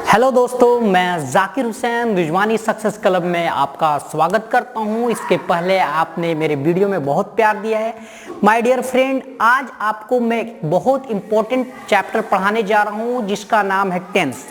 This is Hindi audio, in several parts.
हेलो दोस्तों, मैं जाकिर हुसैन रिजवानी सक्सेस क्लब में आपका स्वागत करता हूं। इसके पहले आपने मेरे वीडियो में बहुत प्यार दिया है। माय डियर फ्रेंड, आज आपको मैं बहुत इंपॉर्टेंट चैप्टर पढ़ाने जा रहा हूं जिसका नाम है टेंस।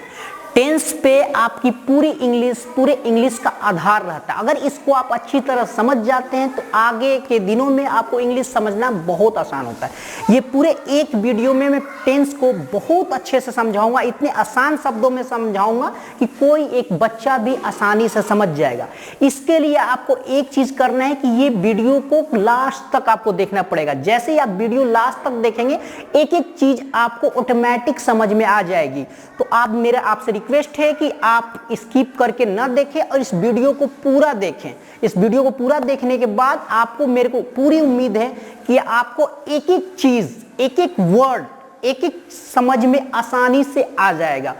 टेंस पे आपकी पूरे इंग्लिश का आधार रहता है। अगर इसको आप अच्छी तरह समझ जाते हैं तो आगे के दिनों में आपको इंग्लिश समझना बहुत आसान होता है। ये पूरे एक वीडियो में मैं टेंस को बहुत अच्छे से समझाऊंगा, इतने आसान शब्दों में समझाऊंगा कि कोई एक बच्चा भी आसानी से समझ जाएगा। इसके लिए आपको एक चीज करना है कि ये वीडियो को लास्ट तक आपको देखना पड़ेगा। जैसे ही आप वीडियो लास्ट तक देखेंगे एक एक चीज आपको ऑटोमेटिक समझ में आ जाएगी। तो मेरा आपसे रिक्वेस्ट है कि आप स्किप करके ना देखें और इस वीडियो को पूरा देखें। इस वीडियो को पूरा देखने के बाद आपको, मेरे को पूरी उम्मीद है कि आपको एक एक चीज, एक एक वर्ड, एक एक समझ में आसानी से आ जाएगा।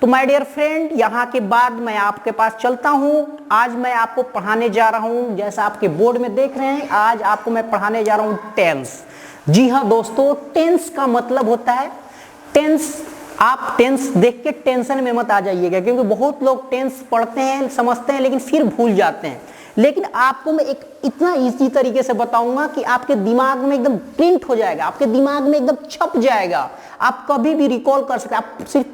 तो माय डियर फ्रेंड, यहाँ के बाद मैं आपके पास चलता हूँ। आज मैं आपको पढ़ाने जा रहा हूँ, जैसा आपके बोर्ड में देख रहे हैं, आज आपको मैं पढ़ाने जा रहा हूँ टेंस। जी हाँ दोस्तों, टेंस का मतलब होता है टेंस। आप टेंस देख के टेंशन में मत आ जाइएगा, क्योंकि बहुत लोग टेंस पढ़ते हैं, समझते हैं, लेकिन फिर भूल जाते हैं। लेकिन आपको मैं एक इतना इजी तरीके से बताऊंगा कि आपके दिमाग में एकदम प्रिंट हो जाएगा, आपके दिमाग में एकदम छप जाएगा। आप कभी भी रिकॉल कर सकते हैं। आप सिर्फ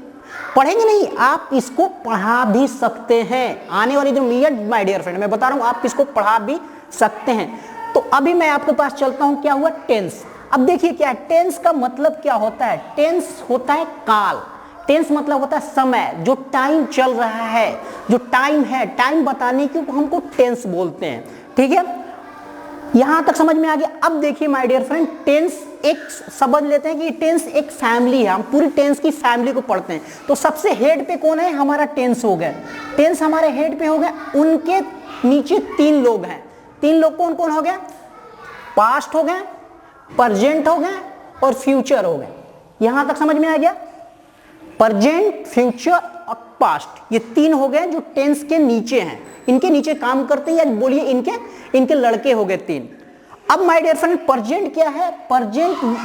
पढ़ेंगे नहीं, आप इसको पढ़ा भी सकते हैं। आने वाली जो मीडियम, माय डियर फ्रेंड, मैं बता रहा हूँ आप इसको पढ़ा भी सकते हैं। तो अभी मैं आपके पास चलता हूँ। क्या हुआ? टेंस। अब देखिए क्या है टेंस का मतलब, क्या होता है। टेंस होता है काल। टेंस मतलब होता है समय, जो टाइम चल रहा है, जो टाइम है, टाइम बताने को हमको टेंस बोलते हैं। ठीक है, यहां तक समझ में आ गया। अब देखिए माय डियर फ्रेंड, टेंस एक समझ लेते हैं कि टेंस एक फैमिली है। हम पूरी टेंस की फैमिली को पढ़ते हैं। तो सबसे हेड पे कौन है? हमारा टेंस हो गया। टेंस हमारे हेड पे हो गया, उनके नीचे तीन लोग हैं। तीन लोग कौन कौन हो गया? पास्ट हो गए, प्रेजेंट हो गए और फ्यूचर हो गए। यहां तक समझ में आ गया? प्रेजेंट, फ्यूचर और पास्ट, ये तीन हो गए जो टेंस के नीचे हैं, इनके नीचे काम करते हैं, या बोलिए इनके लड़के हो गए तीन। अब माय डियर फ्रेंड, प्रेजेंट क्या है? प्रेजेंट,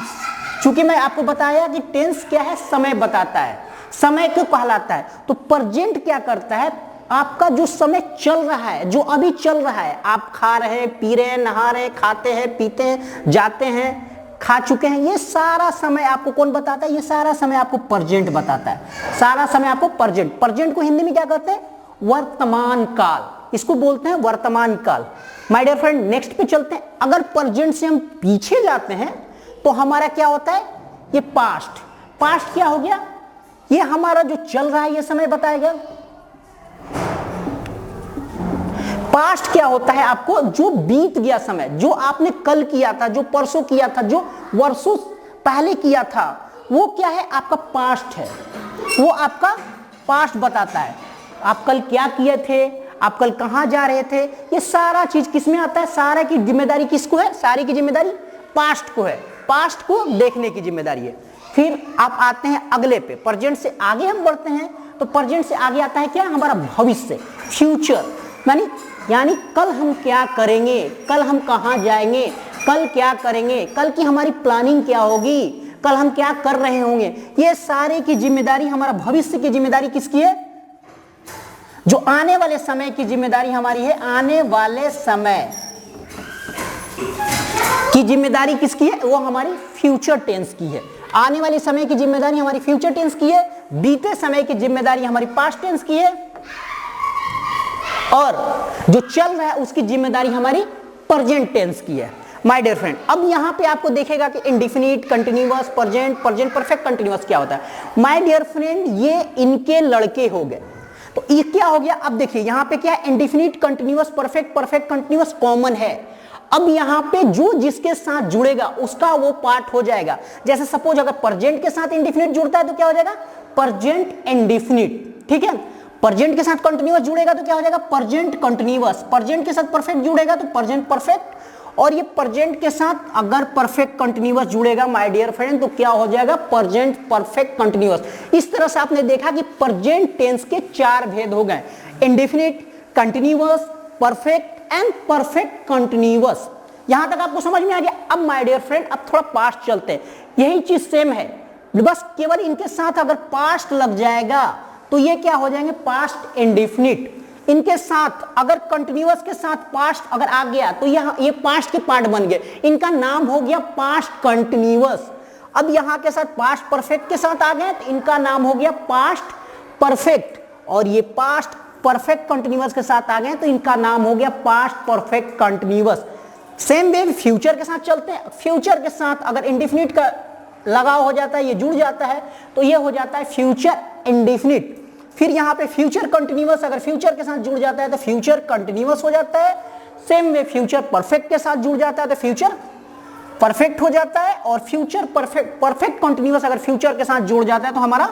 चूंकि मैं आपको बताया कि टेंस क्या है, समय बताता है, समय को कहलाता है। तो प्रेजेंट क्या करता है? आपका जो समय चल रहा है, जो अभी चल रहा है, आप खा रहे हैं, पी रहे हैं, नहा रहे हैं, खाते हैं, पीते हैं, जाते हैं, खा चुके हैं, ये सारा समय आपको कौन बताता है? ये सारा समय आपको प्रेजेंट बताता है। सारा समय आपको प्रेजेंट। प्रेजेंट को हिंदी में क्या कहते हैं? वर्तमान काल। इसको बोलते हैं वर्तमान काल। माय डियर फ्रेंड, नेक्स्ट पे चलते हैं। अगर प्रेजेंट से हम पीछे जाते हैं तो हमारा क्या होता है? ये पास्ट। पास्ट क्या हो गया? ये हमारा जो चल रहा है, ये समय बताएगा। पास्ट क्या होता है? आपको जो बीत गया समय, जो आपने कल किया था, जो परसों किया था, जो वर्षों पहले किया था, वो क्या है? आपका पास्ट है। वो आपका पास्ट बताता है। आप कल क्या किए थे, आप कल कहां जा रहे थे, ये सारा चीज किसमें आता है? सारा की जिम्मेदारी किसको है? सारी की जिम्मेदारी पास्ट को है। पास्ट को देखने की जिम्मेदारी है। फिर आप आते हैं अगले पे, प्रेजेंट से आगे हम बढ़ते हैं। तो प्रेजेंट से आगे आता है क्या? हमारा भविष्य, फ्यूचर। यानी कल हम क्या करेंगे, कल हम कहां जाएंगे, कल क्या करेंगे, कल की हमारी प्लानिंग क्या होगी, कल हम क्या कर रहे होंगे, ये सारे की जिम्मेदारी, हमारा भविष्य की जिम्मेदारी किसकी है? जो आने वाले समय की जिम्मेदारी हमारी है। आने वाले समय की जिम्मेदारी किसकी है? वो हमारी फ्यूचर टेंस की है। आने वाले समय की जिम्मेदारी हमारी फ्यूचर टेंस की है। बीते समय की जिम्मेदारी हमारी पास्ट टेंस की है। और जो चल रहा है उसकी जिम्मेदारी हमारी प्रेजेंट टेंस की है। माय डियर फ्रेंड, अब यहां पे आपको देखेगा कि indefinite, continuous, present, present perfect continuous क्या होता है। माय डियर फ्रेंड, ये इनके लड़के हो गए। तो ये क्या हो गया? अब देखिए यहां पे क्या है? Indefinite, continuous, perfect, perfect continuous common है। अब यहां पे जो जिसके साथ जुड़ेगा उसका वो पार्ट हो जाएगा। जैसे सपोज अगर प्रेजेंट के साथ इंडेफिनिट जुड़ता है तो क्या हो जाएगा? Present indefinite. ठीक है, प्रेजेंट के साथ कंटिन्यूअस जुड़ेगा तो क्या हो जाएगा? Present continuous. प्रेजेंट के साथ परफेक्ट जुड़ेगा तो प्रेजेंट परफेक्ट। और ये प्रेजेंट के साथ अगर परफेक्ट कंटिन्यूअस जुड़ेगा माय डियर फ्रेंड तो क्या हो जाएगा? Present perfect continuous. इस तरह से आपने देखा कि प्रेजेंट टेंस के चार भेद हो गए: indefinite, continuous, perfect and perfect continuous. यहां तक आपको समझ में आ गया। अब माय डियर फ्रेंड, अब थोड़ा पास्ट चलते हैं। यही चीज सेम है, बस केवल इनके साथ अगर पास्ट लग जाएगा तो ये क्या हो जाएंगे, पास्ट इंडेफिनिट। इनके साथ अगर कंटिन्यूअस के साथ पास्ट अगर आ गया तो यहाँ ये पास्ट के पार्ट बन गए, इनका नाम हो गया पास्ट कंटिन्यूअस। अब यहाँ के साथ पास्ट परफेक्ट के साथ आ गए तो इनका नाम हो गया पास्ट परफेक्ट, और ये पास्ट परफेक्ट कंटिन्यूअस के साथ आ गए तो इनका नाम हो गया past perfect continuous. Same way future के साथ चलते हैं, फ्यूचर के साथ अगर इंडेफिनिट का लगाव हो जाता है, ये जुड़ जाता है तो ये हो जाता है फ्यूचर इंडेफिनिट। फिर यहाँ पे फ्यूचर कंटिन्यूअस अगर फ्यूचर के साथ जुड़ जाता है तो फ्यूचर कंटिन्यूअस हो जाता है। सेम वे फ्यूचर परफेक्ट के साथ जुड़ जाता है तो फ्यूचर परफेक्ट हो जाता है, और फ्यूचर परफेक्ट कंटिन्यूअस अगर फ्यूचर के साथ जुड़ जाता है तो हमारा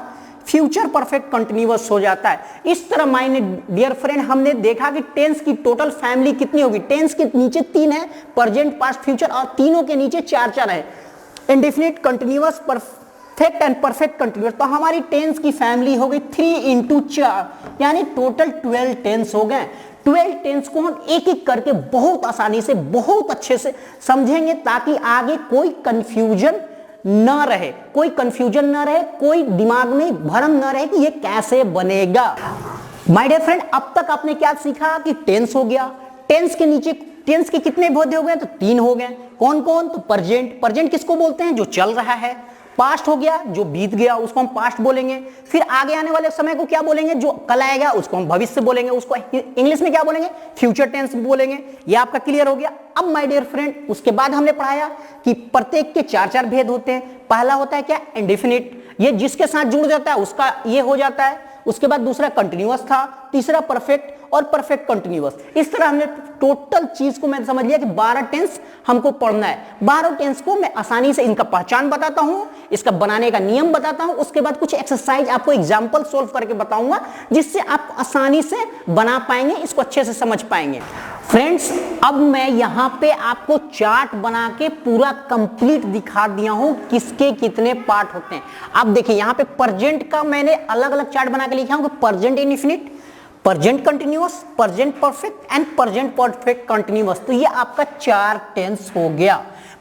फ्यूचर परफेक्ट कंटिन्यूअस हो जाता है। इस तरह माय डियर फ्रेंड हमने देखा कि टेंस की टोटल फैमिली कितनी होगी। टेंस के नीचे 3 है, प्रेजेंट पास्ट फ्यूचर, और तीनों के नीचे 4 है, indefinite, continuous, perfect and perfect continuous. तो हमारी टेंस की फैमिली हो गई 3 × 4 यानी टोटल 12 टेंस हो गए। 12 टेंस को हम एक एक करके बहुत आसानी से बहुत अच्छे से समझेंगे ताकि आगे कोई कंफ्यूजन न रहे, कोई कंफ्यूजन न रहे, कोई दिमाग में भ्रम न रहे कि ये कैसे बनेगा। माय डियर फ्रेंड, अब तक आपने क्या सीखा कि टेंस हो गया, टेंस के नीचे टेंस के कितने भेद हो गए, तो 3 हो गए। कौन कौन, तो प्रेजेंट, प्रेजेंट किसको बोलते हैं, जो चल रहा है। पास्ट हो गया, जो बीत गया उसको हम पास्ट बोलेंगे। फिर आगे आने वाले समय को क्या बोलेंगे, जो कल आएगा उसको हम भविष्य बोलेंगे, उसको इंग्लिश में क्या बोलेंगे, फ्यूचर टेंस बोलेंगे। ये आपका क्लियर हो गया। अब माय डियर फ्रेंड उसके बाद हमने पढ़ाया कि प्रत्येक के 4 भेद होते हैं। पहला होता है क्या, इंडेफिनिट, ये जिसके साथ जुड़ जाता है उसका ये हो जाता है। उसके बाद दूसरा कंटिन्यूअस था, तीसरा परफेक्ट और परफेक्ट कंटिन्यूअस। इस तरह हमने टोटल चीज को मैं समझ लिया कि 12 टेंस हमको पढ़ना है। 12 टेंस को मैं आसानी से इनका पहचान बताता हूं, इसका बनाने का नियम बताता हूं, उसके बाद कुछ एक्सरसाइज आपको एग्जांपल सोल्व करके बताऊंगा जिससे आप आसानी से बना पाएंगे, इसको अच्छे से समझ पाएंगे। फ्रेंड्स, अब मैं यहां पे आपको चार्ट बना के पूरा कंप्लीट दिखा दिया हूं किसके कितने पार्ट होते हैं। आप देखिए यहां पे प्रेजेंट का मैंने अलग अलग चार्ट बना के लिखा हूं, present indefinite, present continuous, present perfect and present perfect continuous. तो ये आपका 4 टेंस हो गया,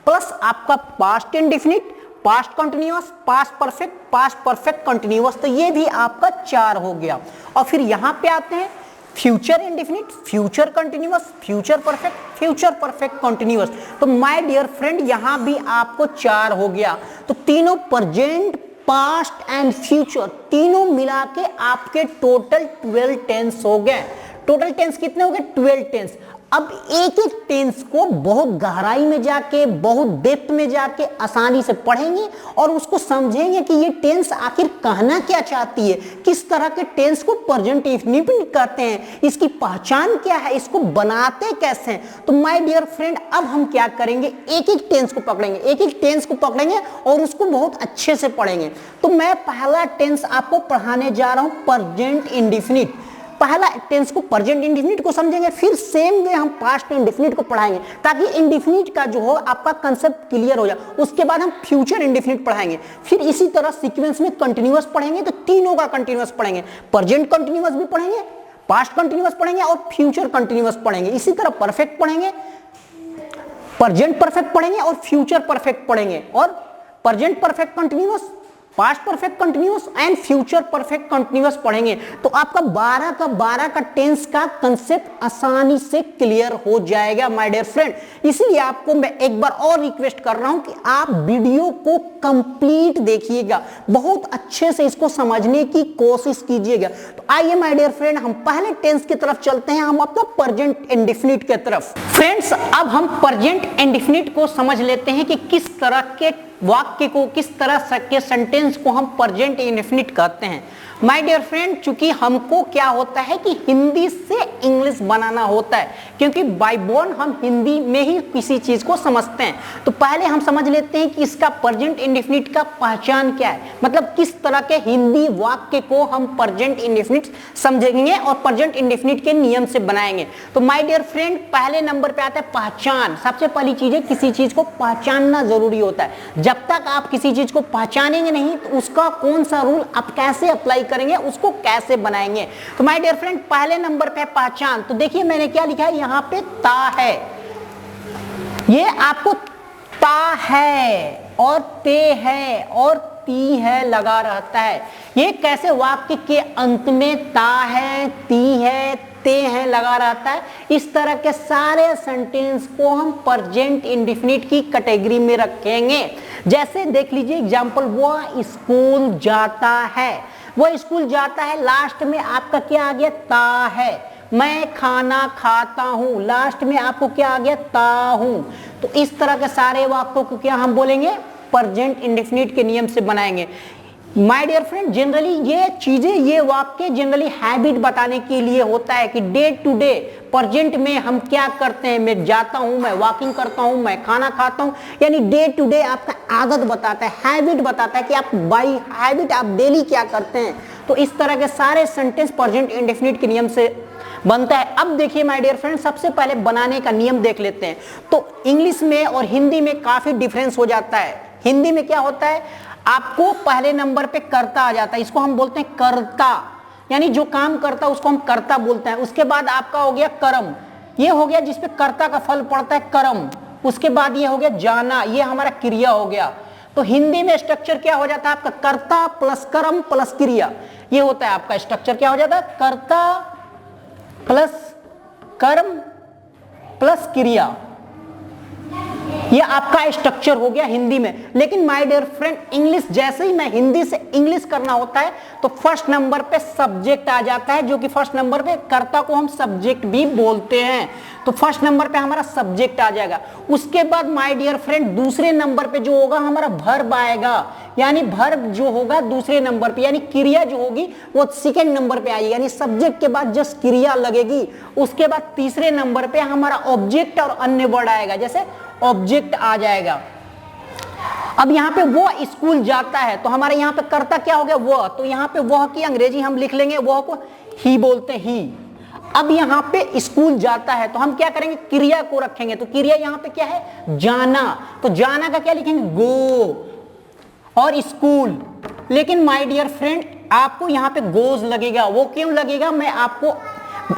प्लस आपका past indefinite, past continuous, past perfect continuous, तो ये भी आपका 4 हो गया। और फिर यहां पे आते हैं future indefinite, future continuous, future perfect continuous. तो माय डियर फ्रेंड यहां भी आपको 4 हो गया। तो तीनों प्रेजेंट, पास्ट एंड फ्यूचर तीनों मिला के आपके टोटल 12 टेंस हो गए। टोटल टेंस कितने हो गए, 12 टेंस। अब एक एक टेंस को बहुत गहराई में जाके, बहुत डेप्थ में जाके आसानी से पढ़ेंगे और उसको समझेंगे कि ये टेंस आखिर कहना क्या चाहती है, किस तरह के टेंस को प्रेजेंट इंडेफिनिट कहते हैं, इसकी पहचान क्या है, इसको बनाते कैसे हैं। तो माय डियर फ्रेंड अब हम क्या करेंगे, एक एक टेंस को पकड़ेंगे, एक एक टेंस को पकड़ेंगे और उसको बहुत अच्छे से पढ़ेंगे। तो मैं पहला टेंस आपको पढ़ाने जा रहा हूं, प्रेजेंट इंडेफिनिट। पहला टेंस को प्रेजेंट इंडेफिनिट को समझेंगे, फिर सेम वे हम पास्ट इंडेफिनिट को पढ़ाएंगे ताकि इंडेफिनिट का जो हो आपका कंसेप्ट क्लियर हो जाए। उसके बाद हम फ्यूचर इंडेफिनिट पढ़ाएंगे, फिर इसी तरह सीक्वेंस में कंटिन्यूअस पढ़ेंगे, तो तीनों का कंटिन्यूअस पढ़ेंगे, प्रेजेंट कंटिन्यूअस भी पढ़ेंगे, पास्ट कंटिन्यूअस पढ़ेंगे और फ्यूचर कंटिन्यूअस पढ़ेंगे। इसी तरह परफेक्ट पढ़ेंगे, प्रेजेंट परफेक्ट पढ़ेंगे और फ्यूचर परफेक्ट पढ़ेंगे, और present perfect continuous, past perfect continuous and future perfect continuous पढ़ेंगे। तो आपका 12 का टेंस का कंसेप्ट आसानी से क्लियर हो जाएगा माय डियर फ्रेंड। इसीलिए आपको मैं एक बार और रिक्वेस्ट कर रहा हूं कि आप वीडियो को कंप्लीट देखिएगा, बहुत अच्छे से इसको समझने की कोशिश कीजिएगा। तो आइए माय डियर फ्रेंड हम पहले टेंस की तरफ चलते हैं, हम अपना प्रेजेंट इंडेफिनिट की तरफ। फ्रेंड्स अब हम प्रेजेंट इंडेफिनिट को समझ लेते हैं कि किस तरह के वाक्य को, किस तरह के सेंटेंस को हम प्रेजेंट इंडेफिनिट कहते हैं। माय डियर फ्रेंड चूंकि हमको क्या होता है कि हिंदी से इंग्लिश बनाना होता है, क्योंकि बाय बोर्न हम हिंदी में ही किसी चीज को समझते हैं। तो पहले हम समझ लेते हैं कि इसका प्रेजेंट इंडेफिनिट का पहचान क्या है, मतलब किस तरह के हिंदी वाक्य को हम प्रेजेंट इंडेफिनिट समझेंगे और प्रेजेंट इंडेफिनिट के नियम से बनाएंगे। तो माय डियर फ्रेंड पहले नंबर पे आता है पहचान। सबसे पहली चीज है किसी चीज को पहचानना जरूरी होता है। जब तक आप किसी चीज को पहचानेंगे नहीं तो उसका कौन सा रूल आप कैसे अप्लाई करेंगे, उसको कैसे बनाएंगे। तो माय डियर फ्रेंड पहले नंबर पे पहचान। तो देखिए मैंने क्या लिखा है यहां पे, ता है, ये आपको ता है और ते है और ती है लगा रहता है। ये कैसे वाक्य के अंत में ता है, ती है, ते है लगा रहता है। इस तरह के सारे सेंटेंस को हम प्रेजेंट इंडेफिनिट की कैटेगरी में रखेंगे। जैसे देख लीजिए एग्जांपल, वह स्कूल जाता है, वह स्कूल जाता है, लास्ट में आपका क्या आ गया, ता है। मैं खाना खाता हूं, लास्ट में आपको क्या आ गया, ता हूं। तो इस तरह के सारे वाक्यों को क्या हम बोलेंगे, प्रेजेंट इंडेफिनिट के नियम से बनाएंगे। माय डियर फ्रेंड, जनरली ये चीजें, ये वाक्य जनरली हैबिट बताने के लिए होता है कि डे टू डे प्रेजेंट में हम क्या करते हैं। मैं जाता हूं, मैं वॉकिंग करता हूं, मैं खाना खाता हूं, यानी डे टू डे आपका आदत बताता है, हैबिट बताता है कि आप बाय हैबिट आप डेली क्या करते हैं। तो इस तरह के सारे सेंटेंस प्रेजेंट इंडेफिनिट के नियम से बनता है। अब देखिए माय डियर फ्रेंड, सबसे पहले बनाने का नियम देख लेते हैं। तो इंग्लिश में और हिंदी में काफी डिफरेंस हो जाता है। हिंदी में क्या होता है, आपको पहले नंबर पे कर्ता आ जाता है, इसको हम बोलते हैं कर्ता, यानी जो काम करता है उसको हम कर्ता बोलते हैं। उसके बाद आपका हो गया कर्म, ये हो गया जिसपे कर्ता का फल पड़ता है, कर्म। उसके बाद ये हो गया जाना, ये हमारा क्रिया हो गया। तो हिंदी में स्ट्रक्चर क्या हो जाता है आपका, कर्ता प्लस कर्म प्लस क्रिया, ये होता है आपका स्ट्रक्चर। क्या हो जाता है, कर्ता प्लस कर्म प्लस क्रिया, ये आपका स्ट्रक्चर हो गया हिंदी में। लेकिन माय डियर फ्रेंड, इंग्लिश, जैसे ही मैं हिंदी से इंग्लिश करना होता है तो फर्स्ट नंबर पे सब्जेक्ट आ जाता है, जो कि फर्स्ट नंबर पे कर्ता को हम सब्जेक्ट भी बोलते हैं। तो फर्स्ट नंबर पे हमारा सब्जेक्ट आ जाएगा। उसके बाद माय डियर फ्रेंड, दूसरे नंबर पे जो होगा हमारा वर्ब आएगा, यानी वर्ब जो होगा दूसरे नंबर पे, यानी क्रिया जो होगी वो सेकंड नंबर पे आएगी, यानी सब्जेक्ट के बाद जस्ट क्रिया लगेगी। उसके बाद तीसरे नंबर पे हमारा ऑब्जेक्ट और अन्य वर्ड आएगा, जैसे ऑब्जेक्ट आ जाएगा। अब यहाँ पे वो स्कूल जाता है, तो हमारे यहाँ पे कर्ता क्या हो गया, वह। तो यहाँ पे वह की अंग्रेजी हम लिख लेंगे, वह को ही बोलते हैं, ही। अब यहाँ पे स्कूल जाता है तो हम क्या करेंगे, क्रिया को रखेंगे। तो क्रिया यहाँ पे क्या है, जाना। तो जाना का क्या लिखेंगे, गो और स्कूल। लेकिन माय डियर फ्रेंड, आपको यहाँ पे गोज लगेगा, वो क्यों लगेगा मैं आपको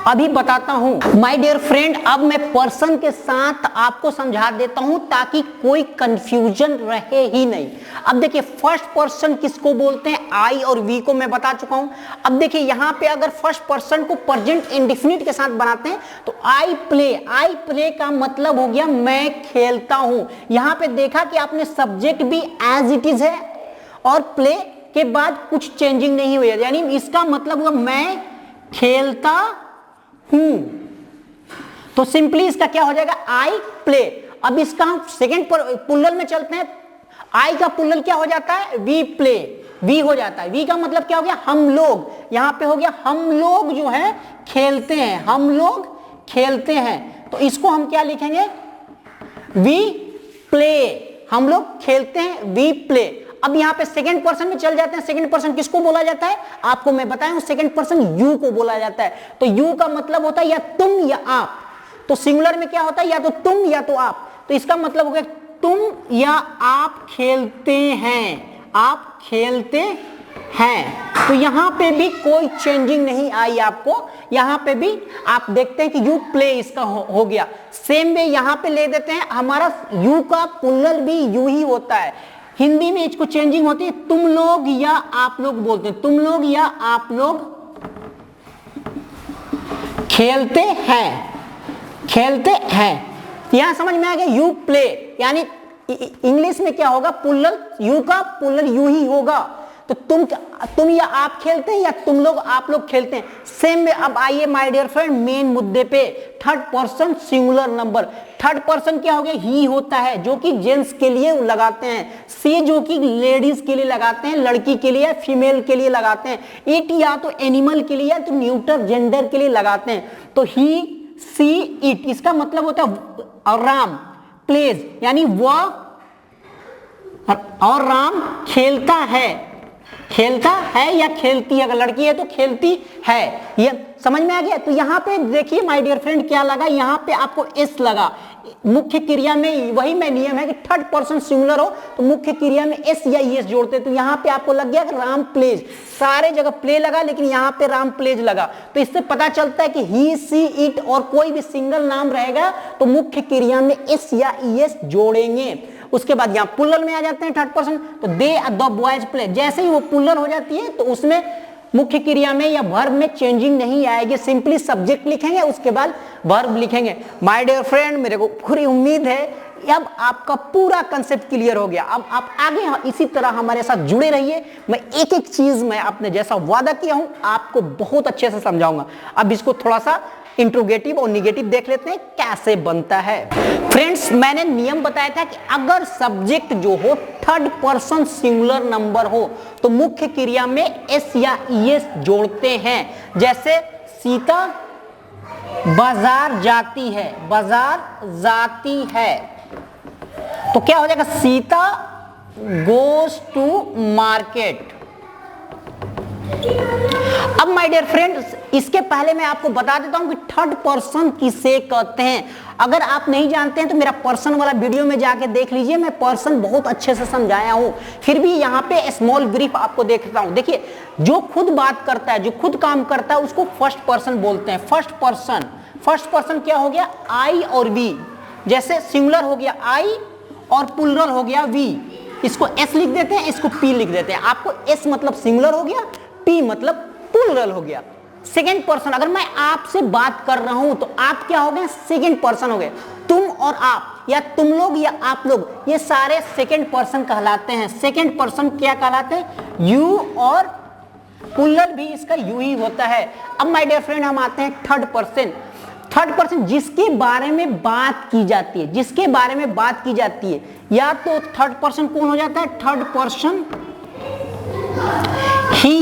अभी बताता हूं। माय डियर फ्रेंड, अब मैं पर्सन के साथ आपको समझा देता हूं ताकि कोई कंफ्यूजन रहे ही नहीं। अब देखिए फर्स्ट पर्सन किसको बोलते हैं, आई और वी को मैं बता चुका हूं। अब देखिए यहां पे अगर फर्स्ट पर्सन को प्रेजेंट इंडेफिनिट के साथ बनाते हैं तो आई प्ले, आई प्ले का मतलब हो गया मैं खेलता हूं। यहां पे देखा कि आपने सब्जेक्ट भी एज इट इज है और प्ले के बाद कुछ चेंजिंग नहीं हुई है, यानी इसका मतलब हुआ मैं खेलता हूं। तो सिंपली इसका क्या हो जाएगा, आई प्ले। अब इसका हम सेकंड प्लुरल में चलते हैं। आई का प्लुरल क्या हो जाता है, वी प्ले, वी हो जाता है। वी का मतलब क्या हो गया, हम लोग। यहां पे हो गया हम लोग जो है खेलते हैं, हम लोग खेलते हैं। तो इसको हम क्या लिखेंगे, वी प्ले, हम लोग खेलते हैं, वी प्ले। अब यहाँ पे सेकंड पर्सन में चल जाते हैं। सेकंड पर्सन किसको बोला जाता है, आपको मैं बताया हूं, सेकंड पर्सन यू को बोला जाता है। तो यू का मतलब होता है या तुम या आप। तो सिंगुलर में क्या होता है, या तो तुम या तो आप। तो इसका मतलब हो गया तुम या आप खेलते हैं, आप खेलते हैं। तो यहां पे भी कोई चेंजिंग नहीं आई आपको, यहां पे भी आप देखते हैं कि यू प्ले इसका हो गया। सेम वे यहां पे ले देते हैं, हमारा यू का प्लुरल भी यू ही होता है। हिंदी में इसको चेंजिंग होती है, तुम लोग या आप लोग बोलते हैं, तुम लोग या आप लोग खेलते हैं, खेलते हैं। यहां समझ में आ गया, यू प्ले, यानी इंग्लिश में क्या होगा, प्लुरल यू का प्लुरल यू ही होगा। तो तुम या आप खेलते हैं या तुम लोग आप लोग खेलते हैं, सेम में। अब आइए माय डियर फ्रेंड मेन मुद्दे पे, third person singular number. Third person क्या हो गया, ही होता है, जो कि जेंट्स के लिए लगाते हैं, सी जो कि लेडीज के लिए लगाते हैं, लड़की के लिए, फीमेल के लिए लगाते हैं, इट या तो एनिमल के लिए या तो न्यूट्रल जेंडर के लिए लगाते हैं। तो ही, सी, इट, इसका मतलब होता है राम प्लेज, यानी वह और राम खेलता है, खेलता है या खेलती है, अगर लड़की है तो खेलती है। ये समझ में आ गया। तो यहाँ पे देखिए माय डियर फ्रेंड क्या लगा, यहाँ पे आपको एस लगा। मुख्य क्रिया में वही में नियम है कि थर्ड पर्सन सिंगुलर हो तो मुख्य क्रिया में एस या ईएस जोड़ते। तो यहाँ पे आपको लग गया कि राम प्लेज, सारे जगह प्ले लगा लेकिन यहाँ पे राम प्लेज लगा। तो इससे पता चलता है कि ही, सी, इट और कोई भी सिंगल नाम रहेगा तो मुख्य क्रिया में एस या ईएस जोड़ेंगे। उसके बाद यहाँ पुल्लर में आ जाते हैं थर्ड पर्सन, तो दे द बॉयज प्ले, जैसे ही वो पुल्लर हो जाती है तो उसमें मुख्य क्रिया में या वर्ब में चेंजिंग नहीं आएगी, सिंपली सब्जेक्ट लिखेंगे उसके बाद वर्ब लिखेंगे। माय डियर फ्रेंड, मेरे को पूरी उम्मीद है अब आपका पूरा कंसेप्ट क्लियर हो गया। अब आप आगे इसी तरह हमारे साथ जुड़े रहिए, मैं एक एक चीज मैं आपने जैसा वादा किया हूं आपको बहुत अच्छे से समझाऊंगा। अब इसको थोड़ा सा इंट्रोगेटिव और निगेटिव देख लेते हैं कैसे बनता है। फ्रेंड्स, मैंने नियम बताया था कि अगर सब्जेक्ट जो हो थर्ड पर्सन सिंगुलर नंबर हो तो मुख्य क्रिया में एस या ईएस जोड़ते हैं। जैसे सीता बाजार जाती है, बाजार जाती है, तो क्या हो जाएगा, सीता गोज टू मार्केट। अब माय डियर फ्रेंड्स, इसके पहले मैं आपको बता देता हूं कि थर्ड पर्सन किसे कहते हैं। अगर आप नहीं जानते हैं तो मेरा पर्सन वाला वीडियो में जाके देख लीजिए, मैं पर्सन बहुत अच्छे से समझाया हूं। फिर भी यहाँ पे स्मॉल ब्रीफ आपको देखता हूं। देखिए, जो खुद बात करता है, जो खुद काम करता है, उसको फर्स्ट पर्सन बोलते हैं। फर्स्ट पर्सन क्या हो गया, आई और वी। जैसे सिंगुलर हो गया आई और प्लुरल हो गया वी, इसको एस लिख देते हैं, इसको पी लिख देते हैं। आपको एस मतलब सिंगुलर हो गया, पी मतलब प्लुरल हो गया। सेकेंड पर्सन, अगर मैं आपसे बात कर रहा हूं तो आप क्या हो गए, सेकेंड पर्सन हो गए। तुम और आप या तुम लोग या आप लोग, ये सारे सेकेंड पर्सन कहलाते हैं। सेकेंड पर्सन क्या कहलाते हैं, यू, और प्लुरल भी इसका यू ही होता है। अब माय डियर फ्रेंड, हम आते हैं थर्ड पर्सन। थर्ड पर्सन जिसके बारे में बात की जाती है, जिसके बारे में बात की जाती है, या तो थर्ड पर्सन कौन हो जाता है, थर्ड पर्सन ही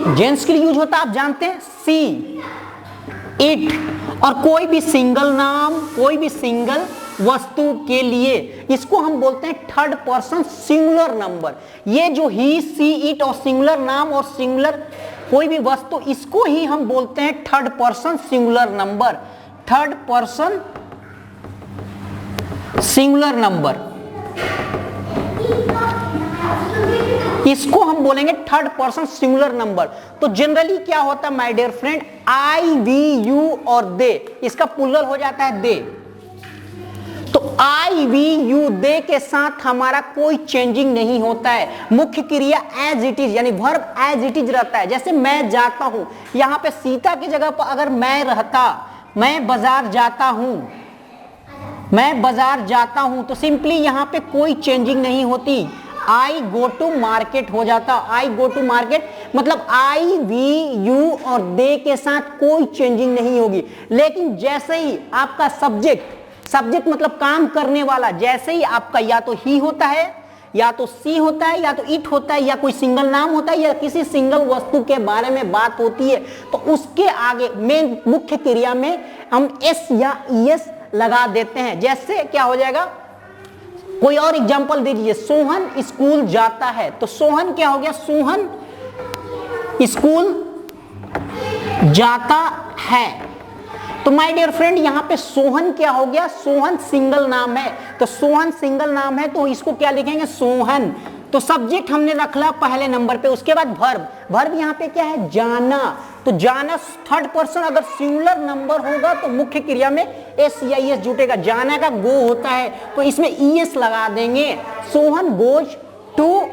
जेंट्स के लिए यूज होता है, आप जानते हैं, सी, इट, और कोई भी सिंगल नाम, कोई भी सिंगल वस्तु के लिए इसको हम बोलते हैं थर्ड पर्सन सिंगुलर नंबर। ये जो ही, सी, इट और सिंगुलर नाम और सिंगुलर कोई भी वस्तु, इसको ही हम बोलते हैं third person singular number. Third person singular number, इसको हम बोलेंगे थर्ड पर्सन सिंगुलर नंबर। तो जनरली क्या होता है my dear friend, I, we, you और दे, इसका प्लुरल हो जाता है दे। तो आई, वी, यू, दे के साथ हमारा कोई चेंजिंग नहीं होता है। मुख्य क्रिया एज इट इज, यानी वर्ब एज इट इज रहता है। जैसे मैं जाता हूं, यहां पे सीता की जगह पर अगर मैं रहता, मैं बाजार जाता हूं, मैं बाजार जाता हूं, तो सिंपली यहां पे कोई चेंजिंग नहीं होती, आई गो टू मार्केट हो जाता। आई गो टू मार्केट मतलब आई, वी, यू और दे के साथ कोई चेंजिंग नहीं होगी। लेकिन जैसे ही आपका सब्जेक्ट मतलब काम करने वाला, जैसे ही आपका या तो ही होता है, या तो सी होता है, या तो इट होता है, या कोई सिंगल नाम होता है, या किसी सिंगल वस्तु के बारे में बात होती है, तो उसके आगे मेन मुख्य क्रिया में हम एस या ईएस लगा देते हैं। जैसे क्या हो जाएगा, कोई और एग्जांपल दे दीजिए, सोहन स्कूल जाता है, तो सोहन क्या हो गया, सोहन स्कूल जाता है। तो माय डियर फ्रेंड, यहां पे सोहन क्या हो गया, सोहन सिंगल नाम है, तो सोहन सिंगल नाम है तो इसको क्या लिखेंगे, सोहन। तो सब्जेक्ट हमने रखला पहले नंबर पे, उसके बाद वर्ब यहाँ पे क्या है, जाना। तो जाना थर्ड पर्सन अगर सिंगुलर नंबर होगा तो मुख्य क्रिया में एस या ईएस जुटेगा। जाना का गो होता है तो इसमें ईएस लगा देंगे, सोहन गोज टू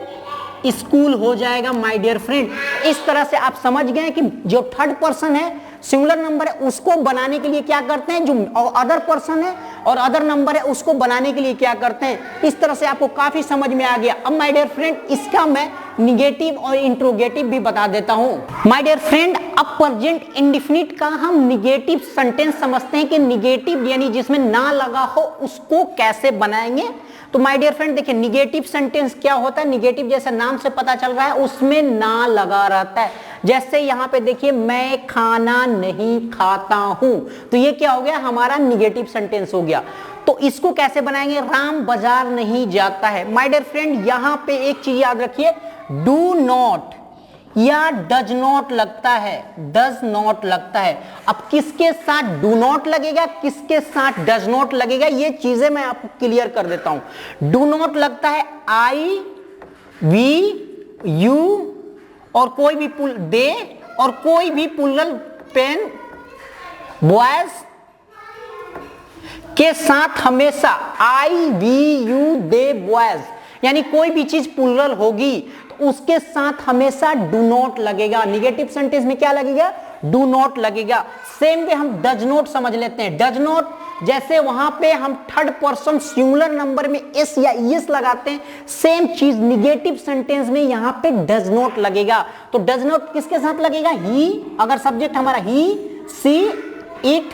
स्कूल हो जाएगा माय डियर फ्रेंड। इस तरह से आप समझ गए कि जो थर्ड पर्सन है सिंगुलर नंबर है, उसको बनाने के लिए क्या करते हैं, जो अदर पर्सन है और अदर नंबर है उसको बनाने के लिए क्या करते हैं। इस तरह से आपको काफी समझ में आ गया। अब माय डियर फ्रेंड, इसका मैं निगेटिव और इंट्रोगेटिव भी बता देता हूं। माय डियर फ्रेंड, अब प्रेजेंट इंडेफिनिट का हम निगेटिव सेंटेंस समझते हैं कि निगेटिव यानी जिसमें ना लगा हो उसको कैसे बनाएंगे। तो माय डियर फ्रेंड देखिए, निगेटिव सेंटेंस क्या होता है, निगेटिव जैसे नाम से पता चल रहा है उसमें ना लगा रहता है। जैसे यहां पे देखिए, मैं खाना नहीं खाता हूं, तो ये क्या हो गया, हमारा निगेटिव सेंटेंस हो गया। तो इसको कैसे बनाएंगे, राम बाजार नहीं जाता है। माय डियर फ्रेंड, यहां पे एक चीज याद रखिए, डू नॉट या डज नॉट लगता है, डज नॉट लगता है। अब किसके साथ डू नॉट लगेगा, किसके साथ डज नॉट लगेगा, ये चीजें मैं आपको क्लियर कर देता हूं। डू नॉट लगता है आई, वी, यू और कोई भी दे और कोई भी प्लुरल पेन, बॉयज, के साथ हमेशा आई वी यू दे बॉयज, यानी कोई भी चीज प्लूरल होगी तो उसके साथ हमेशा डू नॉट लगेगा। निगेटिव सेंटेंस में क्या लगेगा? डू नॉट लगेगा। सेम वे हम डज नॉट समझ लेते हैं। डज नॉट जैसे वहां पे हम थर्ड पर्सन सिंगुलर नंबर में एस या ईएस लगाते हैं, सेम चीज निगेटिव सेंटेंस में यहां पे डज नॉट लगेगा। तो डज नॉट किसके साथ लगेगा? ही, अगर सब्जेक्ट हमारा ही, सी, इट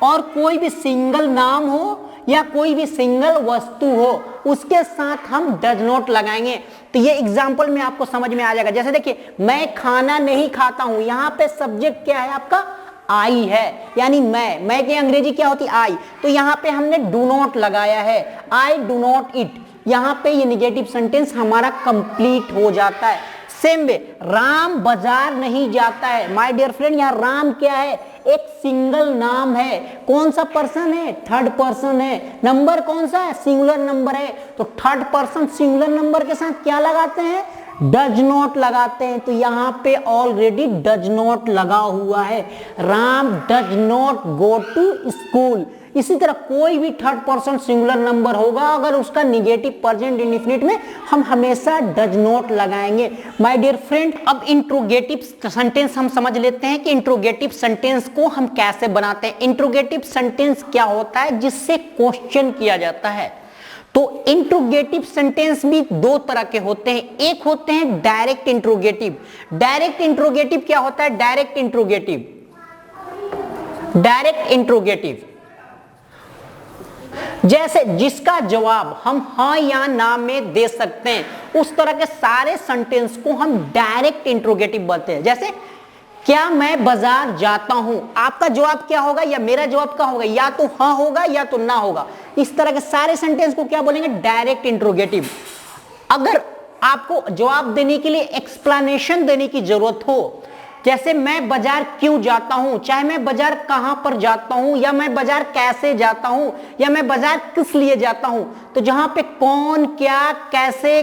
और कोई भी सिंगल नाम हो या कोई भी सिंगल वस्तु हो उसके साथ हम डज नॉट लगाएंगे। तो ये एग्जांपल में आपको समझ में आ जाएगा। जैसे देखिए, मैं खाना नहीं खाता हूं, यहां पे सब्जेक्ट क्या है आपका? आई है, यानी मैं की अंग्रेजी क्या होती? आई। तो यहां पे हमने डू नॉट लगाया है, आई डू नॉट इट। यहां पे ये निगेटिव सेंटेंस हमारा कंप्लीट हो जाता है। सेम वे राम बाजार नहीं जाता है। माय डियर फ्रेंड, यहां राम क्या है? एक सिंगल नाम है। कौन सा पर्सन है? थर्ड पर्सन है। नंबर कौन सा है? सिंगुलर नंबर है। तो थर्ड पर्सन सिंगुलर नंबर के साथ क्या लगाते हैं? डज नॉट लगाते हैं। तो यहां पे ऑलरेडी डज नॉट लगा हुआ है। Ram does not go to school. इसी तरह कोई भी थर्ड पर्सन सिंगुलर नंबर होगा, अगर उसका निगेटिव प्रेजेंट इंडेफिनिट में हम हमेशा डज नॉट लगाएंगे। माय डियर फ्रेंड, अब इंट्रोगेटिव सेंटेंस हम समझ लेते हैं कि इंट्रोगेटिव सेंटेंस को हम कैसे बनाते हैं। इंट्रोगेटिव सेंटेंस क्या होता है? जिससे क्वेश्चन किया जाता है। तो इंट्रोगेटिव सेंटेंस भी दो तरह के होते हैं। एक होते हैं डायरेक्ट इंट्रोगेटिव। डायरेक्ट इंट्रोगेटिव क्या होता है? डायरेक्ट इंट्रोगेटिव जैसे जिसका जवाब हम हाँ या ना में दे सकते हैं, उस तरह के सारे सेंटेंस को हम डायरेक्ट इंट्रोगेटिव बोलते हैं। जैसे क्या मैं बाजार जाता हूं, आपका जवाब क्या होगा या मेरा जवाब क्या होगा? या तो हाँ होगा या तो ना होगा। इस तरह के सारे सेंटेंस को क्या बोलेंगे? Direct interrogative. अगर आपको जवाब देने के लिए एक्सप्लेनेशन देने की जरूरत हो, जैसे मैं बाजार क्यों जाता हूं, चाहे मैं बाजार कहां पर जाता हूं, या मैं बाजार कैसे जाता हूं, या मैं बाजार किस लिए जाता हूं, तो जहां पे कौन, क्या, कैसे,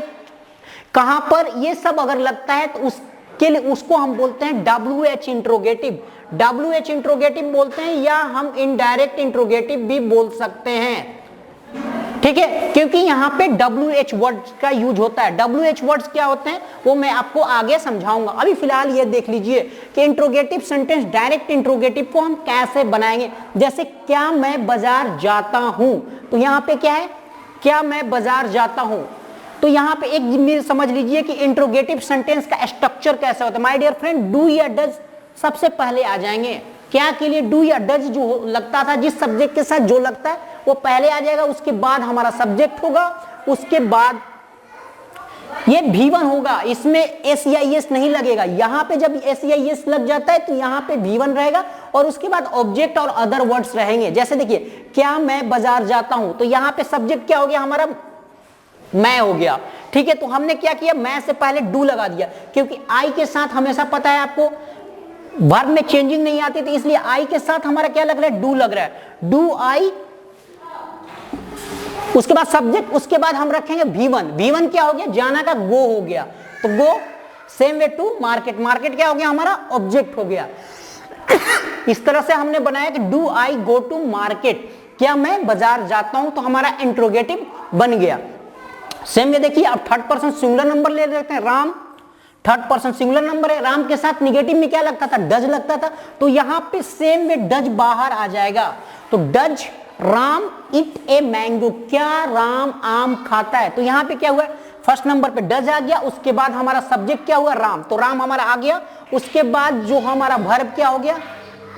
कहां पर, ये सब अगर लगता है तो उसके लिए उसको हम बोलते हैं WH इंट्रोगेटिव। WH इंट्रोगेटिव बोलते हैं, या हम इनडायरेक्ट इंट्रोगेटिव भी बोल सकते हैं। ठीक है, क्योंकि यहां पे WH वर्ड्स का यूज होता है। WH वर्ड्स क्या होते हैं वो मैं आपको आगे समझाऊंगा। अभी फिलहाल ये देख लीजिए कि इंट्रोगेटिव सेंटेंस डायरेक्ट इंट्रोगेटिव को हम कैसे बनाएंगे। जैसे क्या मैं बाजार जाता हूं, तो यहां पे क्या है? क्या मैं बाजार जाता हूं। तो यहां पे एक समझ लीजिए कि इंट्रोगेटिव सेंटेंस का स्ट्रक्चर कैसा होता है। माय डियर फ्रेंड, डू या डज सबसे पहले आ जाएंगे। क्या के लिए? डू या डज जो लगता था, जिस सब्जेक्ट के साथ जो लगता है वो पहले आ जाएगा, उसके बाद हमारा सब्जेक्ट होगा, उसके बाद ये V1 होगा। इसमें एस या एस नहीं लगेगा। यहां पे जब एस या एस लग जाता है तो यहां पे V1 रहेगा और उसके बाद ऑब्जेक्ट और अदर वर्ड्स रहेंगे। जैसे देखिए, क्या मैं बाजार जाता हूं, तो यहां पे सब्जेक्ट क्या हो गया हमारा? मैं हो गया। ठीक है, तो हमने क्या किया? मैं से पहले डू लगा दिया, क्योंकि आई के साथ हमेशा पता है आपको वर्ब में चेंजिंग नहीं आती थी, इसलिए आई के साथ हमारा क्या लग रहा है? डू लग रहा है। डू आई, उसके बाद सब्जेक्ट, उसके बाद हम रखेंगे V1। V1 क्या हो गया? जाना का गो हो गया, तो go. Same way to market. Market क्या हो गया हमारा? ऑब्जेक्ट हो गया। इस तरह से हमने बनाया कि do I go to market, क्या मैं बाजार जाता हूं, तो हमारा इंट्रोगेटिव बन गया। सेम वे देखिए, अब थर्ड पर्सन सिंगुलर नंबर ले लेते हैं। Ram third person singular number है। राम के साथ निगेटिव में क्या लगता था? डज लगता था। तो यहां पे सेम वे डज बाहर आ जाएगा। तो does Ram it a mango, क्या राम आम खाता है। तो यहां पे क्या हुआ? फर्स्ट नंबर पे डज आ गया, उसके बाद हमारा सब्जेक्ट क्या हुआ? राम। तो राम हमारा आ गया, उसके बाद जो हमारा वर्ब क्या हो गया?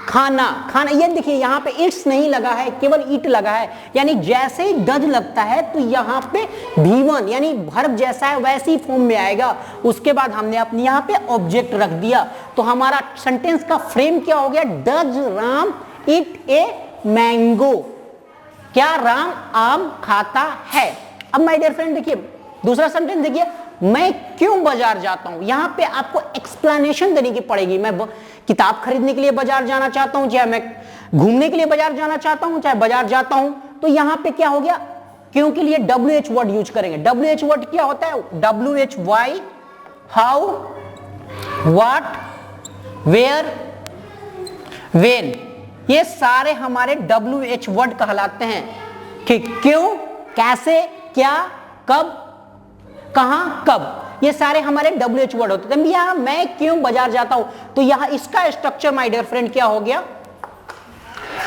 खाना। खाना, ये देखिए यहां पे इट्स नहीं लगा है, केवल इट लगा है। यानी जैसे ही डज लगता है तो यहां पे V1 यानी वर्ब जैसा है वैसी फॉर्म में आएगा। उसके बाद हमने अपने यहां पे ऑब्जेक्ट रख दिया। तो हमारा सेंटेंस का फ्रेम क्या हो गया? Does Ram it a mango, क्या राम आम खाता है। अब माय डियर फ्रेंड देखिए दूसरा सेंटेंस देखिए, मैं क्यों बाजार जाता हूं। यहां पे आपको एक्सप्लेनेशन देने की पड़ेगी। मैं किताब खरीदने के लिए बाजार जाना चाहता हूं, चाहे मैं घूमने के लिए बाजार जाना चाहता हूं, चाहे बाजार जाता हूं। तो यहां पे क्या हो गया? क्यों के लिए WH वर्ड यूज करेंगे। WH वर्ड क्या होता है? WH why, how, what, where, when, ये सारे हमारे WH वर्ड कहलाते हैं। कि क्यों, कैसे, क्या, कब, कहां, कब, ये सारे हमारे WH वर्ड होते हैं। यहां मैं क्यों बाजार जाता हूं, तो यहां इसका स्ट्रक्चर माय डियर फ्रेंड क्या हो गया,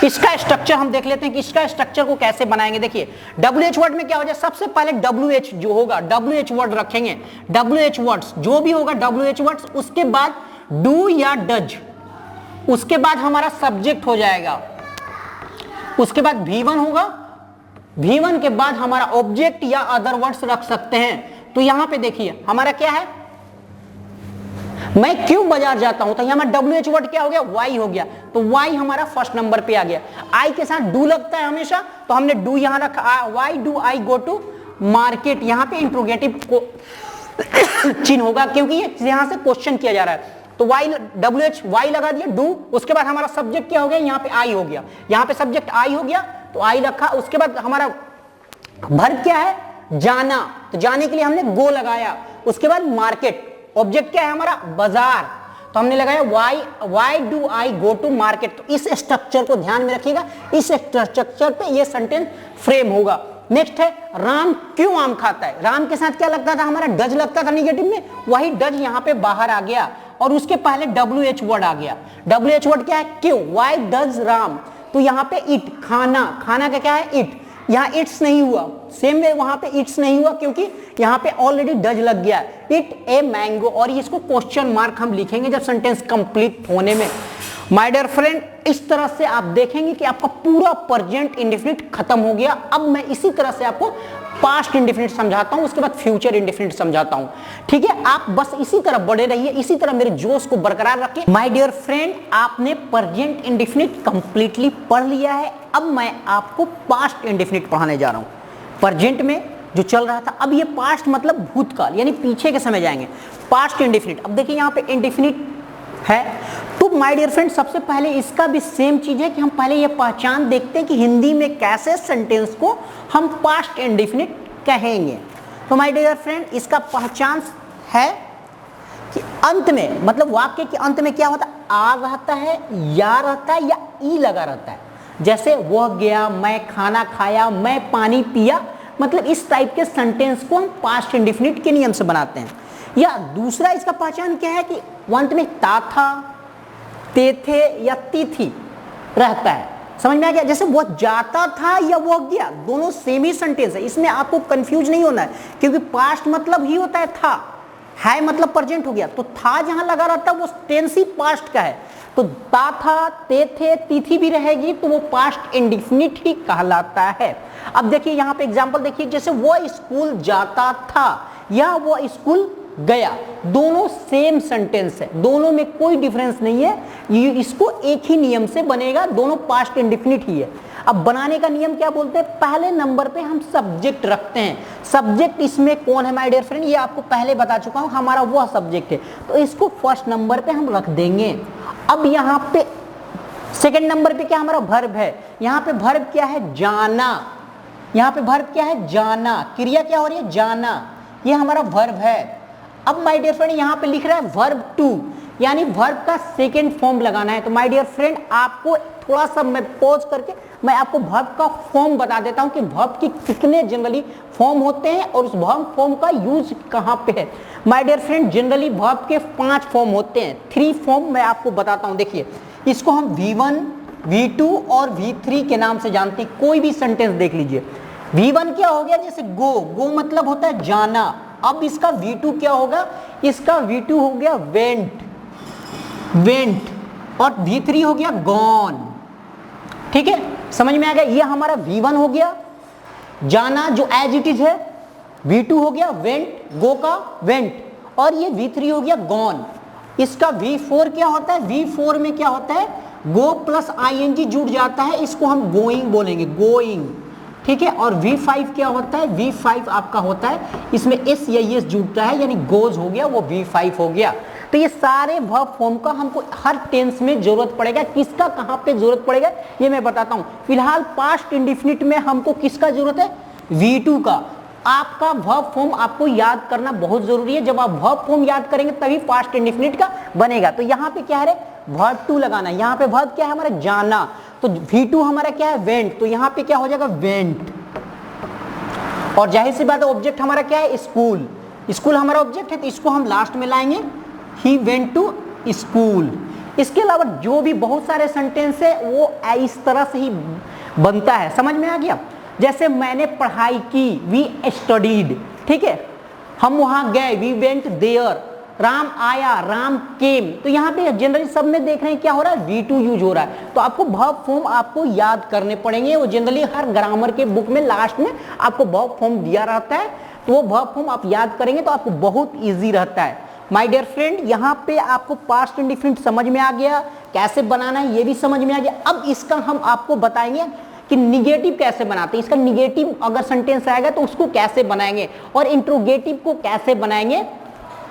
इसका स्ट्रक्चर हम देख लेते हैं कि इसका स्ट्रक्चर को कैसे बनाएंगे। देखिए WH वर्ड में क्या हो जाए, सबसे पहले WH जो होगा, WH वर्ड रखेंगे, WH वर्ड्स जो भी होगा WH वर्ड्स, उसके बाद डू या डज, उसके बाद हमारा सब्जेक्ट हो जाएगा, उसके बाद V1 होगा, V1 के बाद हमारा ऑब्जेक्ट या अदर वर्ड्स रख सकते हैं। तो यहां पे देखिए हमारा क्या है, मैं क्यों बाजार जाता हूं, तो यहां WH वर्ड क्या हो गया, वाई हो गया, तो वाई हमारा फर्स्ट नंबर पे आ गया। आई के साथ डू लगता है हमेशा, तो हमने डू यहां रखा, why do I go to market, यहां पे इंट्रोगेटिव चिन्ह होगा क्योंकि ये यहां से क्वेश्चन किया जा रहा है। तो वाई, WH वाई लगा दिया, डू, उसके बाद हमारा सब्जेक्ट क्या हो गया, यहाँ पे आई हो गया, यहाँ पे सब्जेक्ट आई हो गया, तो आई रखा, उसके बाद हमारा वर्ब क्या है, जाना, तो जाने के लिए हमने गो लगाया, उसके बाद मार्केट, ऑब्जेक्ट क्या है हमारा, बाजार, तो हमने लगाया why do I go to market. तो इस स्ट्रक्चर को ध्यान में रखिएगा, इस स्ट्रक्चर पे ये सेंटेंस फ्रेम होगा। नेक्स्ट है राम क्यों आम खाता है, राम के साथ क्या लगता था हमारा, डज लगता था निगेटिव में, वही डज यहाँ पे बाहर आ गया और उसके पहले WH वर्ड आ गया। WH वर्ड क्या है, क्यों, वाई डज राम, तो यहाँ पे इट, खाना, खाना का क्या है, इट, यहाँ इट्स नहीं हुआ, सेम वे वहां पे इट्स नहीं हुआ क्योंकि यहाँ पे ऑलरेडी डज लग गया, इट ए मैंगो, और इसको क्वेश्चन मार्क हम लिखेंगे जब सेंटेंस कंप्लीट होने में। माय डियर फ्रेंड, इस तरह से आप देखेंगे कि आपका पूरा प्रेजेंट इंडेफिनिट खत्म हो गया। अब मैं इसी तरह से आपको पास्ट इंडेफिनिट समझाता हूं, उसके बाद फ्यूचर इंडेफिनिट समझाता हूं, ठीक है। आप बस इसी तरह बढ़े रहिए, इसी तरह मेरे जोश को बरकरार रखिए। माय डियर फ्रेंड, आपने प्रेजेंट इंडेफिनिट कंप्लीटली पढ़ लिया है, अब मैं आपको पास्ट इंडेफिनिट पढ़ाने जा रहा हूं। प्रेजेंट में जो चल रहा था, अब ये पास्ट मतलब भूतकाल, यानी पीछे के समय जाएंगे, पास्ट इंडेफिनिट। अब देखिए यहाँ पे इंडेफिनिट है, तो माय डियर फ्रेंड सबसे पहले इसका भी सेम चीज है कि हम पहले ये पहचान देखते हैं कि हिंदी में कैसे सेंटेंस को हम पास्ट इंडेफिनिट कहेंगे। तो माय डियर फ्रेंड इसका पहचान है कि अंत में, मतलब वाक्य के अंत में क्या होता है, आ रहता है, या रहता है, या ई लगा रहता है। जैसे वह गया, मैं खाना खाया, मैं पानी पिया, मतलब इस टाइप के सेंटेंस को हम पास्ट इंडेफिनिट के नियम से बनाते हैं। या दूसरा इसका पहचान क्या है कि अंत में ता था, ते थे या ती थी रहता है। समझ में आ गया, जैसे वो जाता था या वो गया, दोनों सेम ही सेंटेंस है, इसमें आपको कंफ्यूज नहीं होना है क्योंकि पास्ट मतलब ही होता है था, है मतलब प्रेजेंट हो गया, तो था जहां लगा रहता है वो टेंस ही पास्ट का है। तो ता था, ते थे, ती थी भी रहेगी तो वो पास्ट इंडेफिनिट ही कहलाता है। अब देखिए यहाँ पे एग्जांपल देखिए, जैसे वो स्कूल जाता था या वो स्कूल गया, दोनों सेम सेंटेंस है, दोनों में कोई डिफरेंस नहीं है, ये इसको एक ही नियम से बनेगा, दोनों पास्ट इंडेफिनिट ही है। अब बनाने का नियम क्या बोलते हैं, पहले नंबर पे हम सब्जेक्ट रखते हैं। सब्जेक्ट इसमें कौन है माय डियर फ्रेंड, ये आपको पहले बता चुका हूं, हमारा वह सब्जेक्ट है, तो इसको फर्स्ट नंबर पे हम रख देंगे। अब यहाँ पे सेकेंड नंबर पे क्या हमारा वर्ब है, यहाँ पे वर्ब क्या है, जाना, यहाँ पे वर्ब क्या है, जाना, क्रिया क्या हो रही है, जाना, ये हमारा वर्ब है। अब माय डियर फ्रेंड यहाँ पे लिख रहा है वर्ब टू, यानी वर्ब का सेकेंड फॉर्म लगाना है। तो माय डियर फ्रेंड आपको थोड़ा सा मैं पॉज करके मैं आपको वर्ब का फॉर्म बता देता हूं कि वर्ब की कितने जनरली फॉर्म होते हैं और उस वर्ब फॉर्म का यूज कहां पे है। My dear friend generally verb के 5 फॉर्म होते हैं, 3 फॉर्म मैं आपको बताता हूं। देखिए इसको हम V1, V2 और V3 के नाम से जानते हैं। कोई भी सेंटेंस देख लीजिए, V1 क्या हो गया, जैसे गो, गो मतलब होता है जाना। अब इसका V2 क्या होगा, इसका V2 हो गया वेंट, वेंट, और V3 हो गया गॉन। ठीक है, समझ में आ गया, ये हमारा V1 हो गया जाना जो एज इट इज है, V2 हो गया वेंट, गो का वेंट, और ये V3 हो गया गॉन। इसका V4 क्या होता है, V4 में क्या होता है, गो प्लस ing जुड़ जाता है, इसको हम गोइंग बोलेंगे, गोइंग। ठीक है, और V5 क्या होता है, V5 आपका होता है, इसमें s या s जुड़ता है, यानी गोज हो गया, वो V5 हो गया। तो ये सारे वर्ब फॉर्म का हमको हर टेंस में जरूरत पड़ेगा, किसका कहां पे जरूरत पड़ेगा ये मैं बताता हूं। फिलहाल पास्ट इंडेफिनिट में हमको किसका जरूरत है, V2 का। आपका वर्ब फॉर्म आपको याद करना बहुत जरूरी है, जब आप वर्ब फॉर्म याद करेंगे तभी पास्ट इंडेफिनिट का बनेगा। तो यहाँ पे क्या है, वर्ब टू लगाना, यहाँ पे वर्ब क्या है हमारा, जाना, तो V2 हमारा क्या है, वेंट, तो यहाँ पे क्या हो जाएगा, वेंट। और जाहिर सी बात है ऑब्जेक्ट हमारा क्या है, स्कूल। स्कूल हमारा ऑब्जेक्ट है तो इसको हम लास्ट में लाएंगे, ही वेंट टू स्कूल। इसके अलावा जो भी बहुत सारे सेंटेंस है वो इस तरह से ही बनता है, समझ में आ गया। जैसे मैंने पढ़ाई की, वी स्टडीड, ठीक है, हम वहां गए, वी वेंट देयर, राम आया, राम केम। तो यहाँ पे जनरली सब में देख रहे हैं क्या हो रहा है, V2 यूज हो रहा है। तो आपको वर्ब फॉर्म आपको याद करने पड़ेंगे, वो जनरली हर ग्रामर के बुक में लास्ट में आपको वर्ब फॉर्म दिया रहता है, तो वो वर्ब फॉर्म आप याद करेंगे तो आपको बहुत ईजी रहता है। माय डियर फ्रेंड, यहाँ पे आपको पास्ट इंडेफिनिट समझ में आ गया, कैसे बनाना है ये भी समझ में आ गया। अब इसका हम आपको बताएंगे कि निगेटिव कैसे बनाते हैं, इसका निगेटिव अगर सेंटेंस आएगा तो उसको कैसे बनाएंगे और इंट्रोगेटिव को कैसे बनाएंगे,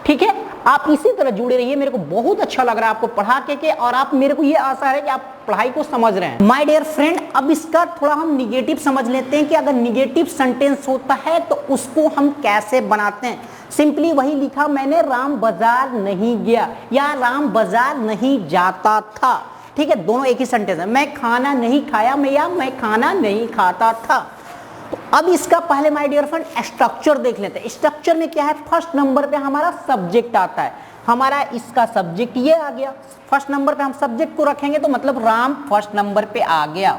ठीक है। आप इसी तरह जुड़े रहिए, मेरे को बहुत अच्छा लग रहा है आपको पढ़ा के और आप, मेरे को ये आशा है कि आप पढ़ाई को समझ रहे हैं। माय डियर फ्रेंड, अब इसका थोड़ा हम निगेटिव समझ लेते हैं कि अगर निगेटिव सेंटेंस होता है तो उसको हम कैसे बनाते हैं। सिंपली वही लिखा मैंने, राम बाजार नहीं गया या राम बाजार नहीं जाता था, ठीक है, दोनों एक ही सेंटेंस है। मैं खाना नहीं खाया मैं खाना नहीं खाता था। तो अब इसका पहले माय डियर फ्रेंड स्ट्रक्चर देख लेते हैं। स्ट्रक्चर में क्या है, फर्स्ट नंबर पे हमारा सब्जेक्ट आता है, हमारा इसका सब्जेक्ट ये आ गया, फर्स्ट नंबर पे हम सब्जेक्ट को रखेंगे तो मतलब राम फर्स्ट नंबर पे आ गया।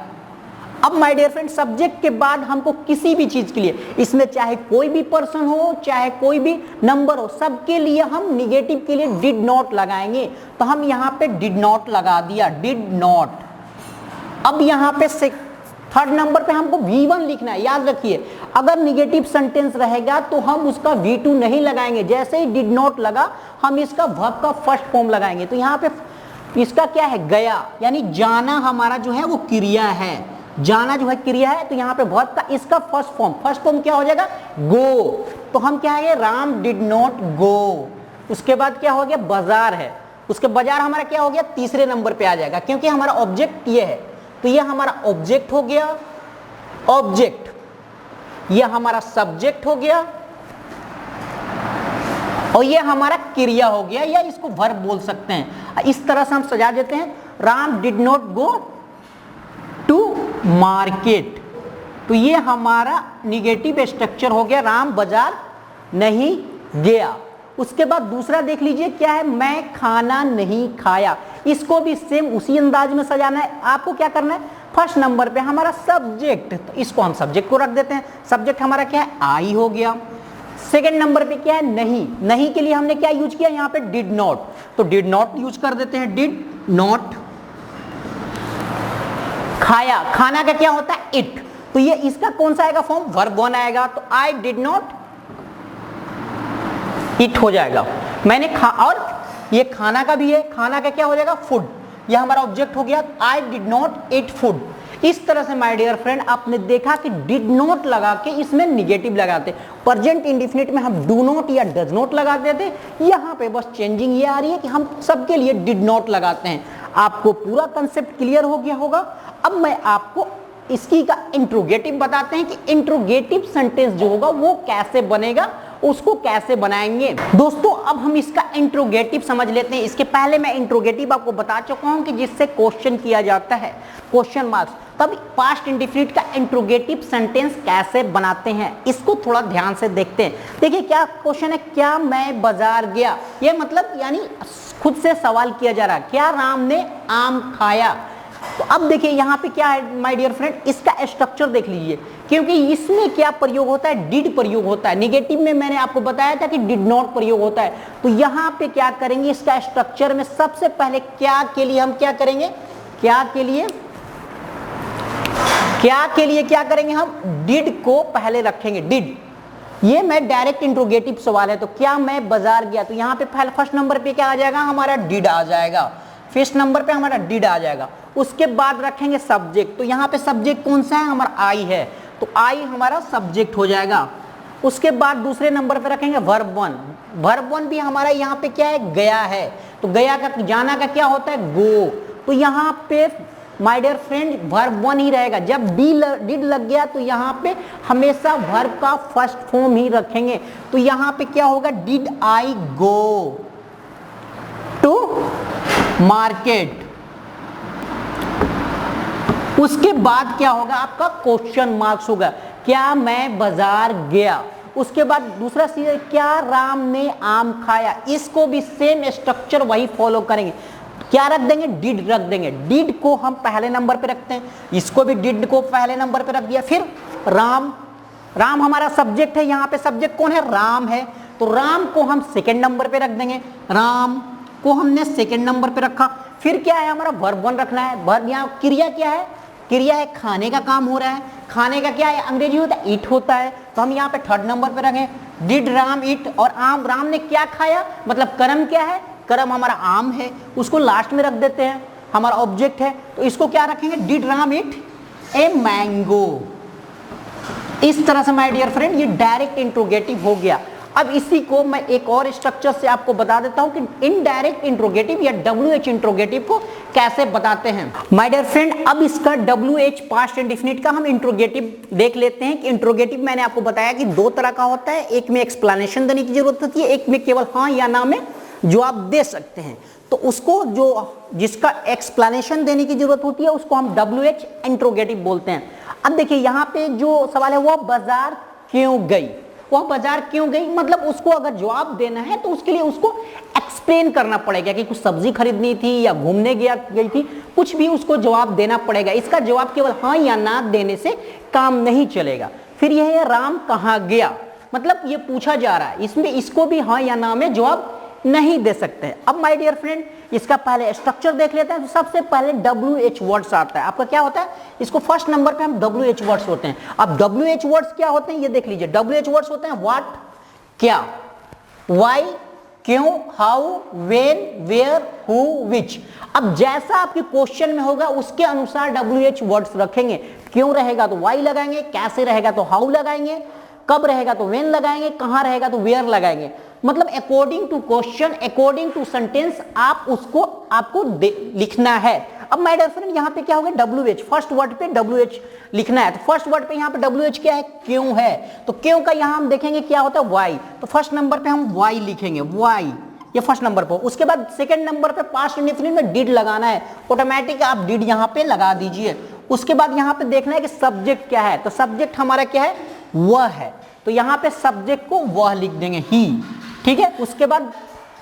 अब माय डियर फ्रेंड, सब्जेक्ट के बाद हमको किसी भी चीज के लिए, इसमें चाहे कोई भी पर्सन हो चाहे कोई भी नंबर हो, सबके लिए हम निगेटिव के लिए डिड नॉट लगाएंगे। तो हम यहाँ पे डिड नॉट लगा दिया, डिड नॉट। अब यहाँ पे थर्ड नंबर पे हमको V1 लिखना है, याद रखिए अगर निगेटिव सेंटेंस रहेगा तो हम उसका V2 नहीं लगाएंगे। जैसे ही डिड नॉट लगा हम इसका वर्ब का फर्स्ट फॉर्म लगाएंगे। तो यहाँ पे इसका क्या है, गया, यानी जाना हमारा जो है वो क्रिया है, जाना जो है क्रिया है। तो यहाँ पे वर्ब का इसका फर्स्ट फॉर्म क्या हो जाएगा, गो। तो हम क्या है, राम डिड नॉट गो। उसके बाद क्या हो गया, बाजार है, उसके बाजार हमारा क्या हो गया, तीसरे नंबर पे आ जाएगा क्योंकि हमारा ऑब्जेक्ट ये है। तो ये हमारा ऑब्जेक्ट हो गया, ऑब्जेक्ट, ये हमारा सब्जेक्ट हो गया और ये हमारा क्रिया हो गया, या इसको वर्ब बोल सकते हैं। इस तरह से हम सजा देते हैं, Ram did not go to market. तो ये हमारा निगेटिव स्ट्रक्चर हो गया, राम बाजार नहीं गया। उसके बाद दूसरा देख लीजिए क्या है, मैं खाना नहीं खाया। इसको भी सेम उसी अंदाज में सजाना है। आपको क्या करना है, फर्स्ट नंबर पे हमारा सब्जेक्ट, तो इसको हम सब्जेक्ट को रख देते हैं। सब्जेक्ट हमारा क्या है, आई हो गया। सेकंड नंबर पे क्या है, नहीं। नहीं के लिए हमने क्या यूज किया, यहाँ पे डिड नॉट, तो डिड नॉट यूज कर देते हैं, डिड नॉट। खाया, खाना का क्या होता है, इट। तो ये इसका कौन सा आएगा फॉर्म, वर्ब 1 आएगा। तो आई डिड नॉट इट हो जाएगा, मैंने और ये खाना का भी है, खाना का क्या हो जाएगा, फूड। ये हमारा ऑब्जेक्ट हो गया, I did not eat food. इस तरह से माय डियर फ्रेंड आपने देखा कि डिड नॉट लगा के इसमें निगेटिव लगाते, प्रेजेंट इंडेफिनिट में हम डू नॉट या डज नॉट लगाते थे। यहाँ पे बस चेंजिंग ये आ रही है कि हम सबके लिए डिड नॉट लगाते हैं। आपको पूरा कंसेप्ट क्लियर हो गया होगा। अब मैं आपको इसकी का इंट्रोगेटिव बताते हैं कि इंट्रोगेटिव सेंटेंस जो होगा वो कैसे बनेगा, उसको कैसे बनाएंगे। दोस्तों अब हम इसका इंट्रोगेटिव समझ लेते हैं। इसके पहले मैं इंट्रोगेटिव आपको बता चुका हूं कि जिससे क्वेश्चन किया जाता है, क्वेश्चन मार्क्स। तब पास्ट इंडेफिनिट का इंट्रोगेटिव सेंटेंस कैसे बनाते हैं, इसको थोड़ा ध्यान से देखते हैं। देखिए क्या क्वेश्चन है, क्या मैं बाजार गया। ये मतलब यानी खुद से सवाल किया जा रहा है, क्या राम ने आम खाया। तो अब देखिए यहाँ पे क्या है माय डियर फ्रेंड, इसका स्ट्रक्चर देख लीजिए, क्योंकि इसमें क्या प्रयोग होता है, डिड प्रयोग होता है। निगेटिव में मैंने आपको बताया था कि डिड नॉट प्रयोग होता है। तो यहाँ पे क्या करेंगे, इसका स्ट्रक्चर में सबसे पहले क्या के लिए हम क्या करेंगे, क्या के लिए क्या करेंगे, हम डिड को पहले रखेंगे। डिड, ये मैं डायरेक्ट इंट्रोगेटिव सवाल है। तो क्या मैं बाजार गया, तो यहाँ पे पहले फर्स्ट नंबर पे क्या आ जाएगा, हमारा डिड आ जाएगा। फर्स्ट नंबर पे हमारा डिड आ जाएगा। उसके बाद रखेंगे सब्जेक्ट, तो यहाँ पे सब्जेक्ट कौन सा है, हमारा आई है, तो आई हमारा सब्जेक्ट हो जाएगा। उसके बाद दूसरे नंबर पे रखेंगे वर्ब 1। वर्ब 1 भी हमारा यहाँ पे क्या है, गया है। तो गया का, जाना का क्या होता है, गो। तो यहाँ पे माय डियर फ्रेंड वर्ब 1 ही रहेगा। जब डिड लग गया तो यहाँ पे हमेशा वर्ब का फर्स्ट फॉर्म ही रखेंगे। तो यहाँ पे क्या होगा, did I go to market. उसके बाद क्या होगा, आपका क्वेश्चन मार्क्स होगा। क्या मैं बाजार गया। उसके बाद दूसरा चीज है क्या राम ने आम खाया। इसको भी सेम स्ट्रक्चर वही फॉलो करेंगे। क्या रख देंगे, डिड रख देंगे। डिड को हम पहले नंबर पे रखते हैं, इसको भी डिड को पहले नंबर पे रख दिया। फिर राम, राम हमारा सब्जेक्ट है, यहाँ पे सब्जेक्ट कौन है, राम है, तो राम को हम सेकंड नंबर पे रख देंगे। राम को हमने सेकंड नंबर पे रखा। फिर क्या है हमारा वर्ब 1 रखना है। वर्ब यहाँ क्रिया क्या है, क्रिया है खाने का काम हो रहा है। खाने का क्या है, अंग्रेजी होता है ईट होता है, तो हम यहाँ पे थर्ड नंबर पे रखें। डिड राम ईट, और आम, राम ने क्या खाया, मतलब कर्म क्या है, कर्म हमारा आम है, उसको लास्ट में रख देते हैं, हमारा ऑब्जेक्ट है, तो इसको क्या रखेंगे, did Ram eat a mango. इस तरह से माय डियर फ्रेंड ये डायरेक्ट इंट्रोगेटिव हो गया। अब इसी को मैं एक और स्ट्रक्चर से आपको बता देता हूं कि इनडायरेक्ट इंट्रोगेटिव या WH इंट्रोगेटिव को कैसे बताते हैं। माय डियर फ्रेंड अब इसका WH पास्ट इंडेफिनिट का हम इंट्रोगेटिव देख लेते हैं कि इंट्रोगेटिव मैंने आपको बताया कि 2 तरह का होता है, एक में एक्सप्लेनेशन देने की जरूरत होती है, एक में केवल हाँ या ना में जवाब दे सकते हैं। तो उसको जो जिसका एक्सप्लेनेशन देने की जरूरत होती है उसको हम WH इंट्रोगेटिव बोलते हैं। अब देखिए यहाँ पे जो सवाल है वह बाजार क्यों गई, वह बाजार क्यों गई, मतलब उसको अगर जवाब देना है तो उसके लिए उसको एक्सप्लेन करना पड़ेगा कि कुछ सब्जी खरीदनी थी या घूमने गई थी, कुछ भी उसको जवाब देना पड़ेगा। इसका जवाब केवल हाँ या ना देने से काम नहीं चलेगा। फिर यह है राम कहाँ गया, मतलब ये पूछा जा रहा है, इसमें इसको भी हाँ या ना में जवाब नहीं दे सकते हैं। अब माय डियर फ्रेंड इसका पहले स्ट्रक्चर देख लेते हैं। तो सबसे पहले WH वर्ड्स आता है। आपका क्या होता है, इसको फर्स्ट नंबर पे हम WH वर्ड्स होते हैं। अब WH वर्ड्स क्या होते हैं ये देख लीजिए। WH वर्ड्स होते हैं व्हाट क्या, व्हाई क्यों, हाउ, व्हेन, वेयर, हु, विच। अब जैसा आपके क्वेश्चन में होगा उसके अनुसार WH वर्ड्स रखेंगे। क्यों रहेगा तो व्हाई लगाएंगे, कैसे रहेगा तो हाउ लगाएंगे, कब रहेगा तो व्हेन लगाएंगे, कहां रहेगा तो वेयर लगाएंगे। मतलब according to question, according to sentence आप उसको आपको लिखना है। अब माय डियर फ्रेंड यहाँ पे क्या होगा, WH फर्स्ट वर्ड पे WH लिखना है। तो फर्स्ट वर्ड पे यहाँ पे WH क्या है, क्यों है, तो क्यों का यहाँ हम देखेंगे क्या होता है व्हाई, तो फर्स्ट नंबर पे हम व्हाई लिखेंगे, व्हाई ये फर्स्ट नंबर पर। उसके बाद सेकंड नंबर पे पास्ट इंडेफिनिट में डिड लगाना है, ऑटोमेटिक आप डिड यहाँ पे लगा दीजिए। उसके बाद यहाँ पे देखना है कि सब्जेक्ट क्या है, तो सब्जेक्ट हमारा क्या है, वह है, तो यहाँ पे सब्जेक्ट को वह लिख देंगे, ही, ठीक है। उसके बाद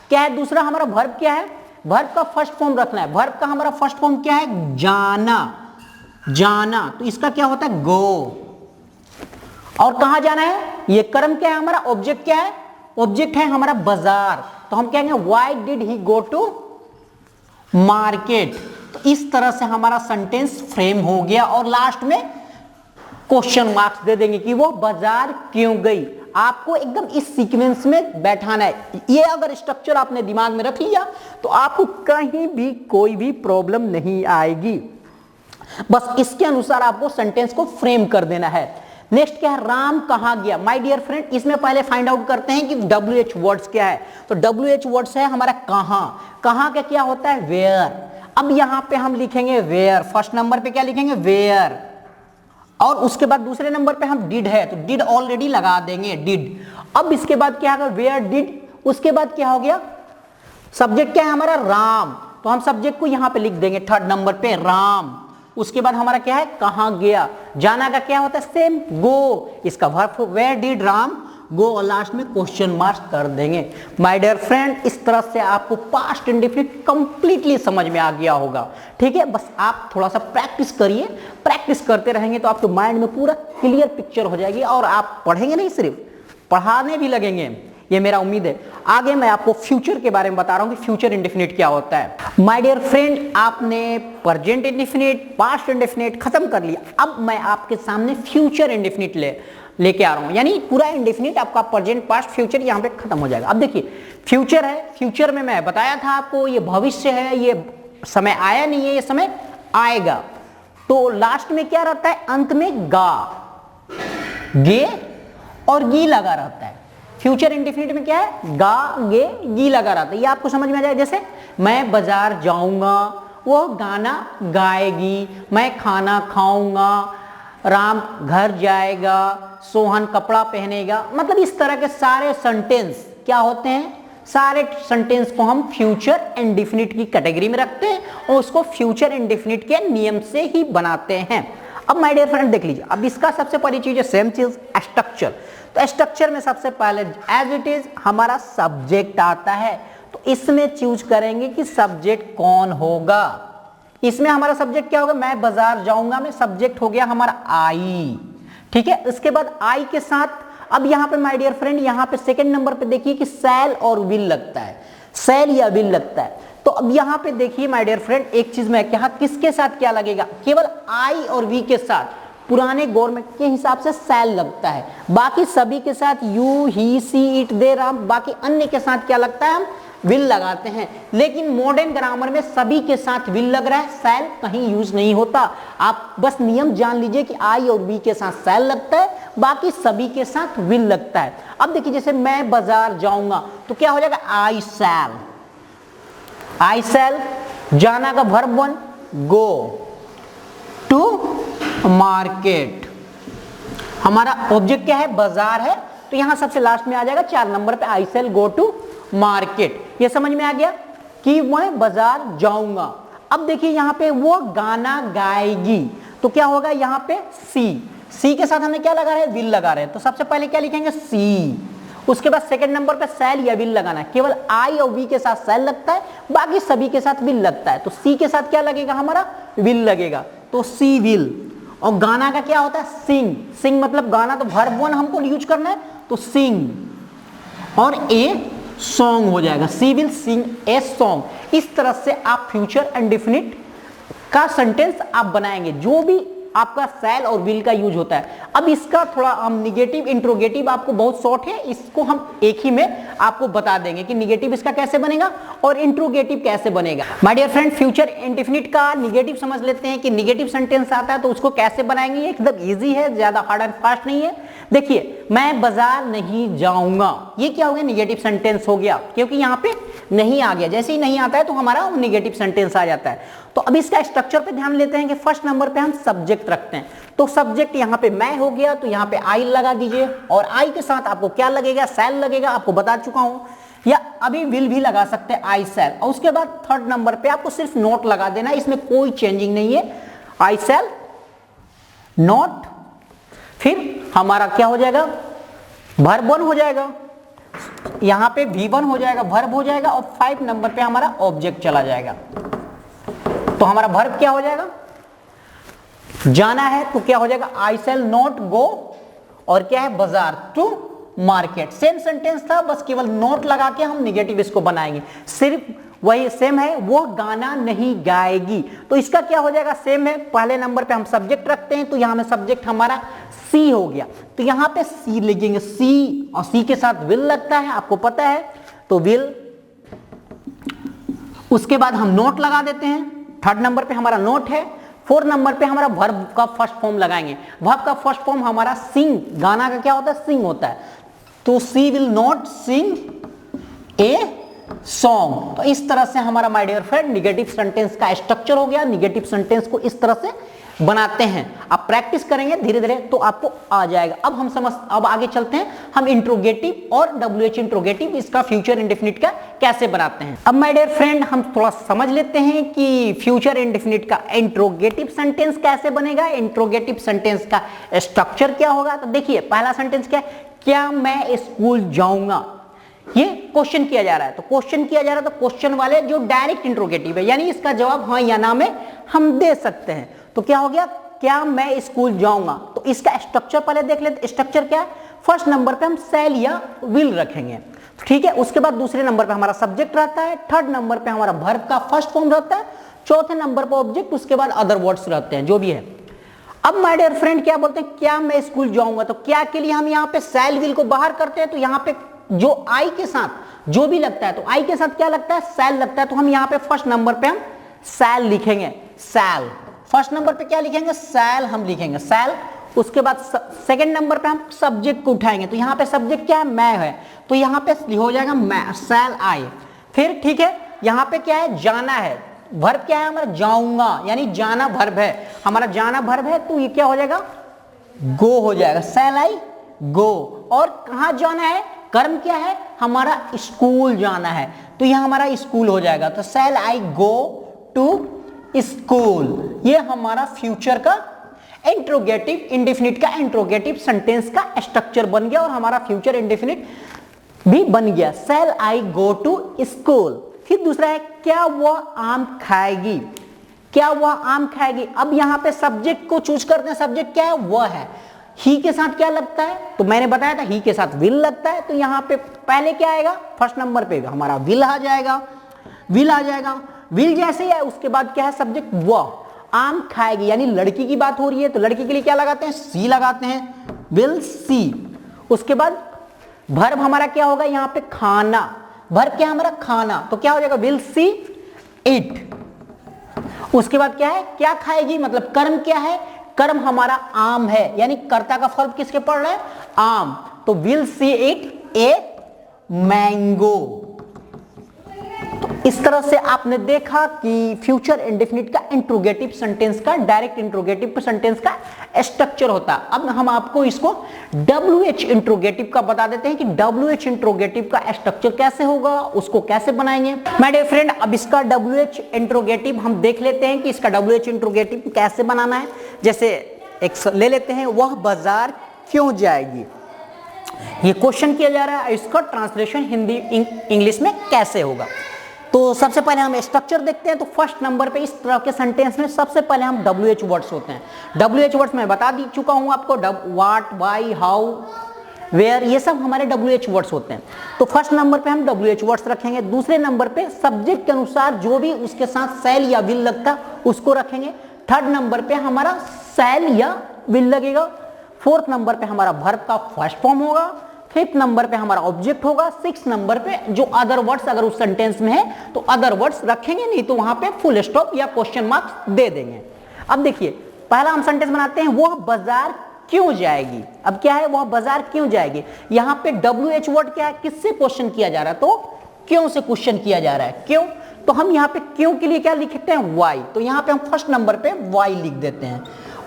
क्या है दूसरा हमारा वर्ब क्या है, वर्ब का फर्स्ट फॉर्म रखना है। वर्ब का हमारा फर्स्ट फॉर्म क्या है, जाना, जाना, तो इसका क्या होता है गो। और कहां जाना है, ये कर्म क्या है हमारा, ऑब्जेक्ट क्या है, ऑब्जेक्ट है हमारा बाजार, तो हम कहेंगे why did he go to market. तो इस तरह से हमारा सेंटेंस फ्रेम हो गया और लास्ट में क्वेश्चन मार्क्स दे देंगे कि वो बाजार क्यों गई। आपको एकदम इस सीक्वेंस में बैठाना है। ये अगर स्ट्रक्चर आपने दिमाग में रख लिया तो आपको कहीं भी कोई भी प्रॉब्लम नहीं आएगी। बस इसके अनुसार आपको सेंटेंस को फ्रेम कर देना है। नेक्स्ट क्या है, राम कहां गया। माय डियर फ्रेंड इसमें पहले फाइंड आउट करते हैं कि WH वर्ड्स क्या है। तो WH वर्ड्स है हमारा कहां, कहां का क्या होता है वेयर। अब यहां पे हम लिखेंगे वेयर, फर्स्ट नंबर पे क्या लिखेंगे वेयर, और उसके बाद दूसरे नंबर पे हम डिड है तो डिड ऑलरेडी लगा देंगे, डिड। अब इसके बाद क्या होगा वेयर डिड, उसके बाद क्या हो गया सब्जेक्ट क्या है हमारा राम, तो हम सब्जेक्ट को यहां पे लिख देंगे थर्ड नंबर पे राम। उसके बाद हमारा क्या है कहां गया, जाना का क्या होता है सेम गो, इसका वर्ब वेयर डिड राम गो, और लास्ट में क्वेश्चन मार्क कर देंगे। माय डियर फ्रेंड इस तरह से आपको पास्ट इंडेफिनिट कंप्लीटली समझ में आ गया होगा, ठीक है। बस आप थोड़ा सा प्रैक्टिस करिए, प्रैक्टिस करते रहेंगे तो आपके माइंड में पूरा क्लियर पिक्चर हो जाएगी और आप पढ़ेंगे नहीं सिर्फ पढ़ाने भी लगेंगे, ये मेरा उम्मीद है। आगे मैं आपको फ्यूचर के बारे में बता रहा हूं कि फ्यूचर इंडेफिनिट क्या होता है। माय डियर फ्रेंड आपने प्रेजेंट इंडेफिनिट पास्ट इंडेफिनिट खत्म कर लिया, अब मैं आपके सामने फ्यूचर इंडेफिनिट लेके आ रहा हूं, यानी पूरा इंडेफिनिट आपका प्रेजेंट पास्ट फ्यूचर यहां पे खत्म हो जाएगा। अब देखिए फ्यूचर है, फ्यूचर में मैं बताया था आपको ये भविष्य है, ये समय आया नहीं है, ये समय आएगा। तो लास्ट में क्या रहता है, अंत में गा, गे और गी लगा रहता है। फ्यूचर इंडेफिनिट में क्या है गा गे गी लगा रहता है, ये आपको समझ में आ जाए। जैसे मैं बाजार जाऊंगा, वो गाना गाएगी, मैं खाना खाऊंगा, राम घर जाएगा, सोहन कपड़ा पहनेगा। मतलब इस तरह के सारे सेंटेंस क्या होते हैं, सारे सेंटेंस को हम फ्यूचर इंडेफिनिट की कैटेगरी में रखते हैं और उसको फ्यूचर इंडेफिनिट के नियम से ही बनाते हैं। अब माय डियर फ्रेंड देख लीजिए, अब इसका सबसे पहली चीज है सेम चीज स्ट्रक्चर। तो स्ट्रक्चर में सबसे पहले एज इट इज हमारा सब्जेक्ट आता है, तो इसमें चूज करेंगे कि सब्जेक्ट कौन होगा। इसमें हमारा सब्जेक्ट क्या होगा, मैं बाजार जाऊंगा में सब्जेक्ट हो गया हमारा आई, ठीक है। इसके बाद आई के साथ अब यहां पे माय डियर फ्रेंड यहां पे सेकंड नंबर पे देखिए कि शैल और विल लगता है, शैल या विल लगता है। तो अब यहां पे देखिए माय डियर फ्रेंड एक चीज मैं कहा, किसके साथ क्या लगेगा, केवल आई और वी के साथ पुराने गवर्नमेंट के हिसाब से शैल लगता है, बाकी सभी के साथ you he she it there are, बाकी अन्य के साथ क्या लगता है, हम विल लगाते हैं। लेकिन मॉडर्न ग्रामर में सभी के साथ विल लग रहा है, शैल कहीं यूज नहीं होता। आप बस नियम जान लीजिए कि आई और वी के साथ शैल लगता है, बाकी सभी के साथ विल लगता है। अब देखिए जैसे मैं बाजार जाऊंगा तो क्या हो जाएगा, आई शैल, आई शैल, जाना का verb one go to market, हमारा ऑब्जेक्ट क्या है, बाजार है, तो यहां सबसे लास्ट में आ जाएगा 4 नंबर पे आई शैल गो टू मार्केट। ये समझ में आ गया कि मैं बाजार जाऊंगा। अब देखिए यहां पे वो गाना गाएगी, तो क्या होगा यहां पे सी के साथ हमने क्या लगा रहे हैं, विल लगा रहे हैं, तो सबसे पहले क्या लिखेंगे सी। उसके बाद सेकंड नंबर पे शैल या विल लगाना है, केवल आई और वी के साथ शैल लगता है, बाकी सभी के साथ विल लगता है। तो सी के साथ क्या लगेगा, हमारा विल लगेगा, तो सी विल। और गाना का क्या होता है, सिंग, सिंग मतलब गाना, तो वर्ब वन हमको यूज करना है, तो सिंग। और ए सॉन्ग हो जाएगा, सी विल सिंग ए सॉन्ग। इस तरह से आप फ्यूचर इंडेफिनिट का सेंटेंस आप बनाएंगे, जो भी आपका शैल और विल का यूज होता है। अब इसका थोड़ा हम निगेटिव इंट्रोगेटिव आपको बहुत शॉर्ट है, इसको हम एक ही में आपको बता देंगे कि निगेटिव इसका कैसे बनेगा और इंट्रोगेटिव कैसे बनेगा। My dear friend future indefinite का निगेटिव समझ लेते हैं कि निगेटिव सेंटेंस आता है तो उसको कैसे बनाएंगे। एकदम इजी है, ज्यादा हार्ड एंड फास्ट नहीं है। देखिए मैं बाजार नहीं जाऊंगा, ये क्या हो गया, निगेटिव सेंटेंस हो गया, क्योंकि यहाँ पे नहीं आ गया। जैसे ही नहीं आता है तो हमारा निगेटिव सेंटेंस आ जाता है। तो अब इसका स्ट्रक्चर पे ध्यान लेते हैं कि फर्स्ट नंबर पे हम सब्जेक्ट रखते हैं, तो सब्जेक्ट यहाँ पे मैं हो गया, तो यहाँ पे आई लगा दीजिए, और आई के साथ आपको क्या लगेगा, शैल लगेगा, आपको बता चुका हूं, या अभी विल भी लगा सकते हैं, आई शैल। और उसके बाद थर्ड नंबर पे आपको सिर्फ नोट लगा देना, इसमें कोई चेंजिंग नहीं है, आई शैल नोट। फिर हमारा क्या हो जाएगा, वर्ब वन हो जाएगा, यहां पे V1 हो जाएगा, वर्ब हो जाएगा, और 5 नंबर पे हमारा ऑब्जेक्ट चला जाएगा। तो हमारा वर्ब क्या हो जाएगा, जाना है, तो क्या हो जाएगा, आई शैल नॉट गो, और क्या है, बाजार टू मार्केट। सेम सेंटेंस था, बस केवल नोट लगा के हम निगेटिव इसको बनाएंगे, सिर्फ वही सेम है, वो गाना नहीं गाएगी। तो इसका क्या हो जाएगा, सेम है, पहले नंबर पे हम सब्जेक्ट रखते हैं, तो यहां में सब्जेक्ट हमारा सी हो गया, तो यहां पे सी लिखेंगे, सी, और सी के साथ विल लगता है, आपको पता है, तो विल। उसके बाद हम नोट लगा देते हैं, थर्ड नंबर पे हमारा नोट है। फोर्थ नंबर पे हमारा वर्ब का फर्स्ट फॉर्म लगाएंगे, वर्ब का फर्स्ट फॉर्म हमारा सिंग, गाना का क्या होता है, सिंग होता है, तो she will not sing a song. तो इस तरह से हमारा my dear friend negative sentence का स्ट्रक्चर हो गया। निगेटिव सेंटेंस को इस तरह से बनाते हैं, आप प्रैक्टिस करेंगे धीरे धीरे तो आपको आ जाएगा। अब आगे चलते हैं, हम इंट्रोगेटिव और WH इंट्रोगेटिव इसका फ्यूचर इंडेफिनिट का कैसे बनाते हैं। अब माय डियर फ्रेंड हम थोड़ा समझ लेते हैं कि फ्यूचर इंडेफिनिट का इंट्रोगेटिव सेंटेंस कैसे बनेगा, इंट्रोगेटिव सेंटेंस का स्ट्रक्चर क्या होगा। तो देखिए पहला सेंटेंस क्या मैं स्कूल जाऊंगा, ये क्वेश्चन किया जा रहा है, तो क्वेश्चन किया जा रहा है, तो क्वेश्चन वाले जो डायरेक्ट इंट्रोगेटिव है, यानी इसका जवाब हाँ या ना में हम दे सकते हैं। तो क्या हो गया, क्या मैं स्कूल जाऊंगा। तो इसका स्ट्रक्चर पहले देख लेते, स्ट्रक्चर क्या है, फर्स्ट नंबर पे हम शैल या विल रखेंगे, ठीक है। उसके बाद दूसरे नंबर पे हमारा सब्जेक्ट रहता है, थर्ड नंबर पे हमारा वर्ब का फर्स्ट फॉर्म रहता है, चौथे नंबर पे ऑब्जेक्ट, उसके बाद अदर वर्ड्स रहते हैं, जो भी है। अब माय डियर फ्रेंड क्या बोलते हैं, क्या मैं स्कूल जाऊंगा, तो क्या के लिए हम यहाँ पे शैल विल को बाहर करते हैं, तो यहाँ पे जो आई के साथ जो भी लगता है, तो आई के साथ क्या लगता है, शैल लगता है, तो हम यहाँ पे फर्स्ट नंबर पे हम शैल लिखेंगे, शैल। फर्स्ट नंबर पे क्या लिखेंगे, शैल हम लिखेंगे, शैल। उसके बाद सेकंड नंबर पे हम सब्जेक्ट को उठाएंगे, तो यहाँ पे सब्जेक्ट क्या है, मैं है, तो यहाँ पे हो जाएगा मैं, शैल आई। फिर ठीक है, यहाँ पे क्या है, जाना है, वर्ब क्या है हमारा, जाऊंगा, यानी जाना वर्ब है, हमारा जाना वर्ब है, तो ये क्या हो जाएगा, गो हो जाएगा, शैल आई गो। और कहाँ जाना है, कर्म क्या है हमारा, स्कूल जाना है, तो यह हमारा स्कूल हो जाएगा, तो शैल आई गो टू स्कूल। ये हमारा फ्यूचर का इंट्रोगेटिव इंडेफिनिट का इंट्रोगेटिव सेंटेंस का स्ट्रक्चर बन गया और हमारा फ्यूचर इंडेफिनिट भी बन गया। शैल आई गो टू स्कूल। फिर दूसरा है क्या वह आम खाएगी, क्या वह आम खाएगी। अब यहां पे सब्जेक्ट को चूज करते हैं, सब्जेक्ट क्या है, वह है। ही के साथ क्या लगता है, तो मैंने बताया था ही के साथ विल लगता है, तो यहां पे पहले क्या आएगा, फर्स्ट नंबर पे हमारा विल आ जाएगा, विल आ जाएगा। विल जैसे ही है उसके बाद क्या है सब्जेक्ट, वह आम खाएगी, यानी लड़की की बात हो रही है तो लड़की के लिए क्या लगाते हैं, सी लगाते हैं, विल सी। उसके बाद वर्ब हमारा क्या होगा यहां पे, खाना। वर्ब क्या हमारा, खाना, तो क्या हो जाएगा, विल सी इट। उसके बाद क्या है, क्या खाएगी, मतलब कर्म क्या है, कर्म हमारा आम है, यानी कर्ता का फर्ब किसके पड़ रहा है, आम, तो will see it a mango. तो इस तरह से आपने देखा कि फ्यूचर इंडेफिनिट का इंट्रोगेटिव सेंटेंस का, डायरेक्ट इंट्रोगेटिव सेंटेंस का स्ट्रक्चर होता है। अब हम आपको इसको WH इंट्रोगेटिव का बता देते हैं कि WH इंट्रोगेटिव का स्ट्रक्चर कैसे होगा, उसको कैसे बनाएंगे। माय डियर फ्रेंड, अब इसका WH इंट्रोगेटिव हम देख लेते हैं कि इसका WH इंट्रोगेटिव कैसे बनाना है। जैसे एक ले लेते हैं, वह बाजार क्यों जाएगी, ये क्वेश्चन किया जा रहा है, इसका ट्रांसलेशन हिंदी इंग्लिश में कैसे होगा। तो सबसे पहले हम स्ट्रक्चर देखते हैं। तो फर्स्ट नंबर पे इस तरह के सेंटेंस में सबसे पहले हम WH वर्ड्स होते हैं। WH वर्ड्स मैं बता दी चुका हूं आपको, व्हाट, व्हाई, हाउ, वेयर, ये सब हमारे WH वर्ड्स होते हैं। तो फर्स्ट नंबर पे हम WH वर्ड्स रखेंगे। दूसरे नंबर पे सब्जेक्ट के अनुसार जो भी उसके साथ शैल या विल लगता उसको रखेंगे। थर्ड नंबर पे हमारा शैल या विल लगेगा। फोर्थ नंबर पे हमारा वर्ब का फर्स्ट फॉर्म होगा। फिफ्थ नंबर पे हमारा ऑब्जेक्ट होगा। सिक्स नंबर पे जो अदर वर्ड्स अगर उस सेंटेंस में है तो अदर वर्ड्स रखेंगे, नहीं तो वहां पे फुल स्टॉप या क्वेश्चन मार्क्स दे देंगे। अब देखिए पहला हम सेंटेंस बनाते हैं, वह बाजार क्यों जाएगी। अब क्या है, वह बाजार क्यों जाएगी। यहां पे WH वर्ड क्या है, किससे क्वेश्चन किया जा रहा है, तो क्यों से क्वेश्चन किया जा रहा है। क्यों, तो हम यहाँ पे क्यों के लिए क्या लिखते हैं, वाई, तो यहाँ पे हम फर्स्ट नंबर पे वाई लिख देते हैं।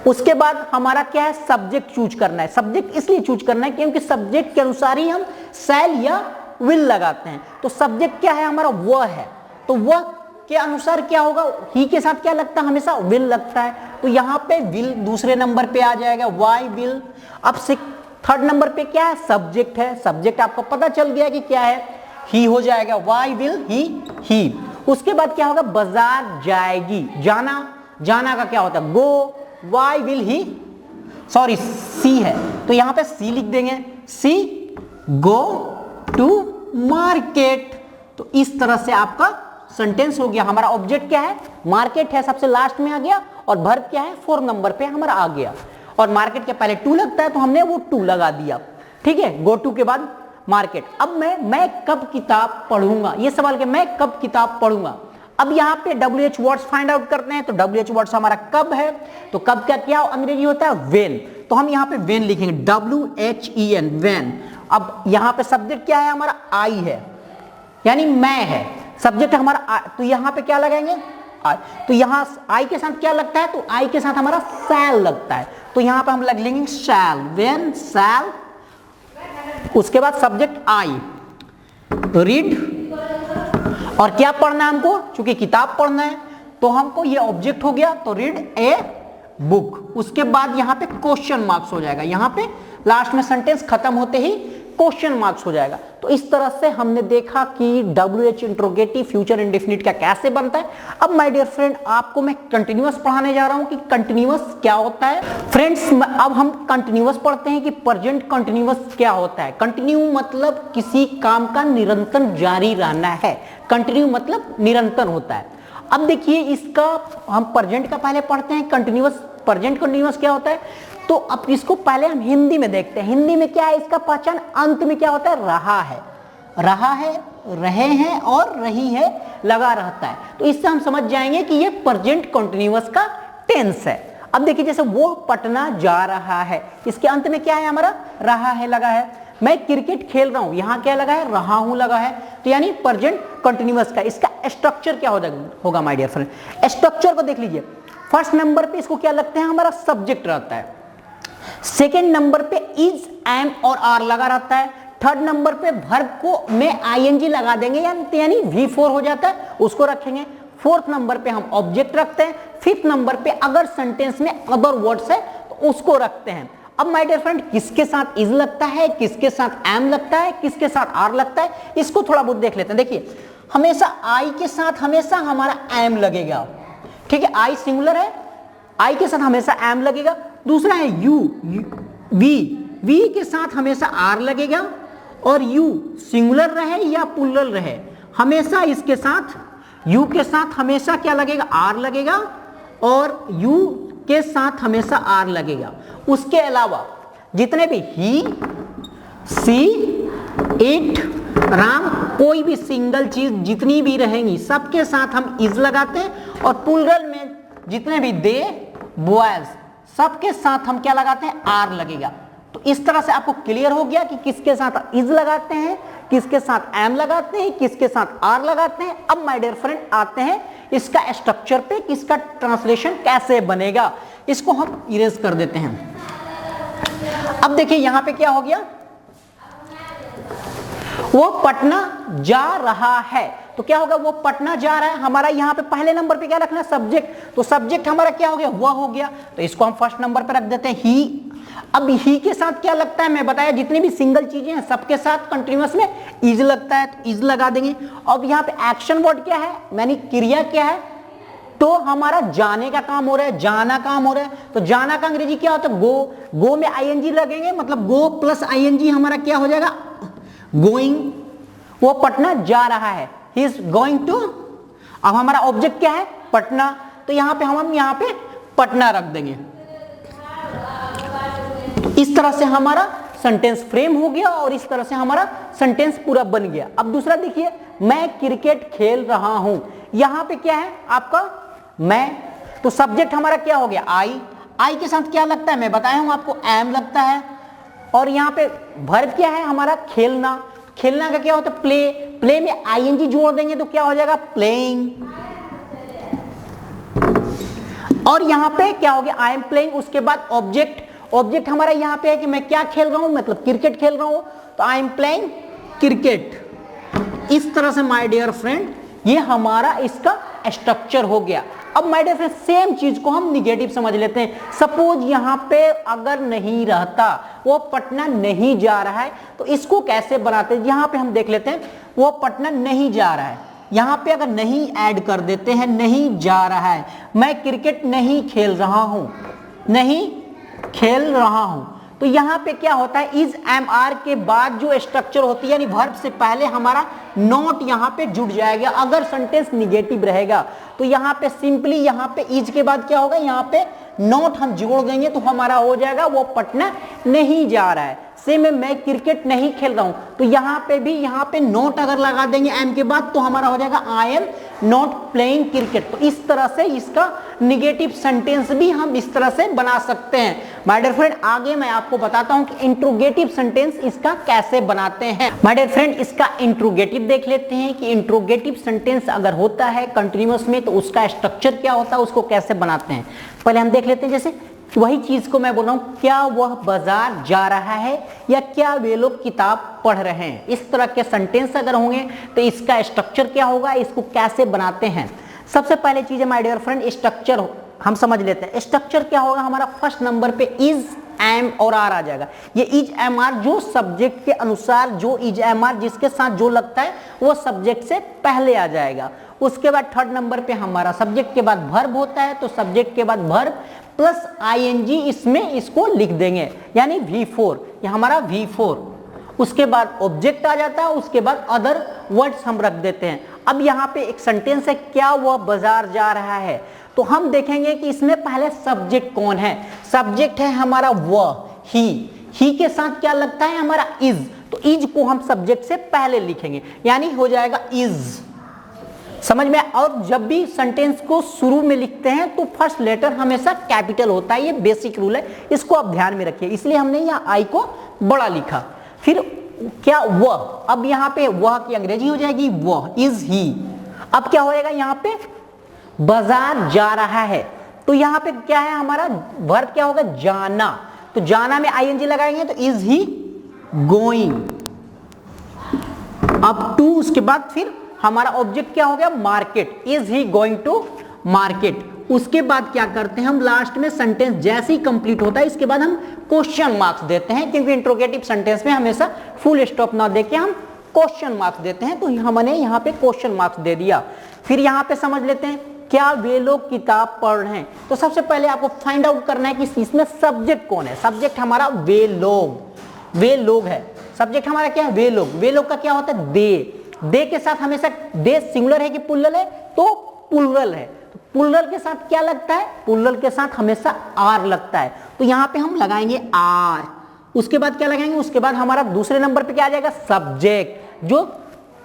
उसके बाद हमारा क्या है, सब्जेक्ट चूज करना है। सब्जेक्ट इसलिए चूज करना है क्योंकि सब्जेक्ट के अनुसार ही हम शैल या विल लगाते हैं। तो सब्जेक्ट क्या है हमारा, वह है, तो वह के अनुसार क्या होगा, ही के साथ क्या लगता है, हमेशा विल लगता है, तो यहाँ पे विल दूसरे नंबर पे आ जाएगा, वाई विल। अब से थर्ड नंबर पे क्या है, सब्जेक्ट है। सब्जेक्ट आपको पता चल गया कि क्या है, ही हो जाएगा, वाई विल ही। उसके बाद क्या होगा, बाजार जाएगी, जाना, जाना का क्या होता है, go, why will he, sorry she है तो यहां पे सी लिख देंगे, सी गो टू मार्केट। तो इस तरह से आपका सेंटेंस हो गया। हमारा ऑब्जेक्ट क्या है, मार्केट है, सबसे लास्ट में आ गया, और वर्ब क्या है, 4 नंबर पे हमारा आ गया, और मार्केट के पहले टू लगता है तो हमने वो टू लगा दिया, ठीक है, गो टू के बाद मार्केट। अब मैं कब किताब पढ़ूंगा, ये सवाल के मैं कब किताब पढ़ूंगा। अब यहाँ पे WH वर्ड्स फाइंड आउट करते हैं। तो WH वर्ड्स हमारा कब है, तो कब का क्या अंग्रेजी होता है, व्हेन, तो हम यहाँ पे व्हेन लिखेंगे, WHEN, व्हेन। अब यहाँ पे सब्जेक्ट क्या है हमारा, आई है, यानी मैं है, सब्जेक्ट हमारा, तो यहाँ पे क्या लगाएंगे, आई। तो यहाँ आई के साथ क्या लगता है, तो आई के साथ हमारा शैल लगता है, तो यहाँ पे हम लग लेंगे शैल, व्हेन शैल। उसके बाद सब्जेक्ट आई, रीड, और क्या पढ़ना है हमको, चूंकि किताब पढ़ना है तो हमको ये ऑब्जेक्ट हो गया, तो रीड ए बुक। उसके बाद यहाँ पे क्वेश्चन मार्क्स हो जाएगा, यहाँ पे लास्ट में सेंटेंस खत्म होते ही क्वेश्चन मार्क्स हो जाएगा। तो इस तरह से हमने देखा कि WH इंट्रोगेटिव फ्यूचर इंडेफिनिट का कैसे बनता है। अब माय डियर फ्रेंड आपको मैं कंटिन्यूअस पढ़ाने जा रहा हूं कि कंटिन्यूअस क्या होता है। फ्रेंड्स अब हम कंटिन्यूअस पढ़ते हैं कि प्रेजेंट कंटिन्यूअस क्या होता है। कंटिन्यू मतलब किसी काम का निरंतर जारी रहना है, कंटिन्यू मतलब निरंतर होता है। अब देखिए इसका हम प्रेजेंट का पहले पढ़ते हैं, कंटिन्यूअस, प्रेजेंट कंटिन्यूअस क्या होता है। तो अब इसको पहले हम हिंदी में देखते हैं। हिंदी में क्या है इसका पहचान, अंत में क्या होता है, रहा है, रहा है, रहे हैं और रही है लगा रहता है। तो इससे हम समझ जाएंगे कि ये प्रेजेंट कंटिन्यूअस का टेंस है। अब देखिए जैसे वो पटना जा रहा है, इसके अंत में क्या है हमारा, रहा है लगा है। मैं क्रिकेट खेल रहा हूं, यहां क्या लगा है, रहा हूं लगा है, तो यानी प्रेजेंट कंटिन्यूअस का इसका स्ट्रक्चर क्या होगा माय डियर फ्रेंड। स्ट्रक्चर को देख लीजिए, फर्स्ट नंबर पे इसको क्या लगता है, हमारा सब्जेक्ट रहता है। सेकेंड नंबर पे इज, एम और आर लगा रहता है। थर्ड नंबर पे वर्ब को में ING लगा देंगे, यानी V4 हो जाता है, उसको रखेंगे। फोर्थ नंबर पे हम ऑब्जेक्ट रखते हैं। फिफ्थ नंबर पे अगर सेंटेंस में अदर वर्ड्स है उसको रखते हैं। अब माय डियर फ्रेंड, किसके साथ इज लगता है, किसके साथ एम लगता है, किसके साथ आर लगता है, इसको थोड़ा बहुत देख लेते हैं। देखिए, हमेशा आई के साथ हमेशा हमारा एम लगेगा, ठीक है, आई सिंगुलर है, आई के साथ हमेशा एम लगेगा। दूसरा है यू, वी, वी के साथ हमेशा आर लगेगा, और यू सिंगुलर रहे या प्लूरल रहे, हमेशा इसके साथ यू के साथ हमेशा क्या लगेगा, आर लगेगा, और यू के साथ हमेशा आर लगेगा। उसके अलावा जितने भी ही, सी, इट, राम, कोई भी सिंगल चीज जितनी भी रहेंगी सबके साथ हम इज लगाते हैं, और प्लूरल में जितने भी दे, बॉयज, सबके साथ हम क्या लगाते हैं, आर लगेगा। तो इस तरह से आपको क्लियर हो गया कि किसके साथ इज लगाते हैं, किसके साथ एम लगाते हैं, किसके साथ आर लगाते हैं। अब माय डियर फ्रेंड आते हैं इसका स्ट्रक्चर पे, किसका ट्रांसलेशन कैसे बनेगा, इसको हम इरेज कर देते हैं। अब देखिए यहां पे क्या हो गया, वो पटना जा रहा है, तो क्या होगा, वो पटना जा रहा है। हमारा यहाँ पे पहले नंबर पे क्या रखना है, सब्जेक्ट, तो सब्जेक्ट हमारा क्या हो गया, वह हो गया, तो इसको हम फर्स्ट नंबर पे रख देते हैं, ही। अब ही के साथ क्या लगता है, मैं बताया जितनी भी सिंगल चीजें हैं सबके साथ कंटिन्यूअस में इज लगता है, तो इज लगा देंगे। अब यहाँ पे एक्शन वर्ड क्या है, यानी क्रिया क्या है, तो हमारा जाने का काम हो रहा है, जाना काम हो रहा है, तो जाना का अंग्रेजी क्या होता है, गो, गो में आईएनजी लगेंगे, मतलब गो प्लस आईएनजी हमारा क्या हो जाएगा, गोइंग। वो पटना जा रहा है, ही इज गोइंग टू। अब हमारा ऑब्जेक्ट क्या है, पटना, तो यहां पे हम यहां पे पटना रख देंगे। इस तरह से हमारा सेंटेंस फ्रेम हो गया, और इस तरह से हमारा सेंटेंस पूरा बन गया। अब दूसरा देखिए, मैं क्रिकेट खेल रहा हूं, यहां पे क्या है आपका मैं, तो सब्जेक्ट हमारा क्या हो गया, आई, आई के साथ क्या लगता है, मैं बताया हूं आपको, एम लगता है, और यहां पे वर्ब क्या है हमारा, खेलना, खेलना का क्या होता है, प्ले, प्ले में आईएनजी जोड़ देंगे तो क्या हो जाएगा, प्लेइंग। और यहां पे क्या हो गया, आई एम प्लेइंग। उसके बाद ऑब्जेक्ट, ऑब्जेक्ट हमारा यहां पे है कि मैं क्या खेल रहा हूं, मतलब क्रिकेट खेल रहा हूं, तो आई एम प्लेइंग क्रिकेट। इस तरह से माय डियर फ्रेंड ये हमारा इसका स्ट्रक्चर हो गया। अब माय डियर फ्रेंड सेम चीज को हम निगेटिव समझ लेते हैं। सपोज यहां पे अगर नहीं रहता, वो पटना नहीं जा रहा है, तो इसको कैसे बनाते हैं, यहां पे हम देख लेते हैं, वो पटना नहीं जा रहा है, यहां पे अगर नहीं ऐड कर देते हैं, नहीं जा रहा है, मैं क्रिकेट नहीं खेल रहा हूं, नहीं खेल रहा हूं, तो यहां पे क्या होता है, इज एम आर के बाद जो स्ट्रक्चर होती है, यानी वर्ब से पहले हमारा नॉट यहां पे जुड़ जाएगा। अगर सेंटेंस निगेटिव रहेगा तो यहां पे सिंपली यहां पे इज के बाद क्या होगा, यहां पे नॉट हम जोड़ देंगे, तो हमारा हो जाएगा वो पटना नहीं जा रहा है। सेम में मैं क्रिकेट नहीं खेल रहा हूं, तो यहां पे भी यहां पे नॉट अगर लगा देंगे एम के बाद, तो हमारा हो जाएगा I am not playing cricket. तो इस तरह से इसका निगेटिव सेंटेंस भी हम इस तरह से बना सकते हैं। माय डियर फ्रेंड आगे मैं आपको बताता हूं कि इंट्रोगेटिव सेंटेंस इसका कैसे बनाते हैं। माय डियर फ्रेंड इसका इंट्रोगेटिव देख लेते हैं कि इंट्रोगेटिव सेंटेंस अगर होता है कंटिन्यूअस में, तो उसका स्ट्रक्चर क्या होता है, उसको कैसे बनाते हैं। पहले हम देख लेते हैं, जैसे वही चीज को मैं बोल रहा हूं, क्या वह बाजार जा रहा है, या क्या वे लोग किताब पढ़ रहे हैं। इस तरह के सेंटेंस अगर होंगे तो इसका स्ट्रक्चर क्या होगा, इसको कैसे बनाते हैं। सबसे पहले चीज है माय डियर फ्रेंड, स्ट्रक्चर हम समझ लेते हैं। स्ट्रक्चर क्या होगा, हमारा फर्स्ट नंबर पे इज, एम और आर आ जाएगा। ये इज एम आर जो सब्जेक्ट के अनुसार, जो इज एम आर जिसके साथ जो लगता है वो सब्जेक्ट से पहले आ जाएगा। उसके बाद थर्ड नंबर पे हमारा सब्जेक्ट के बाद वर्ब होता है, तो सब्जेक्ट के बाद वर्ब प्लस आईएनजी इसमें इसको लिख देंगे, यानी V4, ये हमारा V4। उसके बाद ऑब्जेक्ट आ जाता है, उसके बाद अदर वर्ड्स हम रख देते हैं। अब यहाँ पे एक सेंटेंस है, क्या वह बाजार जा रहा है, तो हम देखेंगे कि इसमें पहले सब्जेक्ट कौन है। सब्जेक्ट है हमारा वह, ही के साथ क्या लगता है हमारा इज, तो इज को हम सब्जेक्ट से पहले लिखेंगे, यानी हो जाएगा इज। समझ में। और जब भी सेंटेंस को शुरू में लिखते हैं तो फर्स्ट लेटर हमेशा कैपिटल होता है, ये बेसिक रूल है, इसको आप ध्यान में रखिए, इसलिए हमने यहाँ आई को बड़ा लिखा। फिर क्या वह, अब यहाँ पे वह की अंग्रेजी हो जाएगी वह, इज ही। अब क्या होएगा, यहाँ पे बाजार जा रहा है, तो यहाँ पे क्या है हमारा वर्ब क्या होगा, जाना, तो जाना में आईएनजी लगाएंगे तो इज ही गोइंग। अब टू, उसके बाद फिर हमारा ऑब्जेक्ट क्या हो गया, market, is he going to market. उसके बाद क्या करते हैं हम लास्ट में सेंटेंस जैसे ही कंप्लीट होता है इसके बाद हम क्वेश्चन मार्क्स देते हैं, क्योंकि इंट्रोगेटिव सेंटेंस में हमेशा फुल स्टॉप ना देके हम क्वेश्चन मार्क्स देते हैं, तो हमने यहाँ पे क्वेश्चन मार्क्स दे दिया। फिर यहाँ पे समझ लेते हैं क्या वे लोग किताब पढ़ रहे हैं। तो सबसे पहले आपको फाइंड आउट करना है कि इसमें सब्जेक्ट कौन है। सब्जेक्ट हमारा वे लोग है। सब्जेक्ट हमारा क्या है, वे लोग। वे लोग का क्या होता है, दे के साथ हमेशा, दे सिंगुलर है कि प्लुरल है, तो प्लुरल है। तो प्लुरल के साथ क्या लगता है, प्लुरल के साथ हमेशा आर लगता है। तो यहाँ पे हम लगाएंगे आर। उसके बाद क्या लगाएंगे, उसके बाद हमारा दूसरे नंबर पे क्या आ जाएगा, सब्जेक्ट। जो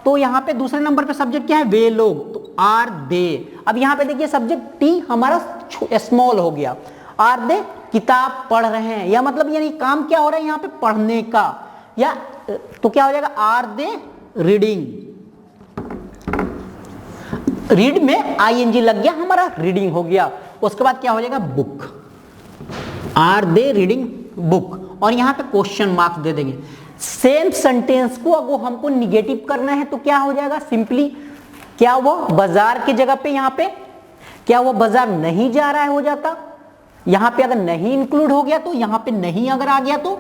तो यहाँ पे दूसरे नंबर पे सब्जेक्ट क्या है, वे लोग, तो आर दे। अब यहाँ पे देखिए सब्जेक्ट टी हमारा स्मॉल हो गया। आर दे किताब पढ़ रहे हैं, या मतलब यानी काम क्या हो रहा है यहाँ पे, पढ़ने का। या तो क्या हो जाएगा, आर दे रीडिंग। रीड में आईएनजी लग गया, हमारा रीडिंग हो गया। उसके बाद क्या हो जाएगा, book. Are they reading book. और यहाँ पे क्वेश्चन मार्क्स दे देंगे। सेम सेंटेंस को अगर हमको निगेटिव करना है तो क्या हो जाएगा, सिंपली क्या वो बाजार की जगह पे, यहाँ पे क्या वो बाजार नहीं जा रहा है हो जाता। यहाँ पे अगर नहीं इंक्लूड हो गया तो यहाँ पे नहीं अगर आ गया तो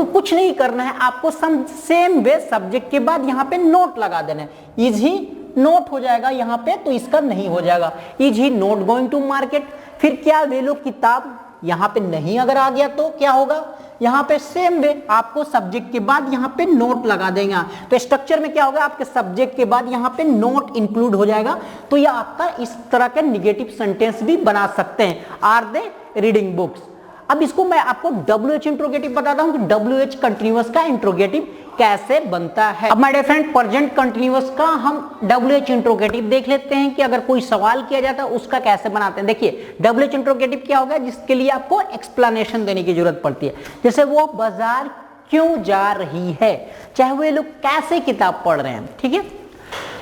कुछ नहीं करना है आपको, सेम वे सब्जेक्ट के बाद यहाँ पे नोट लगा देना है। इज ही नोट हो जाएगा यहाँ पे, तो इसका नहीं हो जाएगा। Is he not going to market. फिर क्या वे लोग किताब, यहाँ पे नहीं अगर आ गया तो क्या होगा, यहाँ पे सेम वे आपको सब्जेक्ट के बाद यहाँ पे नोट लगा देंगे। तो स्ट्रक्चर में क्या होगा, आपके सब्जेक्ट के बाद यहाँ पे नोट इंक्लूड हो जाएगा। तो यह आपका इस तरह के निगेटिव सेंटेंस भी बना सकते हैं, आर दे रीडिंग बुक्स। अब इसको मैं आपको WH इंट्रोगेटिव बताता हूं कि WH कंटिन्यूअस का इंट्रोगेटिव कैसे बनता है। अब my dear friend, present continuous का हम WH इंट्रोगेटिव देख लेते हैं कि अगर कोई सवाल किया जाता है उसका कैसे बनाते हैं। देखिए WH इंट्रोगेटिव क्या होगा, जिसके लिए आपको एक्सप्लेनेशन देने की जरूरत पड़ती है। जैसे वो बाजार क्यों जा रही है, चाहे वो लोग कैसे किताब पढ़ रहे हैं, ठीक है।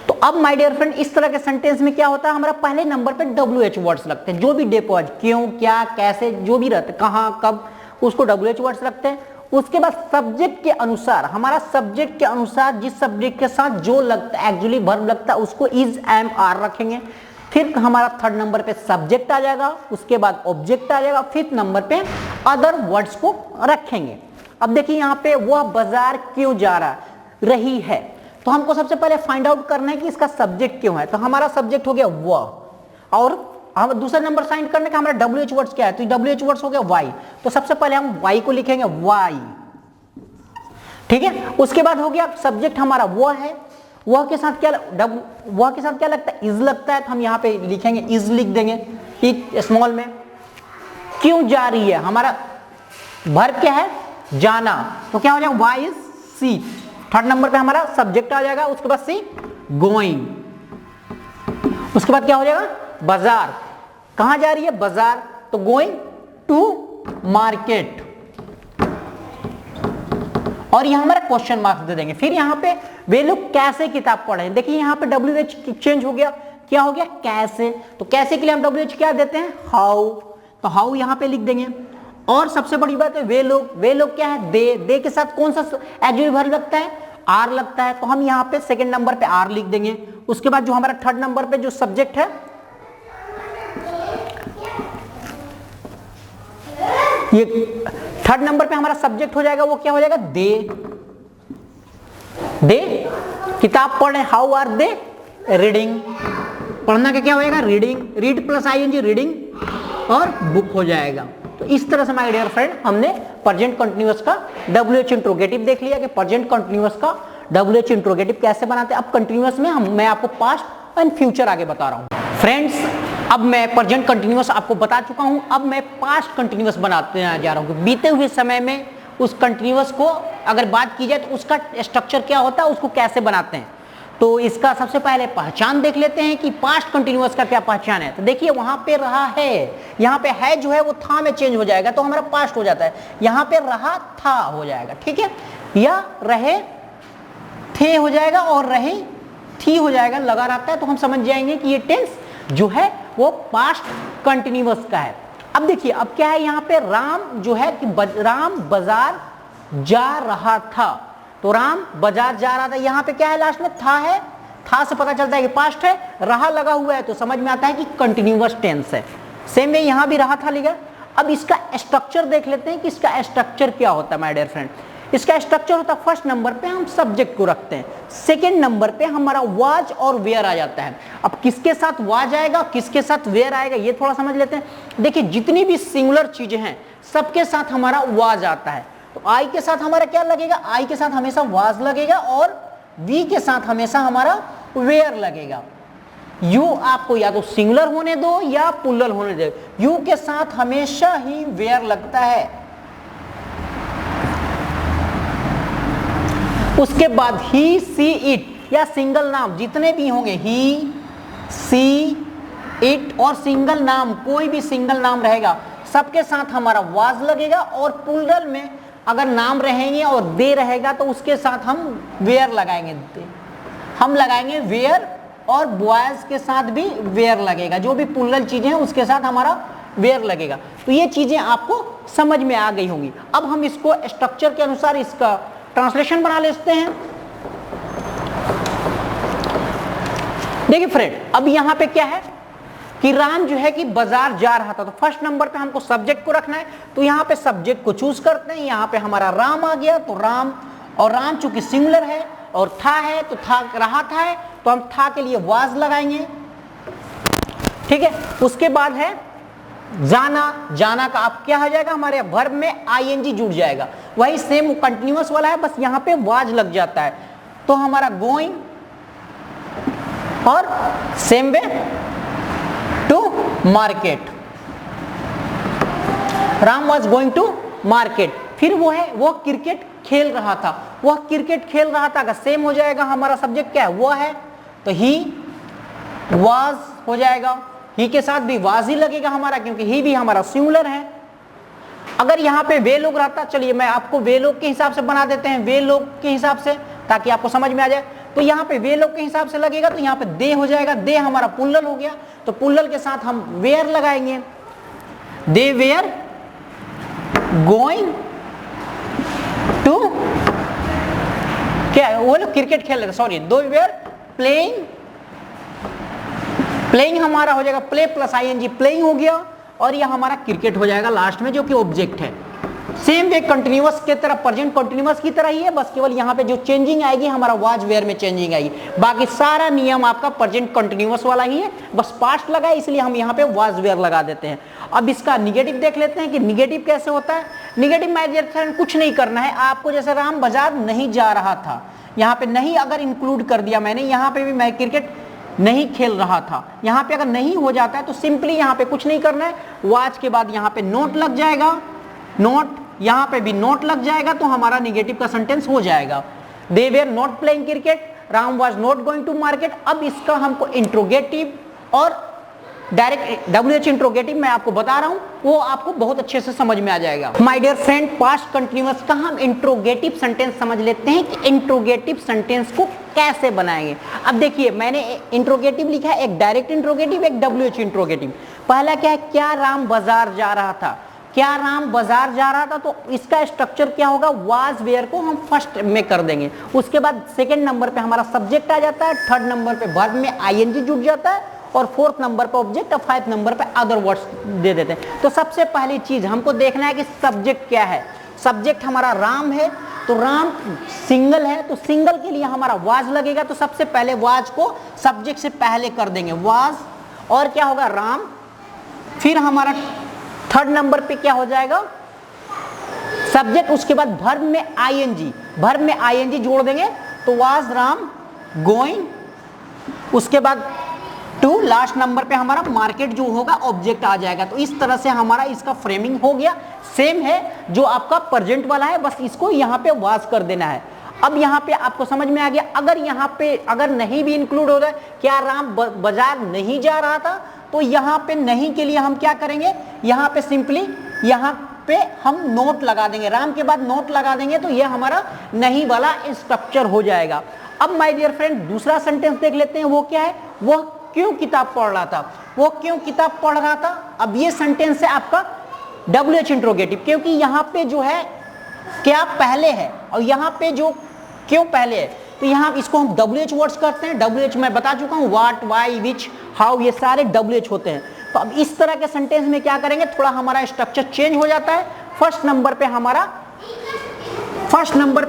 तो अब माय डियर फ्रेंड, इस तरह के सेंटेंस में क्या होता है, हमारा पहले नंबर पे WH वर्ड्स लगते हैं। जो भी डेपोज, क्यों, क्या, कैसे, जो भी रहते, कहां, कब, उसको WH वर्ड्स लगते हैं। उसके बाद सब्जेक्ट के अनुसार, हमारा सब्जेक्ट के अनुसार जिस सब्जेक्ट के साथ जो लगता है, एक्चुअली वर्ब लगता है, उसको इज, एम, आर रखेंगे। फिर हमारा थर्ड नंबर पे सब्जेक्ट आ जाएगा, उसके बाद ऑब्जेक्ट आ जाएगा, फिफ्थ नंबर पे अदर वर्ड्स को रखेंगे। अब देखिए यहाँ पे वह बाजार क्यों जा रही है, तो हमको सबसे पहले फाइंड आउट करना है कि इसका सब्जेक्ट क्यों है। तो हमारा सब्जेक्ट हो गया वह, और हम दूसरा नंबर साइन करने का हमारा WH वर्ड्स क्या है, तो WH वर्ड्स हो गया वाई। तो सबसे पहले हम वाई को लिखेंगे वाई, ठीक है। उसके बाद हो गया सब्जेक्ट हमारा वह है, वह के साथ क्या लगता है, इज लगता है, तो हम यहाँ पे लिखेंगे इज, लिख देंगे स्मॉल में। क्यों जा रही है, हमारा वर्ब क्या है, जाना, तो क्या हो जाएगा why is she. Third number पे हमारा सब्जेक्ट आ जाएगा, उसके बाद सी गोइंग। उसके बाद क्या हो जाएगा, बाजार, कहां जा रही है, बाजार, तो गोइंग टू मार्केट। और यहां हमारा क्वेश्चन मार्क्स दे देंगे। फिर यहां पे वे लोग कैसे किताब पढ़े, देखिए यहां पे WH चेंज हो गया, क्या हो गया, कैसे। तो कैसे के लिए हम WH क्या देते हैं, हाउ, तो हाउ यहां पे लिख देंगे। और सबसे बड़ी बात है वे लोग क्या है, दे के साथ कौन सा एक्चुअली वर्ब लगता है, आर लगता है, तो हम यहाँ पे सेकंड नंबर पे आर लिख देंगे। उसके बाद जो हमारा थर्ड नंबर पे जो सब्जेक्ट है, ये थर्ड नंबर पे हमारा सब्जेक्ट हो जाएगा, वो क्या हो जाएगा, दे किताब पढ़ रहे, हाउ आर दे रीडिंग, पढ़ना का क्या हो जाएगा, reading, read plus ING reading, और बुक हो जाएगा। तो इस तरह से माय डियर फ्रेंड हमने प्रेजेंट कंटीन्यूअस का WH इंट्रोगेटिव देख लिया कि प्रेजेंट कंटीन्यूअस का WH इंट्रोगेटिव कैसे बनाते हैं। अब कंटीन्यूअस में मैं आपको पास्ट एंड फ्यूचर आगे बता रहा हूं। फ्रेंड्स, अब मैं प्रेजेंट कंटीन्यूअस आपको बता चुका हूं, अब मैं पास्ट कंटीन्यूअस बनाते जा रहा हूं। बीते हुए समय में उस कंटीन्यूअस को अगर बात की जाए तो उसका स्ट्रक्चर क्या होता है, उसको कैसे बनाते हैं। तो इसका सबसे पहले पहचान देख लेते हैं कि पास्ट कंटीन्यूअस का क्या पहचान है। तो देखिए वहां पे रहा है, यहाँ पे है जो है वो था में चेंज हो जाएगा, तो हमारा पास्ट हो जाता है। यहाँ पे रहा था हो जाएगा, ठीक है, या रहे थे हो जाएगा, और रही थी हो जाएगा, लगा रहता है, तो हम समझ जाएंगे कि ये टेंस जो है वो पास्ट कंटीन्यूअस का है। अब देखिए अब क्या है, यहाँ पे राम जो है कि राम बाजार जा रहा था, तो राम बाजार जा रहा था, यहाँ पे क्या है लास्ट में था है, था से पता चलता है कि पास्ट है, रहा लगा हुआ है तो समझ में आता है कि कंटिन्यूअस टेंस है। सेम वे यहां भी रहा था लिखा। अब इसका स्ट्रक्चर देख लेते हैं कि इसका स्ट्रक्चर क्या होता है माय डियर फ्रेंड। इसका स्ट्रक्चर होता है, फर्स्ट नंबर पे हम सब्जेक्ट को रखते हैं, सेकंड नंबर पे हमारा वाज और वेयर आ जाता है। अब किसके साथ वाज आएगा, किसके साथ वेयर आएगा, ये थोड़ा समझ लेते हैं। देखिए जितनी भी सिंगुलर चीजें हैं सबके साथ हमारा वाज आता है। तो आई के साथ हमारा क्या लगेगा, आई के साथ हमेशा वाज लगेगा और वी के साथ हमेशा हमारा वेयर लगेगा। यू आपको या तो सिंगुलर होने दो या प्लूरल होने दो, यू के साथ हमेशा ही वेयर लगता है। उसके बाद ही, सी, इट या सिंगल नाम जितने भी होंगे, ही, सी, इट और सिंगल नाम, कोई भी सिंगल नाम रहेगा सबके साथ हमारा वाज लगेगा। और प्लूरल में अगर नाम रहेंगे और दे रहेगा तो उसके साथ हम वेयर लगाएंगे, हम लगाएंगे वेयर, और बॉयज के साथ भी वेयर लगेगा। जो भी प्लूरल चीजें हैं उसके साथ हमारा वेयर लगेगा। तो ये चीजें आपको समझ में आ गई होंगी। अब हम इसको स्ट्रक्चर के अनुसार इसका ट्रांसलेशन बना लेते हैं। देखिए फ्रेंड, अब यहां पे क्या है कि राम जो है कि बाजार जा रहा था, तो फर्स्ट नंबर पे हमको सब्जेक्ट को रखना है। तो यहां पे सब्जेक्ट को चूज करते हैं, यहां पे हमारा राम आ गया। तो राम, और राम चूंकि सिंगुलर है और था है तो था, रहा था है तो हम था के लिए वाज लगाएंगे, ठीक है। उसके बाद है जाना, जाना का आप क्या हो जाएगा, हमारे वर्ब में आईएनजी जुड़ जाएगा। वही सेम कंटिन्यूअस वाला है, बस यहां पे वाज लग जाता है। तो हमारा गोइंग, और same way to market, Ram was going to market. फिर वो है, वो क्रिकेट खेल रहा था, वह क्रिकेट खेल रहा था का सेम हो जाएगा। हमारा सब्जेक्ट क्या है, वो है, तो ही वाज हो जाएगा। ही के साथ भी वाज ही लगेगा हमारा, क्योंकि ही भी हमारा सिंगुलर है। अगर यहाँ पे वे लोग रहता, चलिए मैं आपको वे लोग के हिसाब से बना देते हैं, वे लोग के हिसाब से, ताकि आपको समझ में आ जाए। तो यहाँ पे वे लोग के हिसाब से लगेगा तो यहाँ पे दे हो जाएगा, दे हमारा प्लूरल हो गया। तो प्लूरल के साथ हम वेयर लगाएंगे, दे वेयर गोइंग टू, क्या वो लोग क्रिकेट खेल रहे थे, सॉरी, दो वेयर प्लेइंग, प्लेइंग हमारा हो जाएगा प्ले प्लस आईएनजी, प्लेइंग हो गया। और यह हमारा क्रिकेट हो जाएगा लास्ट में, जो कि ऑब्जेक्ट है। सेम वे कंटिन्यूअस की तरह, प्रेजेंट कंटिन्यूअस की तरह ही है, बस केवल यहाँ पे जो चेंजिंग आएगी हमारा वाज वेयर में चेंजिंग आएगी। बाकी सारा नियम आपका प्रेजेंट कंटिन्यूअस वाला ही है, बस पास्ट लगा है इसलिए हम यहाँ पे वाज वेयर लगा देते हैं। अब इसका निगेटिव देख लेते हैं कि निगेटिव कैसे होता है। निगेटिव माय डियर फ्रेंड कुछ नहीं करना है आपको, जैसे राम बाजार नहीं जा रहा था, यहाँ पे नहीं अगर इंक्लूड कर दिया मैंने, यहाँ पे भी मैं क्रिकेट नहीं खेल रहा था, यहाँ पे अगर नहीं हो जाता है तो सिंपली यहाँ पे कुछ नहीं करना है, वाज के बाद यहाँ पे नोट लग जाएगा, नोट, यहाँ पे भी नोट लग जाएगा, तो हमारा निगेटिव का सेंटेंस हो जाएगा। They were not playing cricket, Ram was not going to market. अब इसका हमको इंट्रोगेटिव और डायरेक्ट WH इंट्रोगेटिव मैं आपको बता रहा हूं, वो आपको बहुत अच्छे से समझ में आ जाएगा। My dear friend, past continuous का हम इंट्रोगेटिव सेंटेंस समझ लेते हैं कि इंट्रोगेटिव सेंटेंस को कैसे बनाएंगे। अब देखिए मैंने इंट्रोगेटिव लिखा है, एक डायरेक्ट इंट्रोगेटिव, एक WH इंट्रोगेटिव। पहला क्या है, क्या राम बाजार जा रहा था, क्या राम बाजार जा रहा था, तो इसका स्ट्रक्चर क्या होगा, वाज वेयर को हम फर्स्ट में कर देंगे। उसके बाद सेकंड नंबर पे हमारा सब्जेक्ट आ जाता है, थर्ड नंबर पे वर्ब में आईएनजी जुड़ जाता है, और फोर्थ नंबर पे ऑब्जेक्ट, और फाइव नंबर पे अदर वर्ड्स दे देते हैं। तो सबसे पहली चीज हमको देखना है कि सब्जेक्ट क्या है। सब्जेक्ट हमारा राम है, तो राम सिंगल है, तो सिंगल के लिए हमारा वाज लगेगा। तो सबसे पहले वाज को सब्जेक्ट से पहले कर देंगे, वाज, और क्या होगा, राम। फिर हमारा थर्ड नंबर पे क्या हो जाएगा, सब्जेक्ट, उसके बाद वर्ब में आईएनजी, वर्ब में आईएनजी जोड़ देंगे, तो वाज राम गोइंग, उसके बाद टू, लास्ट नंबर पे हमारा मार्केट जो होगा ऑब्जेक्ट आ जाएगा। तो इस तरह से हमारा इसका फ्रेमिंग हो गया। सेम है जो आपका प्रेजेंट वाला है, बस इसको यहाँ पे वाज कर देना है। अब यहाँ पे आपको समझ में आ गया। अगर यहाँ पे अगर नहीं भी इंक्लूड हो रहा है, क्या राम बाजार नहीं जा रहा था, तो यहाँ पे नहीं के लिए हम क्या करेंगे, यहाँ पे सिंपली यहाँ पे हम नोट लगा देंगे, राम के बाद नोट लगा देंगे, तो ये हमारा नहीं वाला स्ट्रक्चर हो जाएगा। अब माय डियर फ्रेंड दूसरा सेंटेंस देख लेते हैं, वो क्या है, वो क्यों किताब पढ़ रहा था, वो क्यों किताब पढ़ रहा था। अब ये सेंटेंस है आपका WH इंट्रोगेटिव, क्योंकि यहाँ पे जो है क्या पहले है, और यहाँ पे जो क्यों पहले है, तो यहाँ इसको हम WH वर्ड्स करते हैं। WH मैं बता चुका हूँ, व्हाट, व्हाई, विच, हाउ, ये सारे WH होते हैं। तो अब इस तरह के सेंटेंस में क्या करेंगे, थोड़ा हमारा स्ट्रक्चर चेंज हो जाता है। फर्स्ट नंबर पे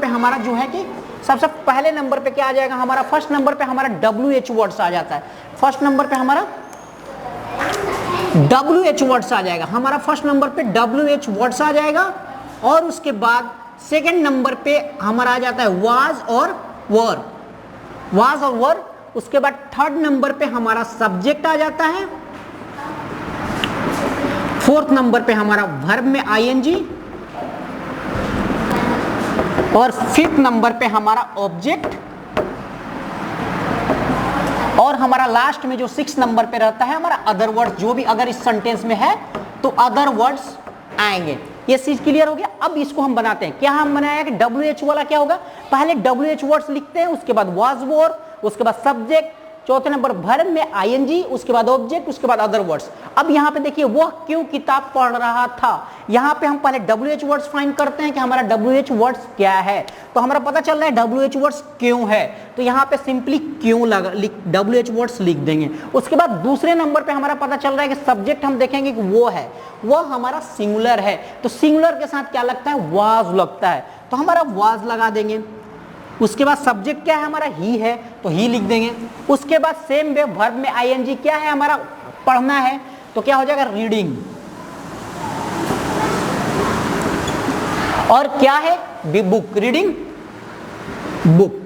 हमारा जो है कि सबसे पहले नंबर पे क्या आ जाएगा हमारा, फर्स्ट नंबर पे हमारा WH वर्ड्स आ जाता है। फर्स्ट नंबर पे हमारा WH वर्ड्स आ जाएगा, हमारा फर्स्ट नंबर पे WH वर्ड्स आ जाएगा। और उसके बाद सेकंड नंबर पे हमारा आ जाता है वाज और वर, वाज और वर। उसके बाद थर्ड नंबर पे हमारा सब्जेक्ट आ जाता है। फोर्थ नंबर पे हमारा वर्ब में ING। और फिफ्थ नंबर पे हमारा ऑब्जेक्ट। और हमारा लास्ट में जो 6 नंबर पे रहता है हमारा अदर वर्ड्स, जो भी अगर इस सेंटेंस में है तो अदर वर्ड्स आएंगे। ये चीज क्लियर हो गया। अब इसको हम बनाते हैं, क्या हम बनाया कि WH वाला क्या होगा, पहले WH वर्ड्स लिखते हैं, उसके बाद वाज वर, उसके बाद सब्जेक्ट, चौथे नंबर वर्ब में ING, उसके बाद ऑब्जेक्ट, उसके बाद अदर वर्ड्स। अब यहाँ पे देखिए वह क्यों किताब पढ़ रहा था, यहाँ पे हम पहले WH वर्ड्स फाइंड करते हैं कि हमारा WH वर्ड्स क्या है। तो हमारा पता चल रहा है WH वर्ड्स क्यों है, तो यहाँ पे सिंपली क्यों WH वर्ड्स लिख देंगे। उसके बाद दूसरे नंबर पे हमारा पता चल रहा है कि सब्जेक्ट हम देखेंगे कि वो है, वह हमारा सिंगुलर है, तो सिंगुलर के साथ क्या लगता है, वाज लगता है, तो हमारा वाज लगा देंगे। उसके बाद सब्जेक्ट क्या है हमारा, ही है, तो ही लिख देंगे। उसके बाद सेम वे वर्ब में ING क्या है हमारा, पढ़ना है, तो क्या हो जाएगा, रीडिंग। और क्या है, बुक, रीडिंग बुक।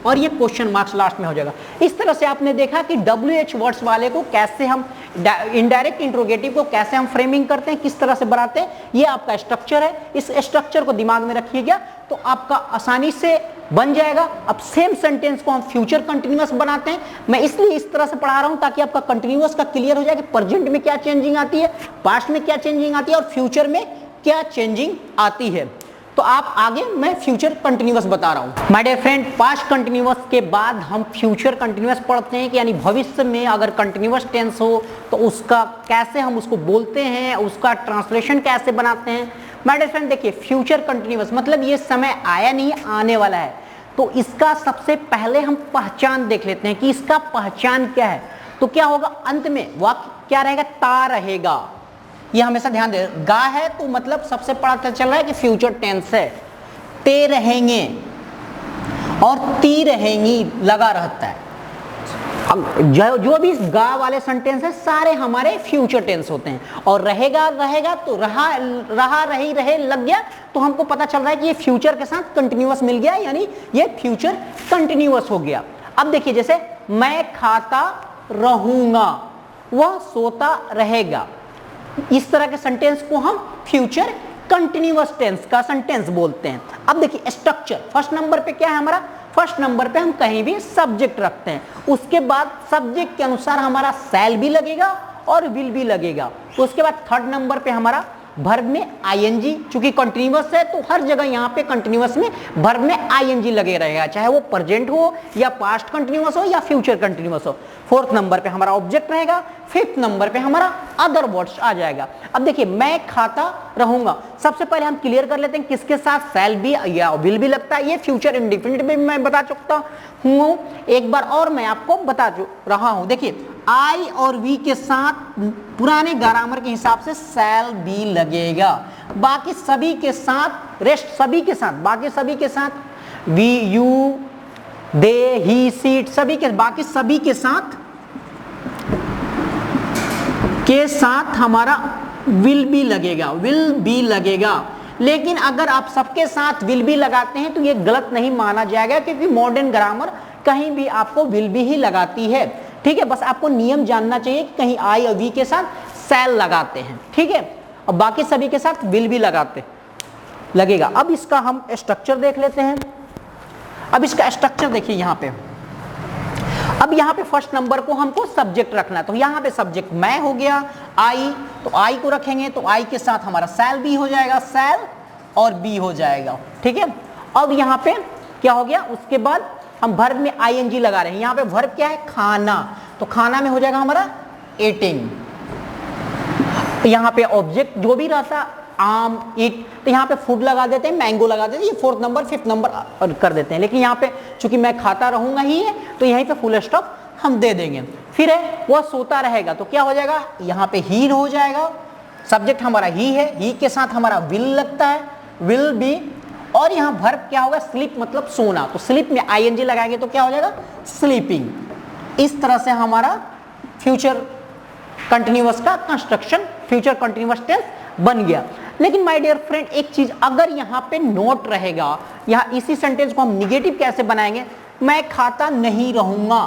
और ये क्वेश्चन मार्क्स लास्ट में हो जाएगा। इस तरह से आपने देखा कि WH वर्ड्स वाले को कैसे हम, इनडायरेक्ट इंट्रोगेटिव को कैसे हम फ्रेमिंग करते हैं, किस तरह से बनाते हैं, ये आपका स्ट्रक्चर है। इस स्ट्रक्चर को दिमाग में रखिएगा तो आपका आसानी से बन जाएगा। अब सेम सेंटेंस को हम फ्यूचर कंटिन्यूअस बनाते हैं। मैं इसलिए इस तरह से पढ़ा रहा हूं ताकि आपका कंटिन्यूअस का क्लियर हो जाए कि प्रेजेंट में क्या चेंजिंग आती है, पास्ट में क्या चेंजिंग आती है और फ्यूचर में क्या चेंजिंग आती है। तो आप आगे मैं फ्यूचर कंटिन्यूअस बता रहा हूं। My dear friend, past continuous के बाद हम फ्यूचर कंटिन्यूअस पढ़ते हैं कि यानी भविष्य में अगर कंटिन्यूअस टेंस हो तो उसका कैसे हम उसको बोलते हैं, उसका ट्रांसलेशन कैसे बनाते हैं। माय डियर फ्रेंड देखिए, फ्यूचर कंटिन्यूअस मतलब ये समय आया नहीं, आने वाला है। तो इसका सबसे पहले हम पहचान देख लेते हैं कि इसका पहचान क्या है। तो क्या होगा, अंत में वाक्य क्या रहेगा, ता रहेगा। ये हमेशा ध्यान दे, गा है तो मतलब सबसे पता चल रहा है कि फ्यूचर टेंस है। ते रहेंगे और ती रहेंगी लगा रहता है। अब जो भी गा वाले सेंटेंस है सारे हमारे फ्यूचर टेंस होते हैं। और रहेगा तो रहा रही रहे लग गया तो हमको पता चल रहा है कि ये फ्यूचर के साथ कंटिन्यूअस मिल गया, यानी ये फ्यूचर कंटिन्यूअस हो गया। अब देखिए, जैसे मैं खाता रहूंगा, वह सोता रहेगा, इस तरह के सेंटेंस को हम फ्यूचर कंटिन्यूअस टेंस का सेंटेंस बोलते हैं। अब देखिए स्ट्रक्चर, फर्स्ट नंबर पे क्या है हमारा, फर्स्ट नंबर पे हम कहीं भी सब्जेक्ट रखते हैं, उसके बाद सब्जेक्ट के अनुसार हमारा शैल भी लगेगा और विल भी लगेगा। उसके बाद थर्ड नंबर पे हमारा वर्ब में ING, चूंकि कंटिन्यूअस है तो हर जगह यहाँ पे कंटिन्यूअस में वर्ब में ING लगे रहेगा, चाहे वो प्रेजेंट हो या पास्ट कंटिन्यूअस हो या फ्यूचर कंटिन्यूअस हो। फोर्थ नंबर पे हमारा ऑब्जेक्ट रहेगा, फिफ्थ नंबर पे हमारा अदर वर्ड्स आ जाएगा। अब देखिए, मैं खाता रहूंगा, सबसे पहले हम क्लियर कर लेते हैं किसके साथ शैल भी या विल भी लगता है। ये फ्यूचर इंडिफिनिट में मैं बता चुका हूँ, एक बार और मैं आपको बता रहा हूँ। देखिए, I और V के साथ पुराने ग्रामर के हिसाब से शैल भी लगेगा, बाकी सभी के साथ, रेस्ट सभी के साथ, बाकी सभी के साथ we, you, they, he, she it, सभी के, बाकी सभी के साथ हमारा विल भी लगेगा, लेकिन अगर आप सबके साथ विल भी लगाते हैं तो ये गलत नहीं माना जाएगा, क्योंकि मॉडर्न ग्रामर कहीं भी आपको विल भी ही लगाती है। ठीक है, बस आपको नियम जानना चाहिए कि कहीं I और V के साथ शैल लगाते हैं, ठीक है, और बाकी सभी के साथ विल भी लगेगा। अब इसका हम स्ट्रक्चर देख लेते हैं। अब इसका स्ट्रक्चर देखिए, यहाँ पे अब यहाँ पे फर्स्ट नंबर को हमको सब्जेक्ट रखना है, तो यहाँ पे सब्जेक्ट मैं हो गया, I, तो I को रखेंगे तो I के साथ हमारा शैल भी हो जाएगा, शैल और बी हो जाएगा। ठीक है, अब यहाँ पे क्या हो गया, उसके बाद हम वर्ब में ING लगा रहे हैं। यहाँ पे वर्ब क्या है, खाना, तो खाना में हो जाएगा हमारा ईटिंग। तो यहाँ पे ऑब्जेक्ट जो भी रहता आम, ईट, तो यहाँ पे फूड लगा देते हैं, मैंगो लगा देते हैं, ये 4th नंबर 5th नंबर कर देते हैं। लेकिन यहाँ पे चूंकि मैं खाता रहूंगा ही है तो यहीं पे फुल स्टॉप हम दे देंगे। फिर है वह सोता रहेगा, तो क्या हो जाएगा, यहाँ पे ही हो जाएगा, सब्जेक्ट हमारा ही है, ही के साथ हमारा विल लगता है, विल बी, और यहाँ वर्ब क्या होगा, स्लीप मतलब सोना, तो स्लीप में आईएनजी लगाएंगे तो क्या हो जाएगा, स्लीपिंग। इस तरह से हमारा फ्यूचर कंटिन्यूअस का कंस्ट्रक्शन, फ्यूचर कंटिन्यूअस टेंस बन गया। लेकिन माय डियर फ्रेंड एक चीज, अगर यहाँ पे नोट रहेगा, यहाँ इसी सेंटेंस को हम निगेटिव कैसे बनाएंगे, मैं खाता नहीं रहूंगा,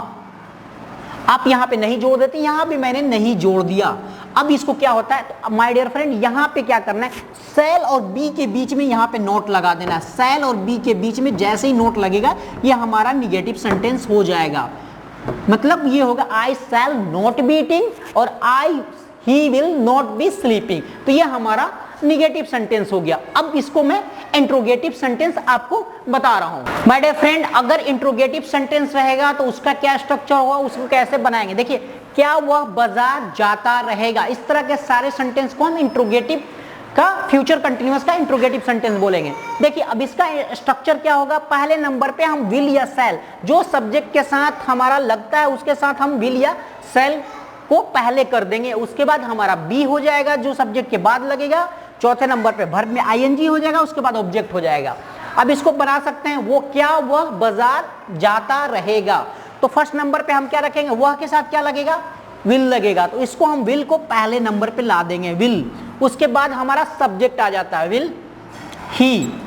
आप यहाँ पे नहीं जोड़ देते, यहाँ भी मैंने नहीं जोड़ दिया। अब इसको क्या होता है, तो माय डियर फ्रेंड यहाँ पे क्या करना है, सेल और बी के बीच में यहाँ पे नोट लगा देना है। सेल और बी के बीच में जैसे ही नोट लगेगा ये हमारा निगेटिव सेंटेंस हो जाएगा। मतलब ये होगा I shall not be eating और I he will not be sleeping, तो ये हमारा निगेटिव सेंटेंस हो गया। अब इसको मैं इंट्रोगेटिव सेंटेंस आपको बता रहा हूं। माय डियर फ्रेंड अगर इंट्रोगेटिव सेंटेंस रहेगा तो उसका क्या स्ट्रक्चर होगा, उसको कैसे बनाएंगे, देखिए, क्या वह बाजार जाता रहेगा, इस तरह के सारे सेंटेंस को हम इंट्रोगेटिव का, फ्यूचर कंटिन्यूअस का इंट्रोगेटिव सेंटेंस बोलेंगे। देखिए अब इसका स्ट्रक्चर क्या होगा, पहले नंबर पे हम विल या शैल, जो सब्जेक्ट के साथ हमारा लगता है उसके साथ हम विल या शैल को पहले कर देंगे, उसके बाद हमारा बी हो जाएगा जो सब्जेक्ट के बाद लगेगा, चौथे नंबर पे वर्ब में आईएनजी हो जाएगा, उसके बाद ऑब्जेक्ट हो जाएगा। अब इसको बना सकते हैं, वो क्या, वह बाजार जाता रहेगा, तो फर्स्ट नंबर पे हम क्या रखेंगे, वह के साथ क्या लगेगा, विल लगेगा, तो इसको हम विल को पहले नंबर पे ला देंगे, विल। उसके बाद हमारा सब्जेक्ट आ जाता है विल, ही।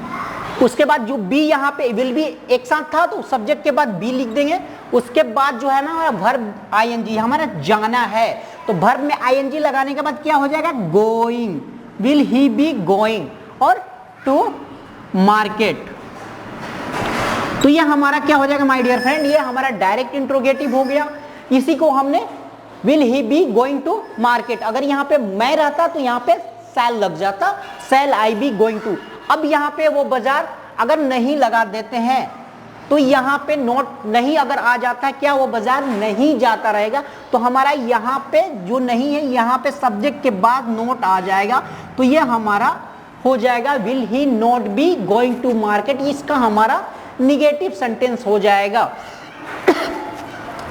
उसके बाद जो बी यहाँ पे विल भी एक साथ था तो सब्जेक्ट के बाद बी लिख देंगे। उसके बाद जो है ना हमारा वर्ब आईएनजी, हमारा जाना है, तो वर्ब में आईएनजी लगाने के बाद क्या हो जाएगा, going, will he be going, और टू मार्केट। तो ये हमारा क्या हो जाएगा माय डियर फ्रेंड, ये हमारा डायरेक्ट इंट्रोगेटिव हो गया। इसी को हमने will he be going to market, अगर यहाँ पे मैं रहता तो यहाँ पे शैल लग जाता, शैल आई बी गोइंग टू। अब यहाँ पे वो बाजार अगर नहीं लगा देते हैं तो यहाँ पे नोट नहीं अगर आ जाता है, क्या वो बाजार नहीं जाता रहेगा, तो हमारा यहाँ पे जो नहीं है, यहाँ पे सब्जेक्ट के बाद नोट आ जाएगा, तो ये हमारा हो जाएगा will he not be going to market, इसका हमारा निगेटिव सेंटेंस हो जाएगा।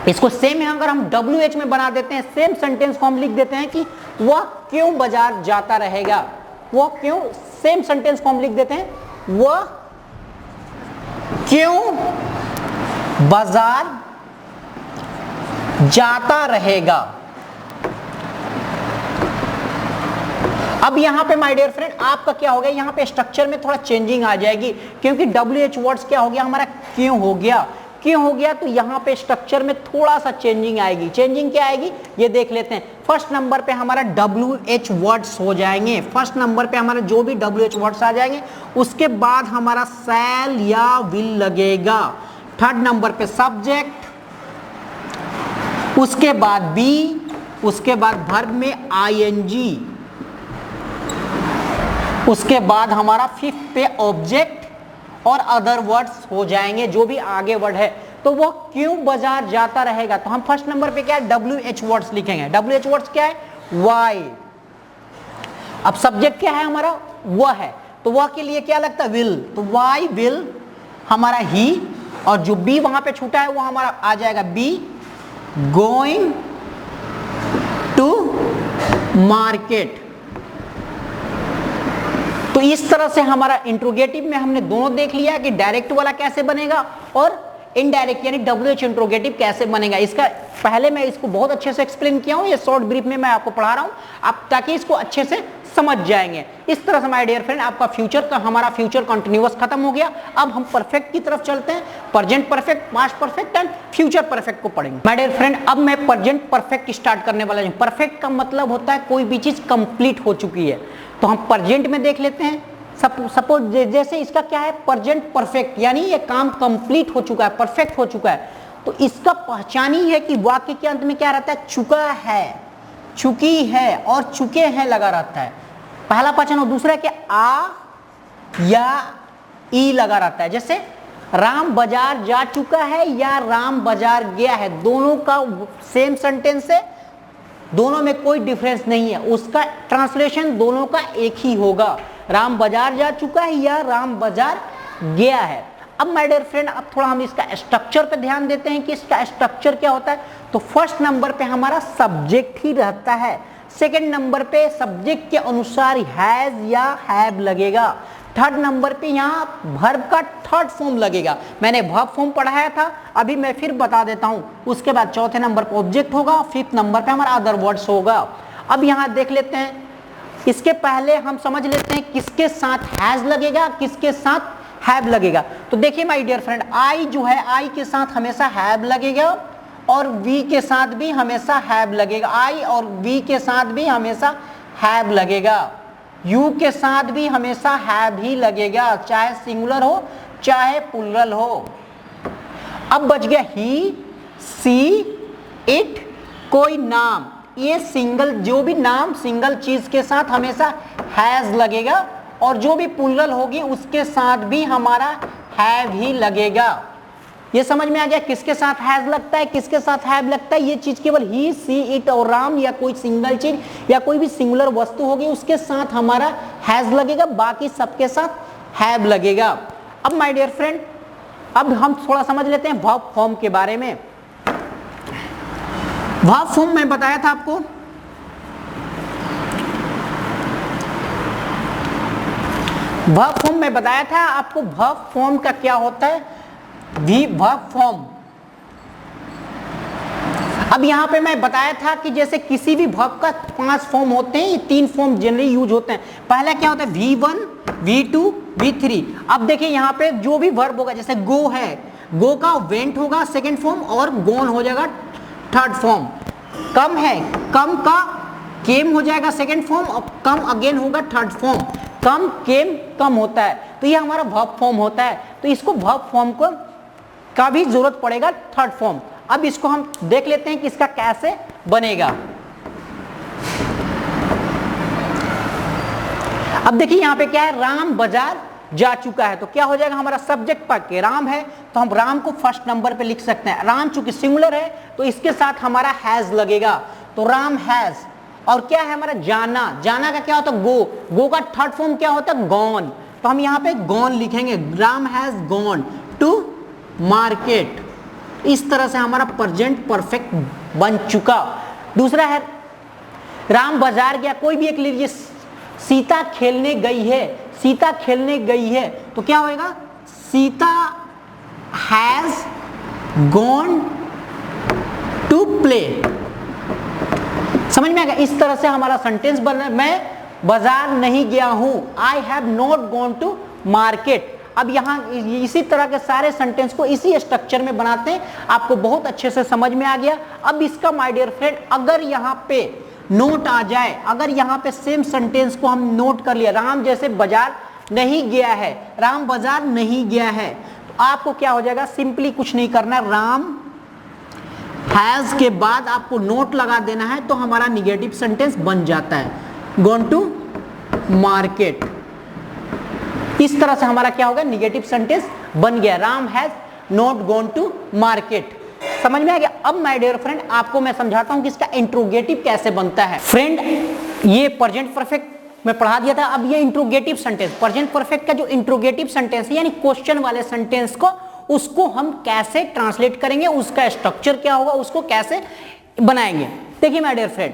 इसको सेम है अगर हम WH में बना देते हैं, सेम सेंटेंस को हम लिख देते हैं कि वह क्यों बाजार जाता रहेगा, वह क्यों, सेम सेंटेंस को हम लिख देते हैं, वह क्यों बाजार जाता रहेगा। अब यहां पे माय डियर फ्रेंड आपका क्या हो गया, यहां पे स्ट्रक्चर में थोड़ा चेंजिंग आ जाएगी, क्योंकि WH वर्ड्स क्या हो गया हमारा, क्यों हो गया, क्यों हो गया, तो यहाँ पे स्ट्रक्चर में थोड़ा सा चेंजिंग आएगी। चेंजिंग क्या आएगी ये देख लेते हैं। फर्स्ट नंबर पे हमारा WH वर्ड्स हो जाएंगे, फर्स्ट नंबर पे हमारा जो भी WH वर्ड्स आ जाएंगे, उसके बाद हमारा शैल या विल लगेगा। थर्ड नंबर पे सब्जेक्ट, उसके बाद बी, उसके बाद वर्ब में आईएनजी, उसके बाद हमारा फिफ्थ पे ऑब्जेक्ट और अदर वर्ड्स हो जाएंगे, जो भी आगे वर्ड है। तो वो क्यों बाजार जाता रहेगा, तो हम फर्स्ट नंबर पे क्या है WH वर्ड्स लिखेंगे। WH वर्ड्स क्या है, वाई। अब सब्जेक्ट क्या है हमारा, वह है, तो वह के लिए क्या लगता है, विल, तो वाई विल हमारा ही, और जो बी वहां पे छूटा है वो हमारा आ जाएगा बी गोइंग टू मार्केट। तो इस तरह से हमारा इंट्रोगेटिव में हमने दोनों देख लिया कि डायरेक्ट वाला कैसे बनेगा और इनडायरेक्ट यानी WH इंट्रोगेटिव कैसे बनेगा। इसका पहले मैं इसको बहुत अच्छे से एक्सप्लेन किया हूं, ये शॉर्ट ब्रीफ में मैं आपको पढ़ा रहा हूं, आप ताकि इसको अच्छे से समझ जाएंगे। इस तरह से माय डियर फ्रेंड आपका फ्यूचर का, हमारा फ्यूचर कंटिन्यूअस खत्म हो गया। अब हम परफेक्ट की तरफ चलते हैं, present perfect, past perfect and future perfect को पढ़ेंगे। माय डियर फ्रेंड अब मैं प्रेजेंट परफेक्ट स्टार्ट करने वाला हूं। परफेक्ट का मतलब होता है कोई भी चीज कंप्लीट हो चुकी है, तो हम प्रेजेंट में देख लेते हैं। सपोज जैसे इसका क्या है, प्रेजेंट परफेक्ट, यानी ये काम कंप्लीट हो चुका है, परफेक्ट हो चुका है। तो इसका पहचान ही है कि वाक्य के अंत में क्या रहता है, चुका है, चुकी है और चुके हैं लगा रहता है, पहला पहचान। और दूसरा क्या, आ या ई लगा रहता है। जैसे राम बाजार जा चुका है या राम बाजार गया है, दोनों का सेम सेंटेंस है, दोनों में कोई डिफरेंस नहीं है, उसका ट्रांसलेशन दोनों का एक ही होगा। राम बाजार जा चुका है या राम बाजार गया है। अब माय डियर फ्रेंड, अब थोड़ा हम इसका स्ट्रक्चर पे ध्यान देते हैं कि इसका स्ट्रक्चर क्या होता है। तो फर्स्ट नंबर पे हमारा सब्जेक्ट ही रहता है, सेकंड नंबर पे सब्जेक्ट के अनुसार हैज या हैव लगेगा, थर्ड नंबर पे यहाँ वर्ब का थर्ड फॉर्म लगेगा। मैंने वर्ब फॉर्म पढ़ाया था, अभी मैं फिर बता देता हूँ। उसके बाद चौथे नंबर पे ऑब्जेक्ट होगा, फिफ्थ नंबर पे हमारा अदर वर्ड्स होगा। अब यहाँ देख लेते हैं, इसके पहले हम समझ लेते हैं किसके साथ हैज लगेगा, किसके साथ हैव लगेगा। तो देखिए माय डियर फ्रेंड, आई जो है, आई के साथ हमेशा हैव लगेगा और वी के साथ भी हमेशा हैव लगेगा। आई और वी के साथ भी हमेशा हैव लगेगा। यू के साथ भी हमेशा हैव ही लगेगा, चाहे सिंगुलर हो चाहे प्लूरल हो। अब बच गया ही, सी, इट, कोई नाम। ये सिंगल, जो भी नाम सिंगल चीज के साथ हमेशा हैज लगेगा और जो भी प्लूरल होगी उसके साथ भी हमारा हैव ही लगेगा। ये समझ में आ गया किसके साथ हैज लगता है, किसके साथ हैव लगता है। ये चीज केवल ही, सी, इट और राम या कोई सिंगल चीज या कोई भी सिंगुलर वस्तु होगी उसके साथ हमारा हैज लगेगा, बाकी सबके साथ हैव लगेगा। अब माय डियर फ्रेंड, अब हम थोड़ा समझ लेते हैं वर्ब फॉर्म के बारे में। वर्ब फॉर्म मैं बताया था आपको, वर्ब फॉर्म में बताया था आपको। वर्ब फॉर्म का क्या होता है, वर्ब फॉर्म। अब यहां पे मैं बताया था कि जैसे किसी भी वर्ब का 5 फॉर्म होते हैं, ये 3 फॉर्म जनरली यूज होते हैं। पहला क्या होता है, V1, V2, V3। अब देखिए यहां पे जो भी वर्ब होगा, जैसे गो है, गो का वेंट होगा सेकंड फॉर्म और गोन हो जाएगा थर्ड फॉर्म। कम है, कम का केम हो जाएगा सेकंड फॉर्म और कम अगेन होगा थर्ड फॉर्म। कम, केम, कम होता है, तो ये हमारा वर्ब फॉर्म होता है। तो इसको वर्ब फॉर्म को का भी जरूरत पड़ेगा थर्ड फॉर्म। अब इसको हम देख लेते हैं कि इसका कैसे बनेगा। अब देखिए यहां पे क्या है, राम बाजार जा चुका है, तो क्या हो जाएगा हमारा सब्जेक्ट पा के राम है तो हम राम को फर्स्ट नंबर पे लिख सकते हैं। राम चूंकि सिंगुलर है तो इसके साथ हमारा हैज लगेगा, तो राम हैज। और क्या है हमारा जाना, जाना का क्या होता है, गो, गो का थर्ड फॉर्म क्या होता है, गॉन। तो हम यहाँ पे गॉन लिखेंगे, Ram has gone to market. इस तरह से हमारा प्रेजेंट परफेक्ट बन चुका। दूसरा है राम बाजार गया, कोई भी एक लीजिए, सीता खेलने गई है, सीता खेलने गई है, तो क्या होएगा, Sita has gone to play. समझ में आ गया, इस तरह से हमारा सेंटेंस बन रहा है। मैं बाजार नहीं गया हूं, I have not gone to market. अब यहाँ इसी तरह के सारे सेंटेंस को इसी स्ट्रक्चर में बनाते हैं, आपको बहुत अच्छे से समझ में आ गया। अब इसका माय डियर फ्रेंड अगर यहाँ पे नोट आ जाए, अगर यहाँ पे सेम सेंटेंस को हम नोट कर लिया, राम जैसे बाजार नहीं गया है, राम बाजार नहीं गया है, तो आपको क्या हो जाएगा, सिंपली कुछ नहीं करना, राम हैज के बाद आपको नोट लगा देना है, तो हमारा निगेटिव सेंटेंस बन जाता है, गॉन टू मार्केट। इस तरह से हमारा क्या होगा, निगेटिव सेंटेंस बन गया, Ram has not gone to market. समझ में आ गया। अब माय डियर फ्रेंड आपको मैं समझाता हूं कि इसका इंट्रोगेटिव कैसे बनता है। फ्रेंड ये प्रेजेंट परफेक्ट मैं पढ़ा दिया था, अब ये इंट्रोगेटिव सेंटेंस, प्रेजेंट परफेक्ट का जो इंट्रोगेटिव सेंटेंस है यानी क्वेश्चन वाले सेंटेंस को, उसको हम कैसे ट्रांसलेट करेंगे, उसका स्ट्रक्चर क्या होगा, उसको कैसे बनाएंगे। देखिए माय डियर फ्रेंड,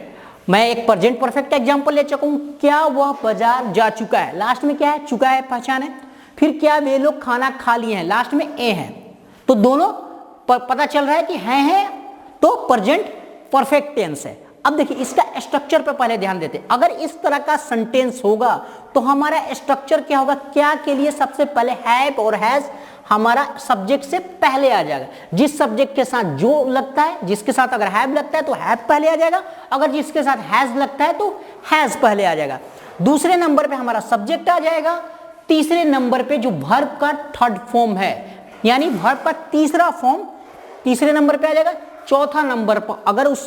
मैं एक प्रेजेंट परफेक्ट एग्जांपल ले चुका हूं, क्या वह बाजार जा चुका है, लास्ट में क्या है, चुका है पहचान है, फिर क्या वे लोग खाना खा लिए हैं, लास्ट में ए है, तो दोनों पता चल रहा है कि है तो प्रेजेंट परफेक्ट टेंस है। अब देखिए इसका स्ट्रक्चर पे पहले ध्यान देते हैं। अगर इस तरह का सेंटेंस होगा तो हमारा स्ट्रक्चर क्या होगा, क्या के लिए सबसे पहले हैव और हैज हमारा सब्जेक्ट से पहले आ जाएगा। जिस सब्जेक्ट के साथ जो लगता है, जिसके साथ अगर हैव लगता है तो हैव पहले आ जाएगा, अगर जिसके साथ हैज लगता है तो हैज पहले आ जाएगा। दूसरे नंबर पे हमारा सब्जेक्ट आ जाएगा। तीसरे नंबर पे जो वर्ब का थर्ड फॉर्म है यानी वर्ब का तीसरा फॉर्म तीसरे नंबर पे आ जाएगा। चौथा नंबर पर अगर उस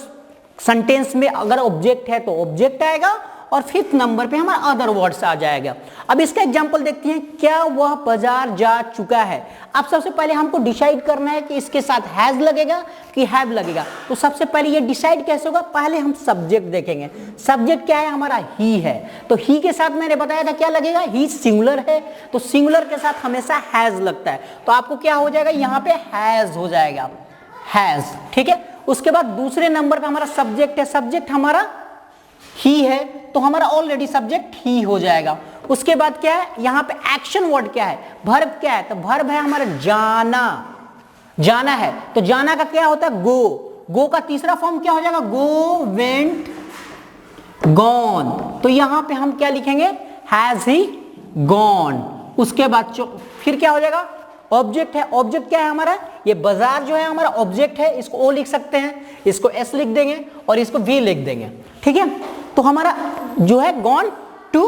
सेंटेंस में अगर ऑब्जेक्ट है तो ऑब्जेक्ट आएगा और फिफ्थ नंबर पे हमारा अदर वर्ड्स आ जाएगा। अब इसका एग्जांपल देखते हैं, क्या वह बाजार जा चुका है। अब सबसे पहले हमको डिसाइड करना है कि इसके साथ हैज लगेगा कि हैव लगेगा। तो सबसे पहले ये डिसाइड कैसे होगा, पहले हम सब्जेक्ट देखेंगे। सब्जेक्ट क्या है हमारा, ही है, तो ही के साथ मैंने बताया था क्या लगेगा, ही सिंगुलर है, तो सिंगुलर के साथ हमेशा हैज लगता है, तो आपको क्या हो जाएगा, यहाँ पे हैज हो जाएगा, हैज, ठीक है। उसके बाद दूसरे नंबर पे हमारा सब्जेक्ट है, सब्जेक्ट हमारा ही है, तो हमारा ऑलरेडी सब्जेक्ट ही हो जाएगा। उसके बाद क्या है, यहाँ पे एक्शन वर्ड क्या है, वर्ब क्या है, तो वर्ब है हमारा जाना, जाना है, तो जाना का क्या होता है, गो, गो का तीसरा फॉर्म क्या हो जाएगा, गो, वेंट, गॉन, तो यहां पे हम क्या लिखेंगे, हैज ही गॉन। उसके बाद फिर क्या हो जाएगा, ऑब्जेक्ट है, ऑब्जेक्ट क्या है हमारा, ये बाजार जो है हमारा ऑब्जेक्ट है, इसको ओ लिख सकते हैं, इसको एस लिख देंगे और इसको वी लिख देंगे, ठीक है। तो हमारा जो है गॉन टू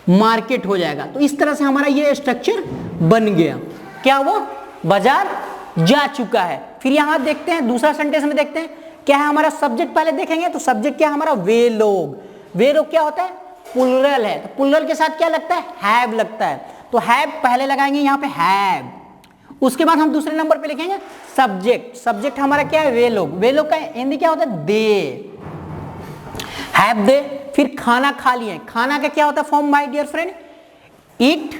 मार्केट हो जाएगा। तो इस तरह से हमारा ये स्ट्रक्चर बन गया, क्या वो बाजार जा चुका है। फिर यहां देखते हैं दूसरा सेंटेंस में, देखते हैं क्या है हमारा, सब्जेक्ट पहले देखेंगे, तो सब्जेक्ट क्या है हमारा, वे लोग, वे लोग क्या होता है, प्लुरल है, तो प्लुरल के साथ क्या लगता है, हैव लगता है, तो हैव पहले लगाएंगे यहाँ पे हैव। उसके बाद हम दूसरे नंबर पे लिखेंगे सब्जेक्ट, सब्जेक्ट हमारा क्या है, वे लोग, वे लोग का हिंदी क्या होता है, दे, हैव दे। फिर खाना खा लिए, खाना का क्या होता है form my dear friend, eat,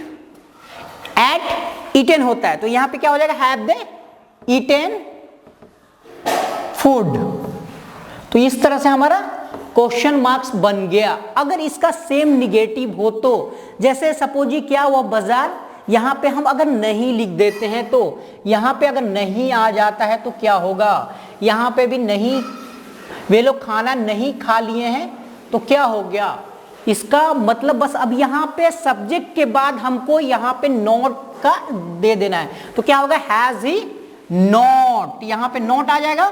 ate, eaten होता है, तो यहां पे क्या हो जाएगा, हैव दे ईटेन फूड। तो इस तरह से हमारा क्वेश्चन मार्क्स बन गया। अगर इसका सेम निगेटिव हो तो, जैसे सपोज जी क्या हुआ, बाजार, यहां पे हम अगर नहीं लिख देते हैं, तो यहां पे अगर नहीं आ जाता है तो क्या होगा, यहां पे भी नहीं, वे लोग खाना नहीं खा लिए हैं, तो क्या हो गया, इसका मतलब बस अब यहां पे सब्जेक्ट के बाद हमको यहां पे नॉट का दे देना है, तो क्या होगा, हैज ही नॉट, यहां पे नॉट आ जाएगा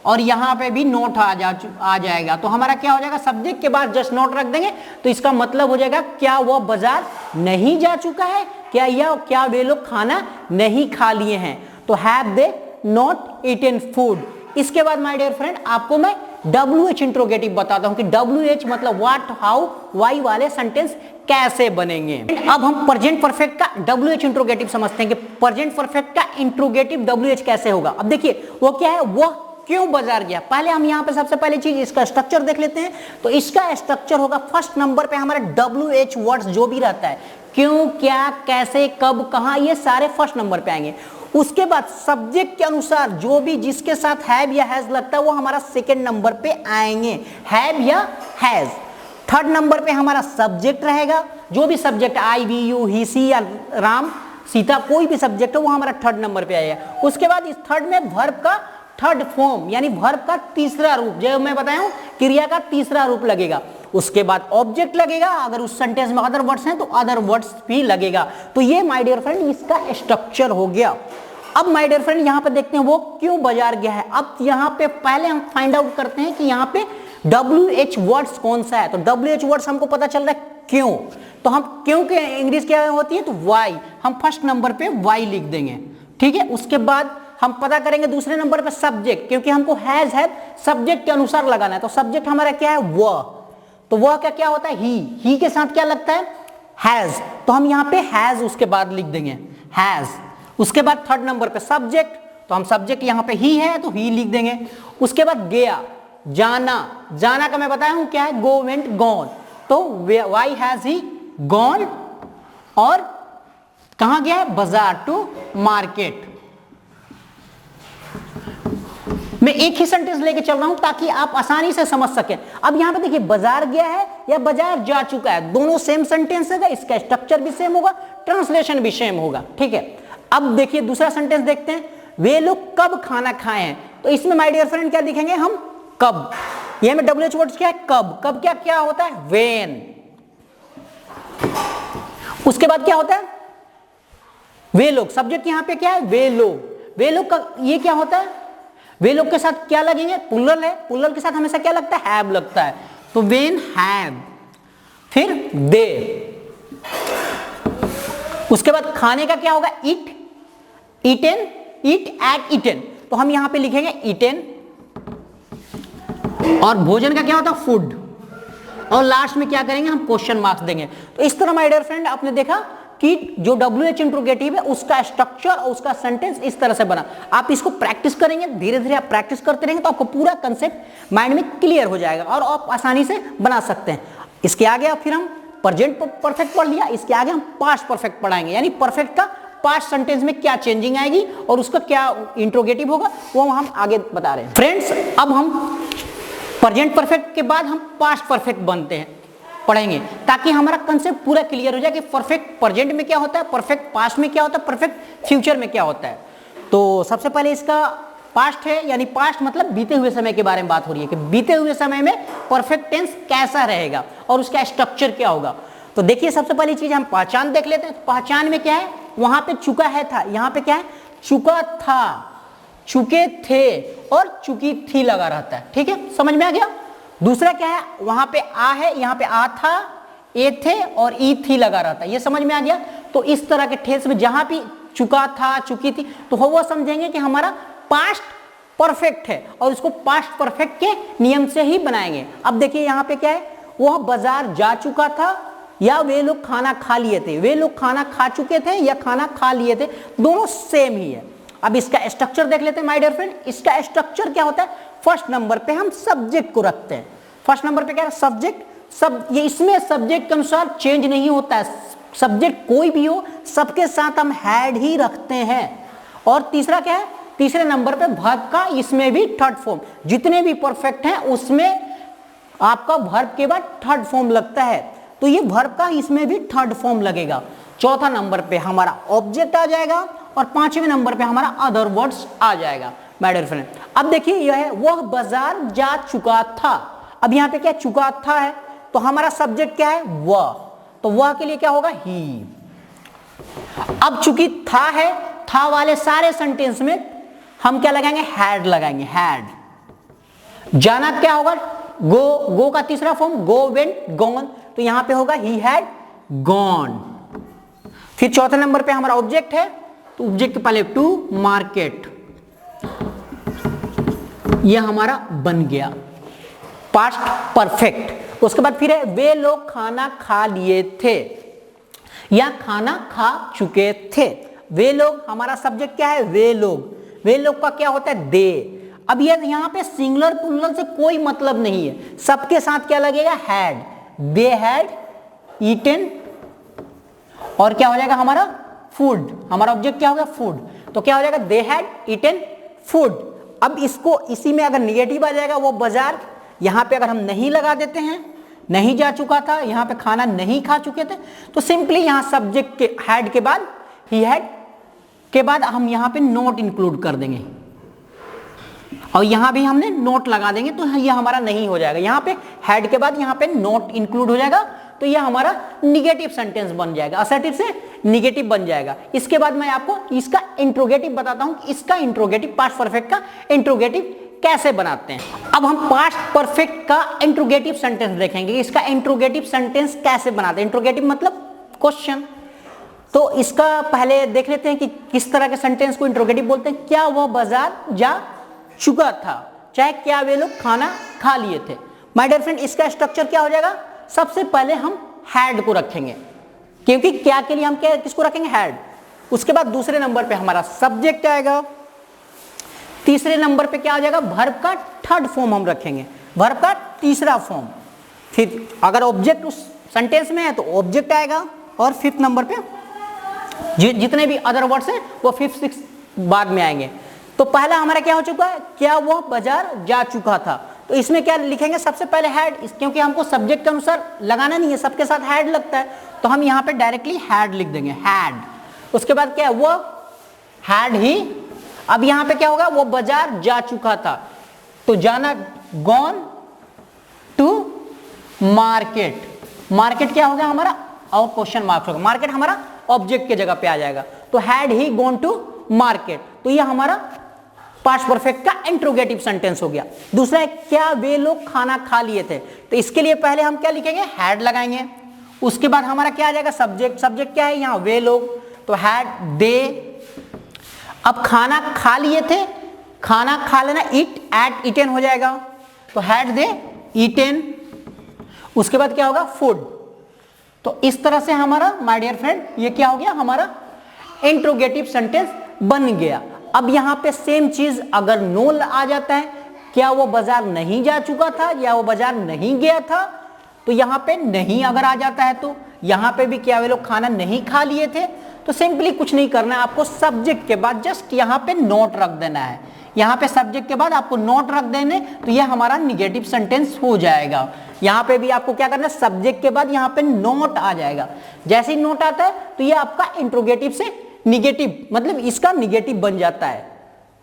और यहां पे भी नॉट आ जाएगा, तो हमारा क्या हो जाएगा, सब्जेक्ट के बाद जस्ट नॉट रख देंगे, तो इसका मतलब हो जाएगा क्या वह बाजार नहीं जा चुका है, क्या वे लोग खाना नहीं खा लिए हैं, तो have they not eaten food. इसके बाद माय डियर फ्रेंड आपको मैं WH इंट्रोगेटिव बताता हूं कि WH मतलब व्हाट, हाउ, व्हाई वाले सेंटेंस कैसे बनेंगे। अब हम प्रेजेंट परफेक्ट का WH इंट्रोगेटिव समझते हैं कि प्रेजेंट परफेक्ट का इंट्रोगेटिव WH कैसे होगा। अब देखिए वो क्या है, वह क्यों बाजार गया। पहले हम यहाँ पे सबसे पहले चीज इसका स्ट्रक्चर देख लेते हैं। तो इसका स्ट्रक्चर होगा, फर्स्ट नंबर पे हमारा WH वर्ड्स जो भी रहता है, क्यों, क्या, कैसे, कब, कहां, ये सारे फर्स्ट नंबर पे आएंगे। उसके बाद सब्जेक्ट के अनुसार जो भी जिसके साथ हैव या हैज लगता है वो हमारा सेकंड नंबर पे आएंगे, हैव या हैज। थर्ड नंबर पे हमारा सब्जेक्ट रहेगा, जो भी subject, I, we, you, he, सी या राम, सीता, कोई भी सब्जेक्ट है वो हमारा थर्ड नंबर पे आएगा। उसके बाद इस थर्ड में वर्ब का थर्ड फॉर्म यानी वर्ब का तीसरा रूप, जो मैं बताया हूं क्रिया का तीसरा रूप लगेगा। उसके बाद ऑब्जेक्ट लगेगा, अगर उस सेंटेंस में अदर वर्ड्स हैं तो अदर वर्ड्स भी लगेगा। तो ये माय डियर फ्रेंड इसका स्ट्रक्चर हो गया। अब माय डियर फ्रेंड यहां पे देखते हैं वो क्यों बाजार गया है। अब यहां पे पहले हम फाइंड आउट करते हैं कि यहां पे WH वर्ड्स कौन सा है। तो WH वर्ड्स हमको पता चल रहा है क्यों, तो हम क्यों के इंग्लिश क्या होती है, तो वाई, हम फर्स्ट नंबर पे वाई लिख देंगे, ठीक है। उसके बाद हम पता करेंगे दूसरे नंबर पे सब्जेक्ट, क्योंकि हमको हैज है सब्जेक्ट के अनुसार लगाना है। तो सब्जेक्ट हमारा क्या है, वह, तो वह का क्या होता है, ही के साथ क्या लगता है, हैज, तो हम यहाँ पे हैज उसके बाद लिख देंगे, हैज। उसके बाद थर्ड नंबर पे सब्जेक्ट, तो हम सब्जेक्ट यहाँ पे ही है तो ही लिख देंगे। उसके बाद गया, जाना, जाना का मैं बताया हूं क्या है, गो, वेंट, गॉन, तो वाई हैज ही गॉन, और कहां गया है, बाजार, टू मार्केट। मैं एक ही सेंटेंस लेके चल रहा हूं ताकि आप आसानी से समझ सकें। अब यहां पे देखिए बाजार गया है या बाजार जा चुका है, दोनों सेम सेंटेंस है, इसका स्ट्रक्चर भी सेम होगा, ट्रांसलेशन भी सेम होगा, ठीक है। अब देखिए दूसरा सेंटेंस देखते हैं, वे लोग कब खाना खाए हैं। तो इसमें माय डियर फ्रेंड क्या दिखेंगे हम, कब, ये में WH वर्ड्स क्या है, कब, कब क्या क्या होता है, वेन। उसके बाद क्या होता है, वे लोग, सब्जेक्ट यहां पे क्या है, वे लोग, वे लोग का ये क्या होता है, वे लोग के साथ क्या लगेंगे, प्लुरल है, प्लुरल के साथ हमेशा क्या लगता है, हैव लगता है, तो वेन, हैव। फिर दे, उसके बाद खाने का क्या होगा, ईट, ईटेन, ईट, एट, ईटेन, तो हम यहां पे लिखेंगे ईटेन। और भोजन का क्या होता है, फूड। और लास्ट में क्या करेंगे, हम क्वेश्चन मार्क्स देंगे। तो इस तरह माय डियर फ्रेंड आपने देखा कि जो WH इंट्रोगेटिव है उसका स्ट्रक्चर और उसका सेंटेंस इस तरह से बना। आप इसको प्रैक्टिस करेंगे, धीरे धीरे आप प्रैक्टिस करते रहेंगे तो आपको पूरा कंसेप्ट माइंड में क्लियर हो जाएगा और आप आसानी से बना सकते हैं। इसके आगे फिर हम प्रेजेंट परफेक्ट पढ़ लिया, इसके आगे हम पास्ट परफेक्ट पढ़ाएंगे, यानी परफेक्ट का पास्ट सेंटेंस में क्या चेंजिंग आएगी और उसका क्या इंट्रोगेटिव होगा वो हम आगे बता रहे हैं। फ्रेंड्स अब हम प्रेजेंट परफेक्ट के बाद हम पास्ट परफेक्ट बनते हैं पढ़ेंगे, ताकि हमारा कंसेप्ट पूरा क्लियर हो जाए कि परफेक्ट प्रेजेंट में क्या होता है, परफेक्ट पास्ट में क्या होता है, परफेक्ट फ्यूचर में क्या होता है। तो सबसे पहले इसका पास्ट है, यानी पास्ट मतलब बीते हुए समय के बारे में बात हो रही है कि बीते हुए समय में परफेक्ट टेंस कैसा रहेगा और उसका स्ट्रक्चर क्या होगा। तो देखिए सबसे पहली चीज हम पहचान देख लेते हैं। पहचान में क्या है, वहां पे चुका है था, यहाँ पे क्या है चुका था, चुके थे और चुकी थी लगा रहता है। ठीक है, समझ में आ गया। दूसरा क्या है, वहां पे आ है, यहाँ पे आ था, ए थे और ई थी लगा रहता है, ये समझ में आ गया। तो इस तरह के ठेस में जहां भी चुका था चुकी थी तो वो समझेंगे कि हमारा पास्ट परफेक्ट है और इसको पास्ट परफेक्ट के नियम से ही बनाएंगे। अब देखिए यहाँ पे क्या है, वह बाजार जा चुका था या वे लोग खाना खा लिए थे, वे लोग खाना खा चुके थे या खाना खा लिए थे, दोनों सेम ही है। अब इसका स्ट्रक्चर देख लेते हैं माय डियर फ्रेंड। इसका स्ट्रक्चर क्या होता है, फर्स्ट नंबर पे हम सब्जेक्ट को रखते हैं। फर्स्ट नंबर पे क्या है सब्जेक्ट, सब ये इसमें सब्जेक्ट के अनुसार चेंज नहीं होता है, सब्जेक्ट कोई भी हो सबके साथ हम हैड ही रखते हैं। और तीसरा क्या है, तीसरे नंबर पे वर्ब का, इसमें भी थर्ड फॉर्म, जितने भी परफेक्ट हैं उसमें आपका वर्ब के बाद थर्ड फॉर्म लगता है, तो ये वर्ब का इसमें भी थर्ड फॉर्म लगेगा। चौथा नंबर पे हमारा ऑब्जेक्ट आ जाएगा और पांचवें नंबर पे हमारा अदर वर्ड्स आ जाएगा माय डियर फ्रेंड। अब देखिए यह है वह बाजार जा चुका था। अब यहाँ पे क्या चुका था है तो हमारा सब्जेक्ट क्या है वह, तो वह के लिए क्या होगा ही। अब चूंकि था है, था वाले सारे सेंटेंस में हम क्या लगाएंगे हैड लगाएंगे, हैड। जाना क्या होगा गो, गो का तीसरा फॉर्म गो वेंट गॉन, तो यहां पे होगा ही हैड गॉन। फिर चौथे नंबर पे हमारा ऑब्जेक्ट है तो ऑब्जेक्ट के पहले टू मार्केट, यह हमारा बन गया पास्ट परफेक्ट। उसके बाद फिर है वे लोग खाना खा लिए थे या खाना खा चुके थे। वे लोग हमारा सब्जेक्ट क्या है वे लोग, वे लोग का क्या होता है दे। अब ये यहाँ पे सिंगुलर प्लूरल से कोई मतलब नहीं है, सबके साथ क्या लगेगा हैड, दे हैड ईटन और क्या हो जाएगा हमारा फूड, हमारा ऑब्जेक्ट क्या होगा फूड, तो क्या हो जाएगा दे हैड ईटन फूड। अब इसको इसी में अगर निगेटिव आ जाएगा वो बाजार, यहां पे अगर हम नहीं लगा देते हैं, नहीं जा चुका था, यहां पे खाना नहीं खा चुके थे, तो सिंपली यहां सब्जेक्ट के हैड के बाद ही हैड के बाद हम यहां पे नोट इंक्लूड कर देंगे और यहां भी हमने नोट लगा देंगे तो यह हमारा नहीं हो जाएगा। यहां पे हैड के बाद यहां पे नोट इंक्लूड हो जाएगा तो यह हमारा निगेटिव सेंटेंस बन जाएगा, असर्टिव से निगेटिव बन जाएगा। इसके बाद मैं आपको इसका इंट्रोगेटिव बताता हूं कि इसका इंट्रोगेटिव पास्ट परफेक्ट का इंट्रोगेटिव कैसे बनाते हैं। अब हम पास्ट परफेक्ट का इंट्रोगेटिव सेंटेंस देखेंगे, इसका इंट्रोगेटिव सेंटेंस कैसे बनाते हैं। इंट्रोगेटिव मतलब क्वेश्चन, तो इसका पहले देख लेते हैं कि किस तरह के सेंटेंस को इंट्रोगेटिव बोलते हैं। क्या वह बाजार जा चुका था, चाहे क्या वे लोग खाना खा लिए थे। माय डियर फ्रेंड इसका स्ट्रक्चर क्या हो जाएगा, सबसे पहले हम हैड को रखेंगे क्योंकि क्या के लिए हम क्या किसको रखेंगे हैड। उसके बाद दूसरे नंबर पे हमारा सब्जेक्ट आएगा, तीसरे नंबर पे क्या आ जाएगा वर्ब का थर्ड फॉर्म हम रखेंगे, वर्ब का तीसरा फॉर्म। फिर अगर ऑब्जेक्ट उस सेंटेंस में है तो ऑब्जेक्ट आएगा और फिफ्थ नंबर पे जितने भी अदर वर्ड्स हैं वो फिफ्थ सिक्स बाद में आएंगे। तो पहला हमारा क्या हो चुका है, क्या वह बाजार जा चुका था, तो इसमें क्या लिखेंगे सबसे पहले हैड, क्योंकि हमको सब्जेक्ट के अनुसार लगाना नहीं है, सबके साथ हैड लगता है तो हम यहाँ पे डायरेक्टली हैड लिख देंगे हैड। उसके बाद क्या है वो हैड ही। अब यहाँ पे क्या होगा वो बाजार जा चुका था तो जाना गॉन टू मार्केट, मार्केट क्या होगा हमारा और क्वेश्चन मार्क्स होगा, मार्केट हमारा ऑब्जेक्ट के जगह पे आ जाएगा तो had he gone to market, तो ये हमारा पास्ट परफेक्ट का इंट्रोगेटिव सेंटेंस हो गया। दूसरा है क्या वे लोग खाना खा लिए थे, तो इसके लिए पहले हम क्या लिखेंगे हैड लगाएंगे। उसके बाद हमारा क्या आ जाएगा सब्जेक्ट, सब्जेक्ट क्या है यहाँ वे लोग तो हैड दे। अब खाना खा लिए थे, खाना खा लेना इट एट ईटेन हो जाएगा तो हैड दे ईटेन। उसके बाद क्या होगा फूड। तो इस तरह से हमारा माय डियर फ्रेंड ये क्या हो गया, हमारा इंट्रोगेटिव सेंटेंस बन गया। अब यहां पे सेम चीज अगर नो आ जाता है, क्या वो बाजार नहीं जा चुका था या वो बाजार नहीं गया था, तो यहां पे नहीं अगर आ जाता है तो यहां पे भी क्या वे लोग खाना नहीं खा लिए थे, तो सिंपली कुछ नहीं करना है, आपको सब्जेक्ट के बाद जस्ट यहां पे नोट रख देना है। यहां पे सब्जेक्ट के बाद आपको नोट रख देने, तो यह हमारा निगेटिव सेंटेंस हो जाएगा। यहां पे भी आपको क्या करना है, सब्जेक्ट के बाद यहां पे नोट आ जाएगा। जैसे ही नोट आता है तो यह आपका इंट्रोगेटिव से निगेटिव, मतलब इसका निगेटिव बन जाता है।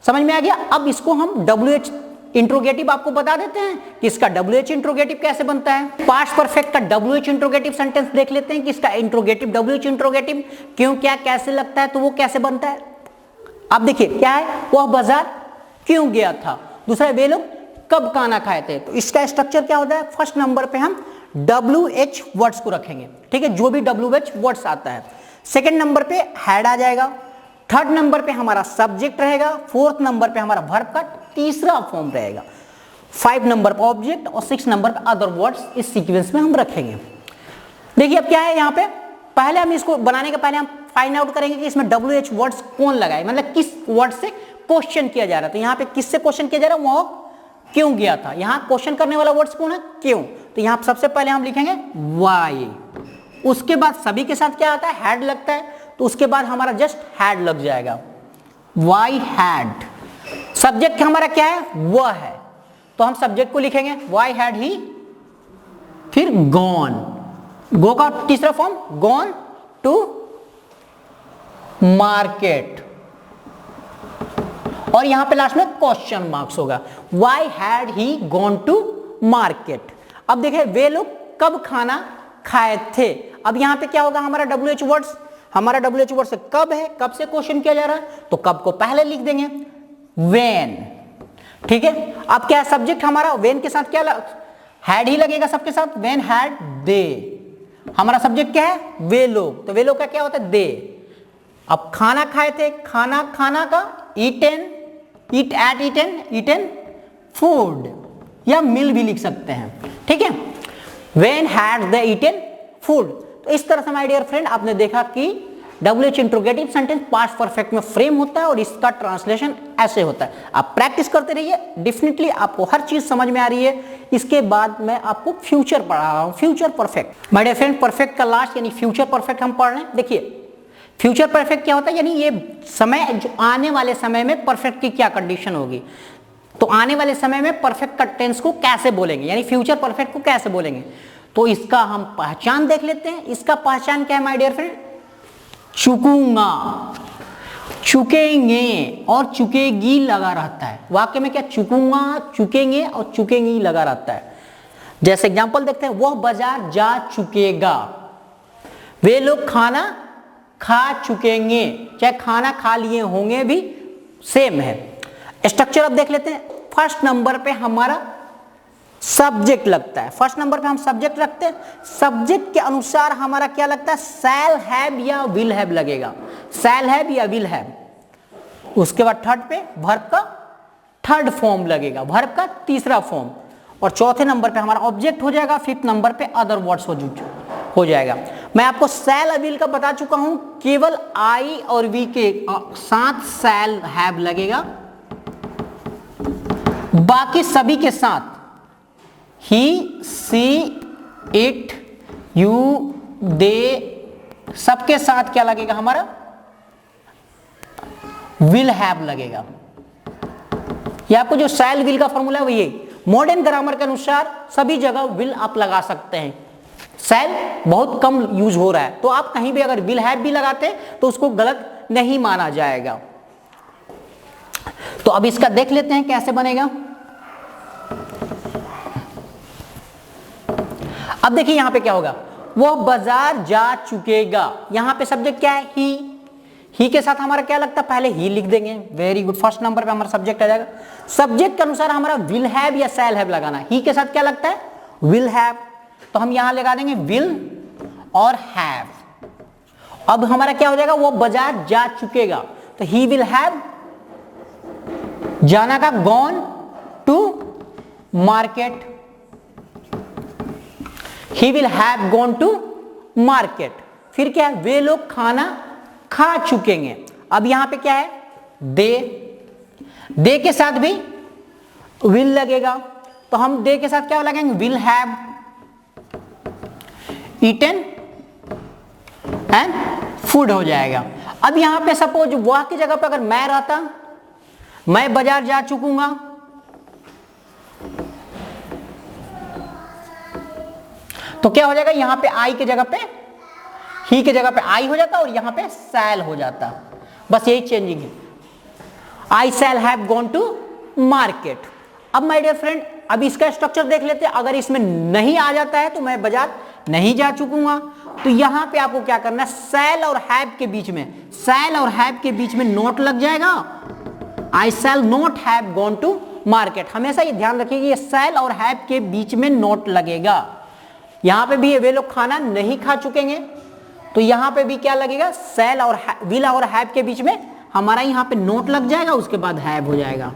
समझ में आ गया। अब इसको हम WH इंट्रोगेटिव आपको बता देते हैं कि इसका WH इंट्रोगेटिव कैसे बनता है। पास्ट परफेक्ट का WH इंट्रोगेटिव सेंटेंस देख लेते हैं कि इसका इंट्रोगेटिव WH इंट्रोगेटिव क्यों, क्या, कैसे लगता है, तो वो कैसे बनता है। अब देखिए क्या है, वह बाजार क्यों गया था। दूसरा, वे लोग कब खाना खाए थे। तो इसका स्ट्रक्चर क्या होता है, फर्स्ट नंबर पे हम WH वर्ड्स को रखेंगे, ठीक है, जो भी WH वर्ड्स आता है। सेकेंड नंबर पे हैड आ जाएगा, थर्ड नंबर पे हमारा सब्जेक्ट रहेगा, फोर्थ नंबर पे हमारा वर्ब का तीसरा फॉर्म रहेगा, 5 नंबर पर ऑब्जेक्ट और 6 नंबर पर अदर वर्ड्स इस सीक्वेंस में हम रखेंगे। देखिए अब क्या है यहाँ पे, पहले हम इसको बनाने के पहले हम फाइंड आउट करेंगे कि इसमें WH वर्ड्स कौन लगाए, मतलब किस वर्ड से क्वेश्चन किया जा रहा है। तो यहाँ पे किससे क्वेश्चन किया जा रहा है, वो क्यों गया था। यहाँ क्वेश्चन करने वाला वर्ड्स कौन है, क्यों। तो यहाँ सबसे पहले हम लिखेंगे वाई, उसके बाद सभी के साथ क्या आता है, हैड लगता है, तो उसके बाद हमारा जस्ट हैड लग जाएगा, वाई हैड। सब्जेक्ट हमारा क्या है, वह है, तो हम सब्जेक्ट को लिखेंगे वाई हैड ही, फिर गॉन, गो का तीसरा फॉर्म गॉन टू मार्केट, और यहां पे लास्ट में क्वेश्चन मार्क्स होगा, why had he gone to market. अब देखिए वे लोग कब खाना खाए थे। अब यहां पे क्या होगा, हमारा WH वर्ड्स, हमारा WH वर्ड से कब है, कब से क्वेश्चन किया जा रहा है, तो कब को पहले लिख देंगे व्हेन, ठीक है। अब क्या है, सब्जेक्ट हमारा व्हेन के साथ क्या हैड ही लगेगा सबके साथ, व्हेन हैड दे। हमारा सब्जेक्ट क्या है, वे लोग, तो वे लोग का क्या होता है, दे। अब खाना खाए थे, खाना, खाना का ईटेन, ईट एट ईटेन, ईटेन फूड, या मिल भी लिख सकते हैं, ठीक है। When had they eaten food. तो इस तरह से माय डियर फ्रेंड आपने देखा कि WH interrogative sentence past perfect में फ्रेम होता है और इसका ट्रांसलेशन ऐसे होता है। आप प्रैक्टिस करते रहिए, डेफिनेटली आपको हर चीज समझ में आ रही है। इसके बाद मैं आपको फ्यूचर पढ़ा रहा हूं, future perfect. My dear friend perfect का लास्ट यानी फ्यूचर परफेक्ट हम पढ़ रहे हैं। देखिए फ्यूचर परफेक्ट क्या होता है, यानी ये समय जो आने वाले समय में परफेक्ट की क्या कंडीशन होगी, तो आने वाले समय में परफेक्ट का टेंस को कैसे बोलेंगे, यानी फ्यूचर परफेक्ट को कैसे बोलेंगे। तो इसका हम पहचान देख लेते हैं। इसका पहचान क्या है माय डियर फ्रेंड, चुकूंगा, चुकेंगे और चुकेगी लगा रहता है। वाक्य में क्या, चुकूंगा, चुकेंगे और चुकेंगी लगा रहता है। जैसे एग्जांपल देखते हैं, वह बाजार जा चुकेगा, वे लोग खाना खा चुकेंगे, चाहे खाना खा लिए होंगे भी सेम है। स्ट्रक्चर अब देख लेते हैं। फर्स्ट नंबर पे हमारा सब्जेक्ट लगता है, फर्स्ट नंबर पे हम सब्जेक्ट रखते हैं। सब्जेक्ट के अनुसार हमारा क्या लगता है, शैल हैव या विल हैव लगेगा, शैल हैव या विल हैव। उसके बाद थर्ड पे वर्ब का थर्ड फॉर्म लगेगा, वर्ब का तीसरा फॉर्म, और चौथे नंबर पे हमारा ऑब्जेक्ट हो जाएगा, फिफ्थ नंबर पे अदर वर्ड्स हो जाएगा। मैं आपको शैल विल का बता चुका हूं, केवल आई और वी के साथ शैल हैव लगेगा, बाकी सभी के साथ ही, सी, इट, यू, दे, सबके साथ क्या लगेगा, हमारा विल हैव लगेगा। ये आपको जो शैल विल का फॉर्मूला है वो ये मॉडर्न ग्रामर के अनुसार सभी जगह विल आप लगा सकते हैं। शैल बहुत कम यूज हो रहा है, तो आप कहीं भी अगर विल हैव भी लगाते हैं तो उसको गलत नहीं माना जाएगा। तो अब इसका देख लेते हैं कैसे बनेगा। अब देखिए यहां पे क्या होगा, वह बाजार जा चुकेगा। यहां पे सब्जेक्ट क्या है, ही के साथ हमारा क्या लगता है, पहले ही लिख देंगे, वेरी गुड। फर्स्ट नंबर पे हमारा सब्जेक्ट आ जाएगा। सब्जेक्ट के अनुसार हमारा विल हैव या शैल हैव लगाना। ही के साथ क्या लगता है, विल हैव, तो हम यहां लगा देंगे विल और हैव। अब हमारा क्या हो जाएगा, वो बाजार जा चुकेगा, तो ही विल हैव, जाना का gone to market, he will have gone to market. फिर क्या है, वे लोग खाना खा चुकेंगे। अब यहां पे क्या है, दे के साथ भी विल लगेगा, तो हम दे के साथ क्या लगाएंगे, will have eaten and food हो जाएगा। अब यहां पे सपोज वह की जगह पे अगर मैं रहता, मैं बाजार जा चुकूंगा, तो क्या हो जाएगा, यहां पे आई की जगह पे, ही की जगह पे आई हो जाता और यहां पे शैल हो जाता। बस यही चेंजिंग है, I shall have gone to market. अब माय डियर फ्रेंड, अब इसका स्ट्रक्चर देख लेते हैं। अगर इसमें नहीं आ जाता है तो मैं बाजार नहीं जा चुकूंगा, तो यहां पे आपको क्या करना है, शैल और हैव के बीच में, शैल और हैव के बीच में नोट लग जाएगा, I shall not have gone to market. हमेशा ये ध्यान रखिए कि ये शैल और हैव के बीच में नोट लगेगा। यहां पे भी वे लोग खाना नहीं खा चुकेंगे, तो यहां पे भी क्या लगेगा, शैल और विल और हैव के बीच में हमारा यहां पे नोट लग जाएगा, उसके बाद हैव हो जाएगा,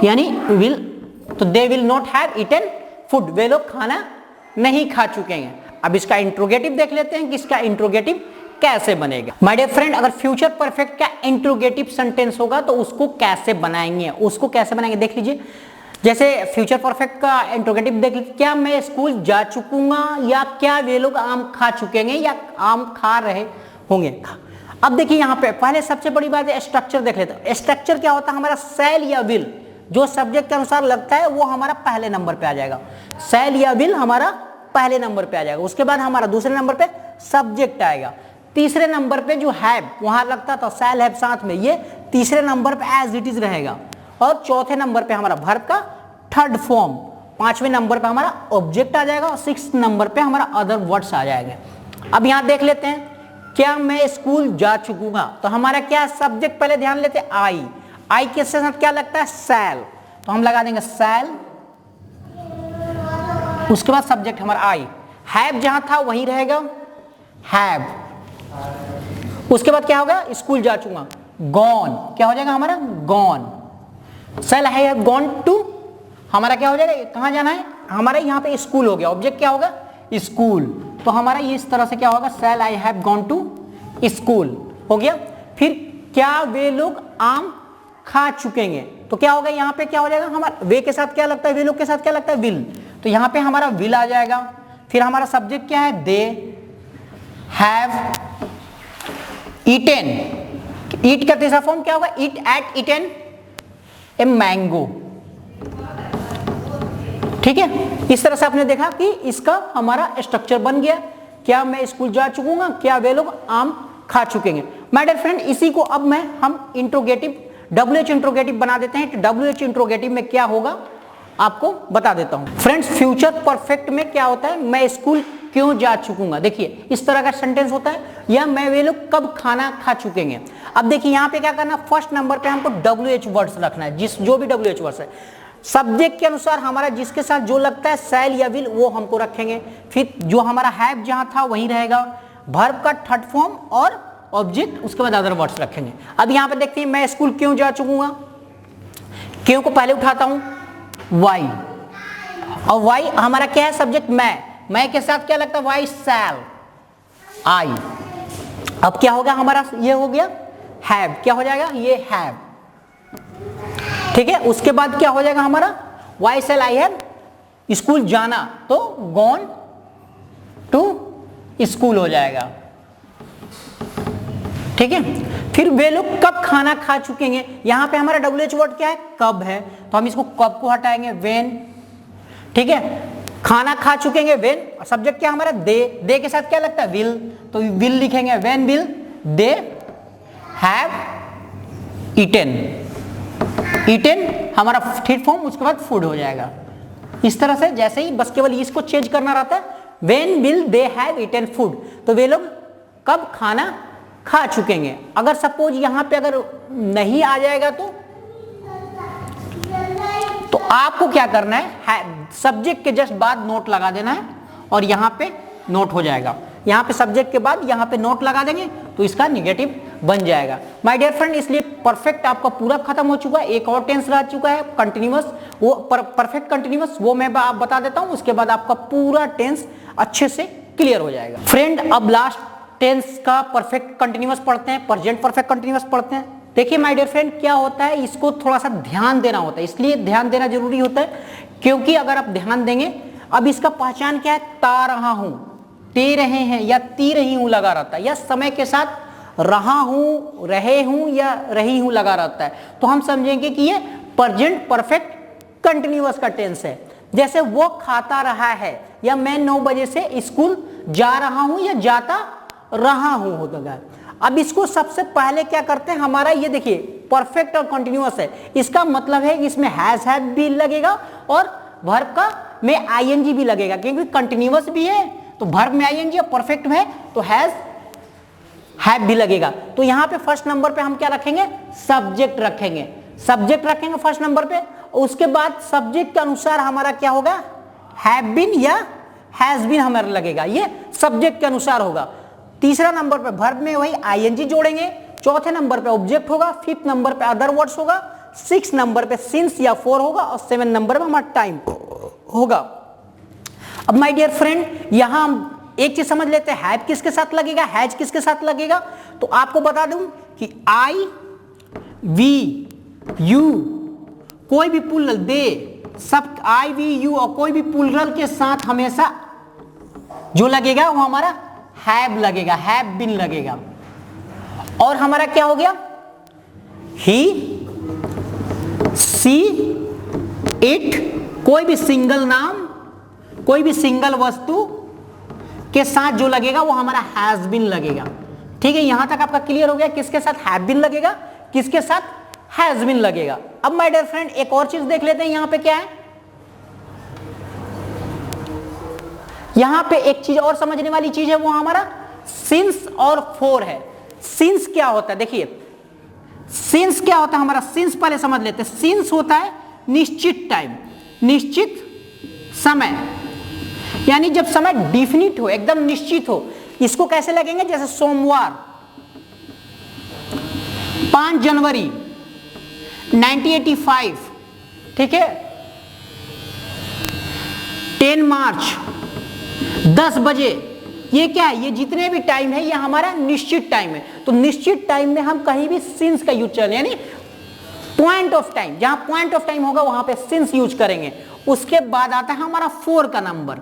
यानी विल, तो they will not have eaten food, वे लोग खाना नहीं खा चुकेंगे। अब इसका इंट्रोगेटिव देख लेते हैं कि इसका इंट्रोगेटिव कैसे बनेगा। माय डियर फ्रेंड, अगर फ्यूचर परफेक्ट का इंट्रोगेटिव सेंटेंस होगा तो उसको कैसे बनाएंगे, उसको कैसे बनाएंगे देख लीजिए। जैसे फ्यूचर परफेक्ट का इंट्रोगेटिव देख लीजिए, क्या मैं स्कूल जा चुकूंगा, या क्या वे लोग आम खा चुकेंगे, या आम खा रहे होंगे। अब देखिए यहाँ पे पहले सबसे बड़ी बात है स्ट्रक्चर देख लेते हैं। स्ट्रक्चर क्या होता है, हमारा शैल या विल जो सब्जेक्ट के अनुसार लगता है वो हमारा पहले नंबर पे आ जाएगा, शैल या विल हमारा पहले नंबर पे आ जाएगा। उसके बाद हमारा दूसरे नंबर पे सब्जेक्ट आएगा, तीसरे नंबर पे जो हैव वहां लगता था शैल हैव साथ में, ये तीसरे नंबर पे एज इट इज रहेगा, और चौथे नंबर पे हमारा वर्ब का थर्ड फॉर्म, पांचवें नंबर पे हमारा ऑब्जेक्ट आ जाएगा, और सिक्स नंबर पे हमारा अदर वर्ड्स आ जाएंगे। अब यहां देख लेते हैं, क्या मैं स्कूल जा चुकूंगा, तो हमारा क्या सब्जेक्ट पहले ध्यान लेते हैं, आई के साथ क्या लगता है, शैल, तो हम लगा देंगे शैल, उसके बाद सब्जेक्ट हमारा आई, हैव जहां था वहीं रहेगा हैव, उसके बाद क्या होगा, स्कूल जा चुका, गॉन क्या हो जाएगा हमारा, gone, shall have gone to, हमारा क्या हो जाएगा, कहां जाना है, हमारा यहाँ पे स्कूल हो गया, ऑब्जेक्ट क्या होगा, स्कूल, तो हमारा इस तरह से क्या होगा, shall I have gone to school हो गया। फिर क्या वे लोग आम खा चुकेंगे, तो क्या होगा, यहाँ पे क्या हो जाएगा, हमारा वे के साथ क्या लगता है, वे लोग के साथ क्या लगता है, विल, तो यहाँ पे हमारा विल आ जाएगा। फिर हमारा सब्जेक्ट क्या है, दे हैव ईटेन, ईट का तीसरा फॉर्म क्या होगा, ईट एट ईटेन ए मैंगो, ठीक है। इस तरह से आपने देखा कि इसका हमारा स्ट्रक्चर बन गया, क्या मैं स्कूल जा चुकूंगा, क्या वे लोग आम खा चुकेंगे। माय डियर फ्रेंड, इसी को अब हम इंट्रोगेटिव WH इंट्रोगेटिव बना देते हैं। तो WH इंट्रोगेटिव में क्या होगा आपको बता देता हूं। फ्रेंड्स, फ्यूचर परफेक्ट में क्या होता है, मैं स्कूल क्यों जा चुकूंगा, देखिए इस तरह का सेंटेंस होता है, या मैं वे लोग कब खाना खा चुकेंगे। अब देखिए यहाँ पे क्या करना, फर्स्ट नंबर पे हमको WH वर्ड्स रखना है, जो भी WH वर्ड्स है सब्जेक्ट के अनुसार हमारा जिसके साथ जो लगता है शैल या विल वो हमको रखेंगे। फिर जो हमारा हैव जहां था वहीं रहेगा, वर्ब का थर्ड फॉर्म और ऑब्जेक्ट, उसके बाद अदर वर्ड्स रखेंगे। अब यहाँ पे देखते हैं, मैं स्कूल क्यों जा चुकूंगा, क्यों को पहले उठाता हूं, वाई, और वाई हमारा क्या है, सब्जेक्ट मैं के साथ क्या लगता है, वाई शैल आई। अब क्या होगा हमारा, ये हो गया हैव, क्या हो जाएगा, ये हैव, ठीक है। उसके बाद क्या हो जाएगा हमारा, why shall I have school जाना, तो गॉन टू स्कूल हो जाएगा, ठीक है। फिर वे लोग कब खाना खा चुकेंगे, यहां पे हमारा WH वर्ड क्या है, कब है, तो हम इसको कब को हटाएंगे, व्हेन, ठीक है। खाना खा चुकेंगे व्हेन, सब्जेक्ट क्या हमारा, दे के साथ क्या लगता है, विल, तो विल लिखेंगे, when will they have eaten, eaten हमारा थर्ड फॉर्म, उसके बाद फूड हो जाएगा। इस तरह से जैसे ही बस केवल इसको चेंज करना रहता है, when will they have eaten food, तो वे लोग कब खाना खा चुकेंगे। अगर सपोज यहां पे अगर नहीं आ जाएगा तो आपको क्या करना है, सब्जेक्ट के जस्ट बाद नोट लगा देना है, और यहां पे नोट हो जाएगा, यहां पे सब्जेक्ट के बाद यहां पे नोट लगा देंगे, तो इसका निगेटिव बन जाएगा माय डियर फ्रेंड। इसलिए परफेक्ट आपका पूरा खत्म हो चुका है, एक और टेंस रह चुका है कंटिन्यूअस, वो परफेक्ट कंटिन्यूअस, वो मैं आप बता देता हूं, उसके बाद आपका पूरा टेंस अच्छे से क्लियर हो जाएगा। फ्रेंड अब लास्ट टेंस का परफेक्ट कंटिन्यूअस पढ़ते हैं, प्रेजेंट परफेक्ट कंटिन्यूअस पढ़ते हैं। देखिए माय डियर फ्रेंड क्या होता है, इसको थोड़ा सा ध्यान देना होता है, इसलिए ध्यान देना जरूरी होता है क्योंकि अगर आप ध्यान देंगे, अब इसका पहचान क्या है, ता रहा हूं, ते रहे हैं या ती रही हूं लगा रहता है, या समय के साथ रहा हूं, रहे हूं या रही हूं लगा रहता है, तो हम समझेंगे कि ये प्रेजेंट परफेक्ट कंटिन्यूअस का टेंस है। जैसे वो खाता रहा है, या मैं 9 बजे से स्कूल जा रहा हूं या जाता रहा हूं होता। अब इसको सबसे पहले क्या करते हैं, हमारा ये देखिए परफेक्ट और कंटिन्यूअस है, इसका मतलब है इसमें हैज हैव भी लगेगा और वर्ब का में आईएनजी भी लगेगा, क्योंकि कंटिन्यूअस भी है तो वर्ब में आईएनजी और परफेक्ट में है तो हैज हैव भी लगेगा। तो यहां पे फर्स्ट नंबर पे हम क्या रखेंगे, सब्जेक्ट रखेंगे, सब्जेक्ट रखेंगे फर्स्ट नंबर पे। उसके बाद सब्जेक्ट के अनुसार हमारा क्या होगा, हैव बीन या हैज बीन हमारा लगेगा, ये सब्जेक्ट के अनुसार होगा। तीसरा नंबर पे वर्ब में वही आईएनजी जोड़ेंगे, चौथे नंबर पे ऑब्जेक्ट होगा, फिफ्थ नंबर पे अदर वर्ड्स होगा, सिक्स नंबर पे सिंस या फॉर होगा और सेवन नंबर पे हमारा टाइम होगा। अब माय डियर फ्रेंड यहां हम एक चीज समझ लेते हैं, हैव किसके साथ लगेगा, हैज किसके साथ लगेगा। तो आपको बता दूं कि आई, वी, यू, कोई भी प्लूरल, दे, सब आई, वी, यू और कोई भी प्लूरल के साथ हमेशा जो लगेगा वो हमारा हैव लगेगा, हैव बीन लगेगा। और हमारा क्या हो गया, ही, सी, इट, कोई भी सिंगल नाम, कोई भी सिंगल वस्तु के साथ जो लगेगा वो हमारा हैज बीन लगेगा। ठीक है, यहां तक आपका क्लियर हो गया किसके साथ हैव बीन लगेगा, किसके साथ हैज बीन लगेगा। अब माय डियर फ्रेंड एक और चीज देख लेते हैं, यहां पे क्या है, यहां पे एक चीज और समझने वाली चीज है, वो हमारा सिंस और फोर है। सिंस क्या होता है, देखिए सिंस क्या होता है हमारा, सिंस पहले समझ लेते हैं। सिंस होता है निश्चित टाइम, निश्चित समय, यानी जब समय डिफिनिट हो, एकदम निश्चित हो। इसको कैसे लगेंगे, जैसे सोमवार 5 जनवरी 1985, ठीक है, 10 मार्च 10 बजे, ये क्या है, ये जितने भी टाइम है ये हमारा निश्चित टाइम है। तो निश्चित टाइम में हम कहीं भी सिंस का यूज चलें, यानी पॉइंट ऑफ टाइम, जहां पॉइंट ऑफ टाइम होगा वहां पे सिंस यूज करेंगे। उसके बाद आता है हमारा 4 का नंबर।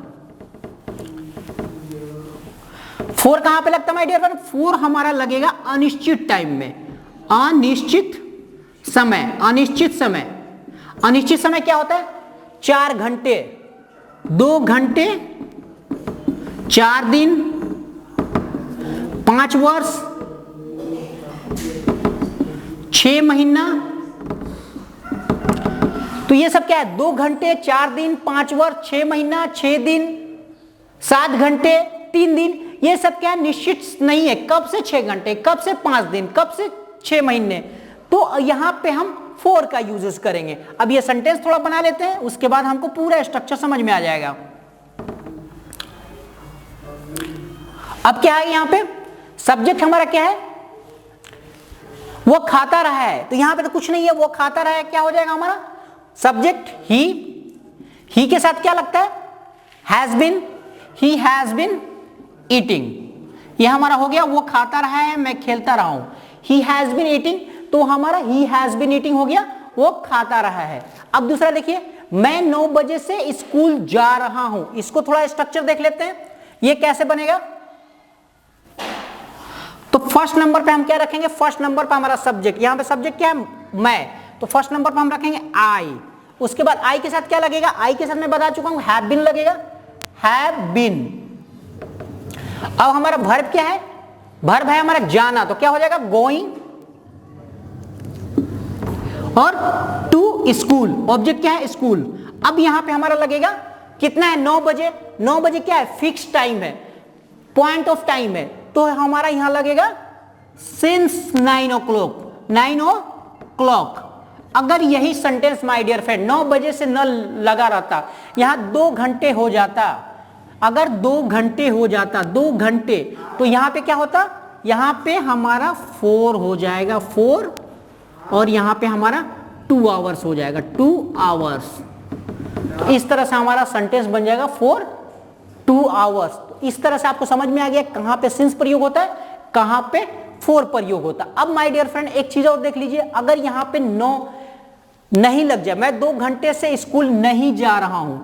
4 कहां पे लगता है माय डियर फ्रेंड, 4 हमारा लगेगा अनिश्चित टाइम में, अनिश्चित समय, अनिश्चित समय। अनिश्चित समय क्या होता है, 4 घंटे, 2 घंटे, 4 दिन, 5 वर्ष, 6 महीना। तो ये सब क्या है, 2 घंटे, 4 दिन, 5 वर्ष, 6 महीना, 6 दिन, 7 घंटे, 3 दिन, ये सब क्या है, निश्चित नहीं है, कब से 6 घंटे, कब से 5 दिन, कब से 6 महीने। तो यहां पे हम 4 का यूजेस करेंगे। अब ये सेंटेंस थोड़ा बना लेते हैं, उसके बाद हमको पूरा स्ट्रक्चर समझ में आ जाएगा। अब क्या है, यहां पे सब्जेक्ट हमारा क्या है, वो खाता रहा है, तो यहां पे तो कुछ नहीं है, वो खाता रहा है, क्या हो जाएगा हमारा सब्जेक्ट ही के साथ क्या लगता है, has been, he has been eating, ये हमारा हो गया, वो खाता रहा है, मैं खेलता रहा हूं, ही हैज बीन ईटिंग, तो हमारा ही हैज बीन ईटिंग हो गया, वो खाता रहा है। अब दूसरा देखिए, मैं 9 बजे से स्कूल जा रहा हूं, इसको थोड़ा स्ट्रक्चर देख लेते हैं, ये कैसे बनेगा। तो फर्स्ट नंबर पे हम क्या रखेंगे, फर्स्ट नंबर पे हमारा सब्जेक्ट, यहां पे सब्जेक्ट क्या है, मैं, तो फर्स्ट नंबर पे हम रखेंगे आई। उसके बाद आई के साथ क्या लगेगा, आई के साथ मैं बता चुका हूं हैव बीन लगेगा, हैव बीन। अब हमारा वर्ब क्या है, वर्ब है हमारा जाना, तो क्या हो जाएगा, गोइंग, और टू स्कूल, ऑब्जेक्ट क्या है, स्कूल। अब यहां पे हमारा लगेगा कितना है, 9 बजे, 9 बजे क्या है, फिक्स टाइम है, पॉइंट ऑफ टाइम है, तो हमारा यहां लगेगा सिंस 9 o'clock, 9 o'clock। अगर यही सेंटेंस माय डियर फ्रेंड 9 बजे से न लगा रहता, यहां 2 घंटे हो जाता, अगर 2 घंटे हो जाता, 2 घंटे, तो यहां पे क्या होता, यहां पे हमारा 4 हो जाएगा 4, और यहां पे हमारा 2 आवर्स हो जाएगा 2 आवर्स। तो इस तरह से हमारा सेंटेंस बन जाएगा 4 2 आवर्स। तो इस तरह से आपको समझ में आ गया कहां पे सिंस प्रयोग होता है, कहां पे 4 प्रयोग होता है। अब माय डियर फ्रेंड एक चीज और देख लीजिए, अगर यहां पे 9 नहीं लग जाए, मैं 2 घंटे से स्कूल नहीं जा रहा हूं,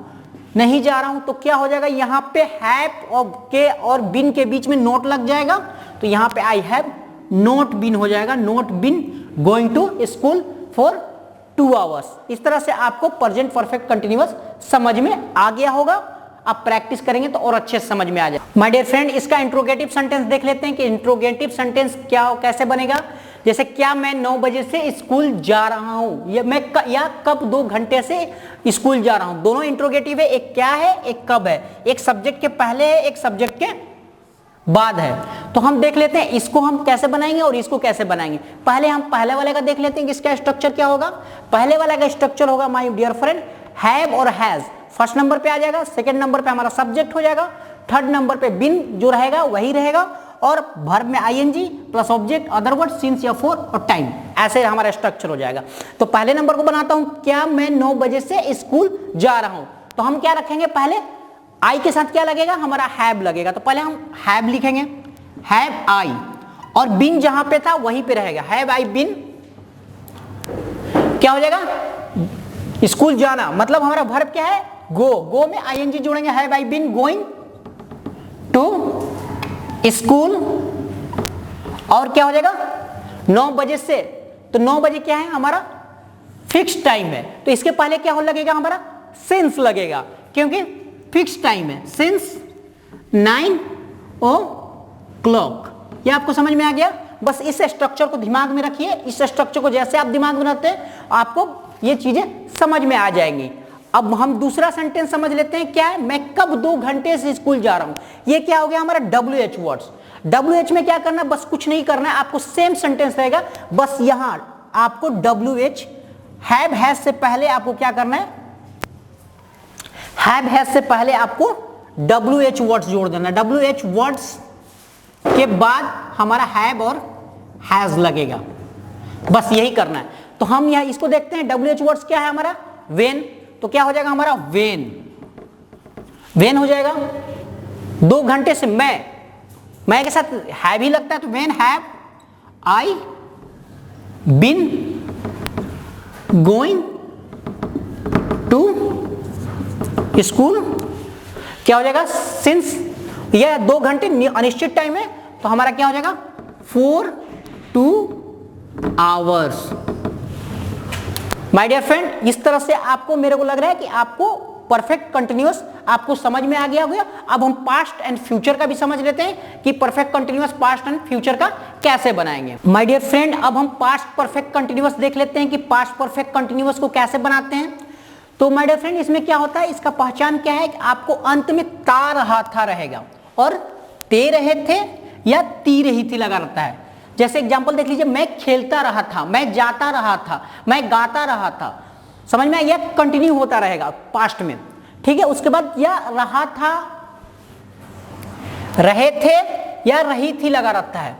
तो क्या हो जाएगा, यहां पे हैव और के और बिन के बीच में नोट लग जाएगा, तो यहां पे आई हैव नोट बिन हो जाएगा, not been going to school for 2 hours. इस तरह से आपको प्रेजेंट परफेक्ट कंटिन्यूअस समझ में आ गया होगा। आप प्रैक्टिस करेंगे तो और अच्छे से समझ में आ जाए। माय डियर फ्रेंड इसका इंट्रोगेटिव सेंटेंस देख लेते हैं कि इंट्रोगेटिव सेंटेंस क्या कैसे बनेगा। जैसे क्या मैं 9 बजे से स्कूल जा रहा हूं, या कब 2 घंटे से स्कूल जा रहा हूं। दोनों इंट्रोगेटिव है, एक क्या है एक कब है, एक सब्जेक्ट के पहले है एक सब्जेक्ट के बाद है। तो हम देख लेते हैं इसको हम कैसे बनाएंगे और इसको कैसे बनाएंगे। पहले हम पहले वाले का देख लेते हैं कि इसका स्ट्रक्चर क्या होगा। पहले वाले का स्ट्रक्चर होगा माय डियर फ्रेंड हैव और हैज, फर्स्ट नंबर पे आ जाएगा, सेकंड नंबर पे हमारा सब्जेक्ट हो जाएगा, थर्ड नंबर पे बिन जो रहेगा वही रहेगा, और वर्ब में ING plus object other word since या फॉर और टाइम, ऐसे हमारा स्ट्रक्चर हो जाएगा। तो पहले नंबर को बनाता हूं, क्या मैं 9 बजे से स्कूल जा रहा हूं। तो हम क्या रखेंगे, पहले आई के साथ क्या लगेगा, हमारा हैव लगेगा। तो पहले हम हैव लिखेंगे, हैव आई, और बिन जहां पे था वहीं पे रहेगा, हैव आई बिन क्या हो जाएगा, स्कूल जाना। मतलब हमारा वर्ब क्या है, गो में आईएनजी जोड़ेंगे, have I been going to school, और क्या हो जाएगा 9 बजे से। तो 9 बजे क्या है, हमारा फिक्स टाइम है, तो इसके पहले क्या हो लगेगा, हमारा सिंस लगेगा, क्योंकि फिक्स टाइम है, सिंस 9 o'clock। ये आपको समझ में आ गया। बस इस स्ट्रक्चर को दिमाग में रखिए, इस स्ट्रक्चर को जैसे आप दिमाग में रखते हैं आपको ये चीजें समझ में आ जाएंगी। अब हम दूसरा सेंटेंस समझ लेते हैं, क्या है, मैं कब 2 घंटे से स्कूल जा रहा हूं। ये क्या हो गया हमारा WH वर्ड्स। WH में क्या करना है, बस कुछ नहीं करना है आपको, सेम सेंटेंस रहेगा, बस यहां आपको WH हैव हैज से पहले आपको क्या करना है, हैव हैज से पहले आपको WH वर्ड्स जोड़ देना। WH वर्ड्स के बाद हमारा हैव और हैज लगेगा, बस यही करना है। तो हम यहां इसको देखते हैं, WH वर्ड्स क्या है हमारा, वेन, तो क्या हो जाएगा हमारा वेन हो जाएगा। 2 घंटे से मैं के साथ हैव ही लगता है, तो when have I been going to school, क्या हो जाएगा, सिंस यह 2 घंटे अनिश्चित टाइम है, तो हमारा क्या हो जाएगा 4 2 आवर्स। माय डियर फ्रेंड इस तरह से आपको, मेरे को लग रहा है कि आपको परफेक्ट कंटिन्यूअस आपको समझ में आ गया होगा। अब हम पास्ट एंड फ्यूचर का भी समझ लेते हैं कि perfect continuous past and future का कैसे बनाएंगे। माय डियर फ्रेंड अब हम पास्ट परफेक्ट कंटिन्यूअस देख लेते हैं कि पास्ट परफेक्ट कंटिन्यूअस को कैसे बनाते हैं। तो माय डियर फ्रेंड इसमें क्या होता है, इसका पहचान क्या है कि आपको अंत में ता रहा था रहेगा, और ते रहे थे या ती रही थी लगा रहता है। जैसे एग्जांपल देख लीजिए, मैं खेलता रहा था, मैं जाता रहा था, मैं गाता रहा था, समझ में आया, कंटिन्यू होता रहेगा पास्ट में, ठीक है। उसके बाद या रहा था, रहे थे या रही थी लगा रहता है।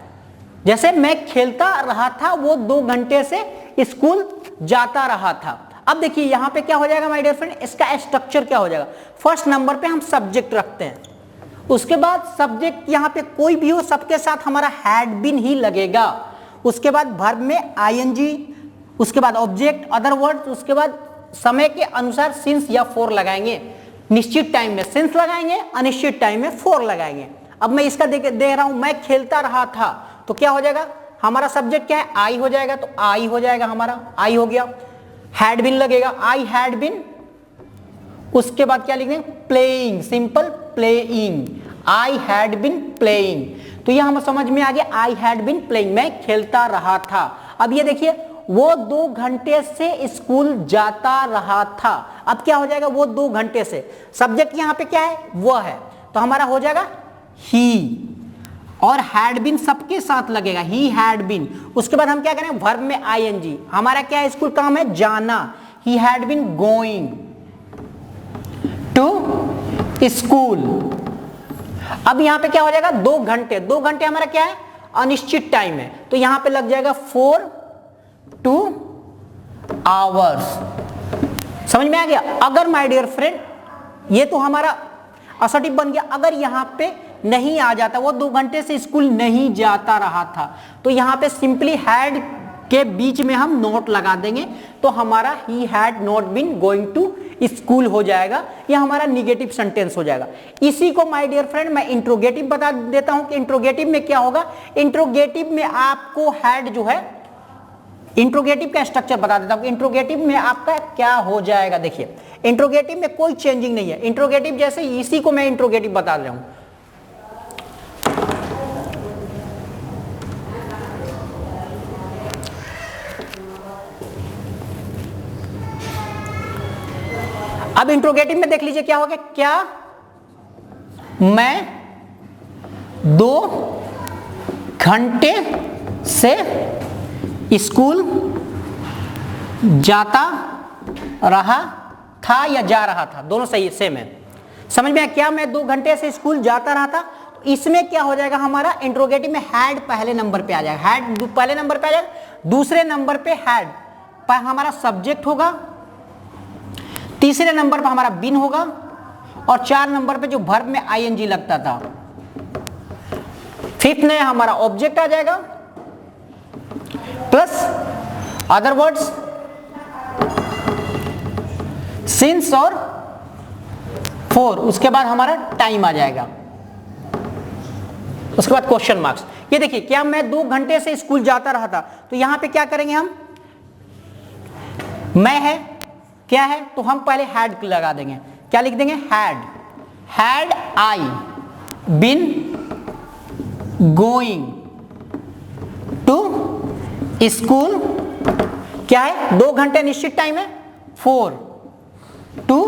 जैसे मैं खेलता रहा था, वो 2 घंटे से स्कूल जाता रहा था। अब देखिए यहां पे क्या हो जाएगा माय डियर फ्रेंड, इसका स्ट्रक्चर क्या हो जाएगा, फर्स्ट नंबर पे हम सब्जेक्ट रखते हैं, उसके बाद सब्जेक्ट यहां पे कोई भी हो सबके साथ हमारा हैड बीन ही लगेगा, उसके बाद वर्ब में आईएनजी, उसके बाद ऑब्जेक्ट अदर वर्ड, उसके बाद समय के अनुसार सिंस या फॉर लगाएंगे। निश्चित टाइम में सिंस लगाएंगे, अनिश्चित टाइम में फॉर लगाएंगे। अब मैं इसका दे रहा हूं, मैं खेलता रहा था, तो क्या हो जाएगा हमारा सब्जेक्ट क्या है, आई हो जाएगा, तो आई हो जाएगा हमारा, आई हो गया, हैड बीन लगेगा, आई हैड बीन, उसके बाद क्या लिखेंगे, playing, simple playing, I had been playing. तो ये हमें समझ में आ गया, आई हैड बीन प्लेइंग, मैं खेलता रहा था। अब ये देखिए वो 2 घंटे से स्कूल जाता रहा था, अब क्या हो जाएगा, वो 2 घंटे से, सब्जेक्ट यहां पे क्या है, वो है, तो हमारा हो जाएगा ही, और हैड बीन सबके साथ लगेगा, ही हैड बीन। उसके बाद हम क्या करें, वर्ब में आईएनजी, हमारा क्या है, स्कूल काम है जाना, he had been going to school. अब यहां पे क्या हो जाएगा, 2 घंटे, 2 घंटे हमारा क्या है, अनिश्चित टाइम है, तो यहां पे लग जाएगा 4 2 आवर्स। समझ में आ गया? अगर माय डियर फ्रेंड ये तो हमारा असर्टिव बन गया, अगर यहां पे नहीं आ जाता, वो 2 घंटे से स्कूल नहीं जाता रहा था, तो यहां पे सिंपली हैड के बीच में हम नोट लगा देंगे, तो हमारा he had not been going to school हो जाएगा, यह हमारा निगेटिव सेंटेंस हो जाएगा। इसी को माय डियर फ्रेंड मैं इंट्रोगेटिव बता देता हूं कि इंट्रोगेटिव में क्या होगा। इंट्रोगेटिव में आपको हैड जो है, इंट्रोगेटिव का स्ट्रक्चर बता देता हूं। इंट्रोगेटिव में आपका क्या हो जाएगा, देखिए इंट्रोगेटिव में कोई चेंजिंग नहीं है। इंट्रोगेटिव जैसे इसी को मैं इंट्रोगेटिव बता रहा हूं। अब इंट्रोगेटिव में देख लीजिए क्या हो गया, क्या मैं 2 घंटे से स्कूल जाता रहा था या जा रहा था, दोनों सही सेम है। समझ में आया? क्या मैं 2 घंटे से स्कूल जाता रहा था, तो इसमें क्या हो जाएगा हमारा इंट्रोगेटिव में हैड पहले नंबर पे आ जाएगा, हैड पहले नंबर पे आ जाएगा। दूसरे नंबर पे हैड हमारा सब्जेक्ट होगा, तीसरे नंबर पर हमारा बीन होगा, और 4 नंबर पे जो वर्ब में आईएनजी लगता था, 5th में हमारा ऑब्जेक्ट आ जाएगा प्लस अदर वर्ड्स सिंस और फॉर, उसके बाद हमारा टाइम आ जाएगा, उसके बाद क्वेश्चन मार्क्स। ये देखिए क्या मैं 2 घंटे से स्कूल जाता रहा था, तो यहां पे क्या करेंगे हम, मैं है क्या है, तो हम पहले हैड लगा देंगे। क्या लिख देंगे, had I been going to school, क्या है 2 घंटे निश्चित टाइम है, 4 2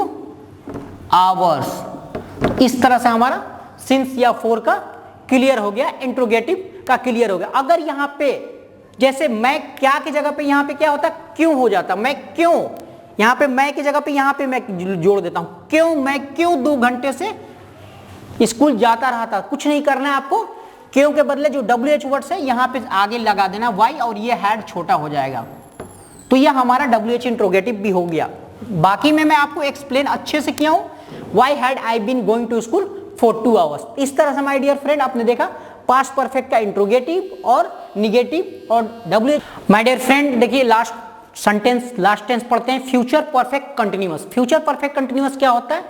आवर्स। इस तरह से हमारा सिंस या फॉर का क्लियर हो गया, इंट्रोगेटिव का क्लियर हो गया। अगर यहां पे जैसे मैं क्या की जगह पे यहां पे क्या होता, क्यों हो जाता, मैं क्यों, यहां पे मैं की जगह पे यहां पे मैं जोड़ देता हूं, क्यों मैं क्यों 2 घंटे से स्कूल जाता रहा था। कुछ नहीं करना है आपको, क्यों के बदले जो WH वर्ड्स है यहां पे आगे लगा देना वाई, और ये हैड छोटा हो जाएगा, तो यह हमारा WH इंट्रोगेटिव भी हो गया। बाकी में मैं आपको एक्सप्लेन अच्छे से किया हूं, why had I been going to school for 2 hours. इस तरह से माय डियर फ्रेंड आपने देखा पास्ट परफेक्ट का इंट्रोगेटिव और निगेटिव और WH। माय डियर फ्रेंड देखिए लास्ट सेंटेंस, लास्ट टेंस पढ़ते हैं, future perfect continuous. Future perfect continuous क्या होता है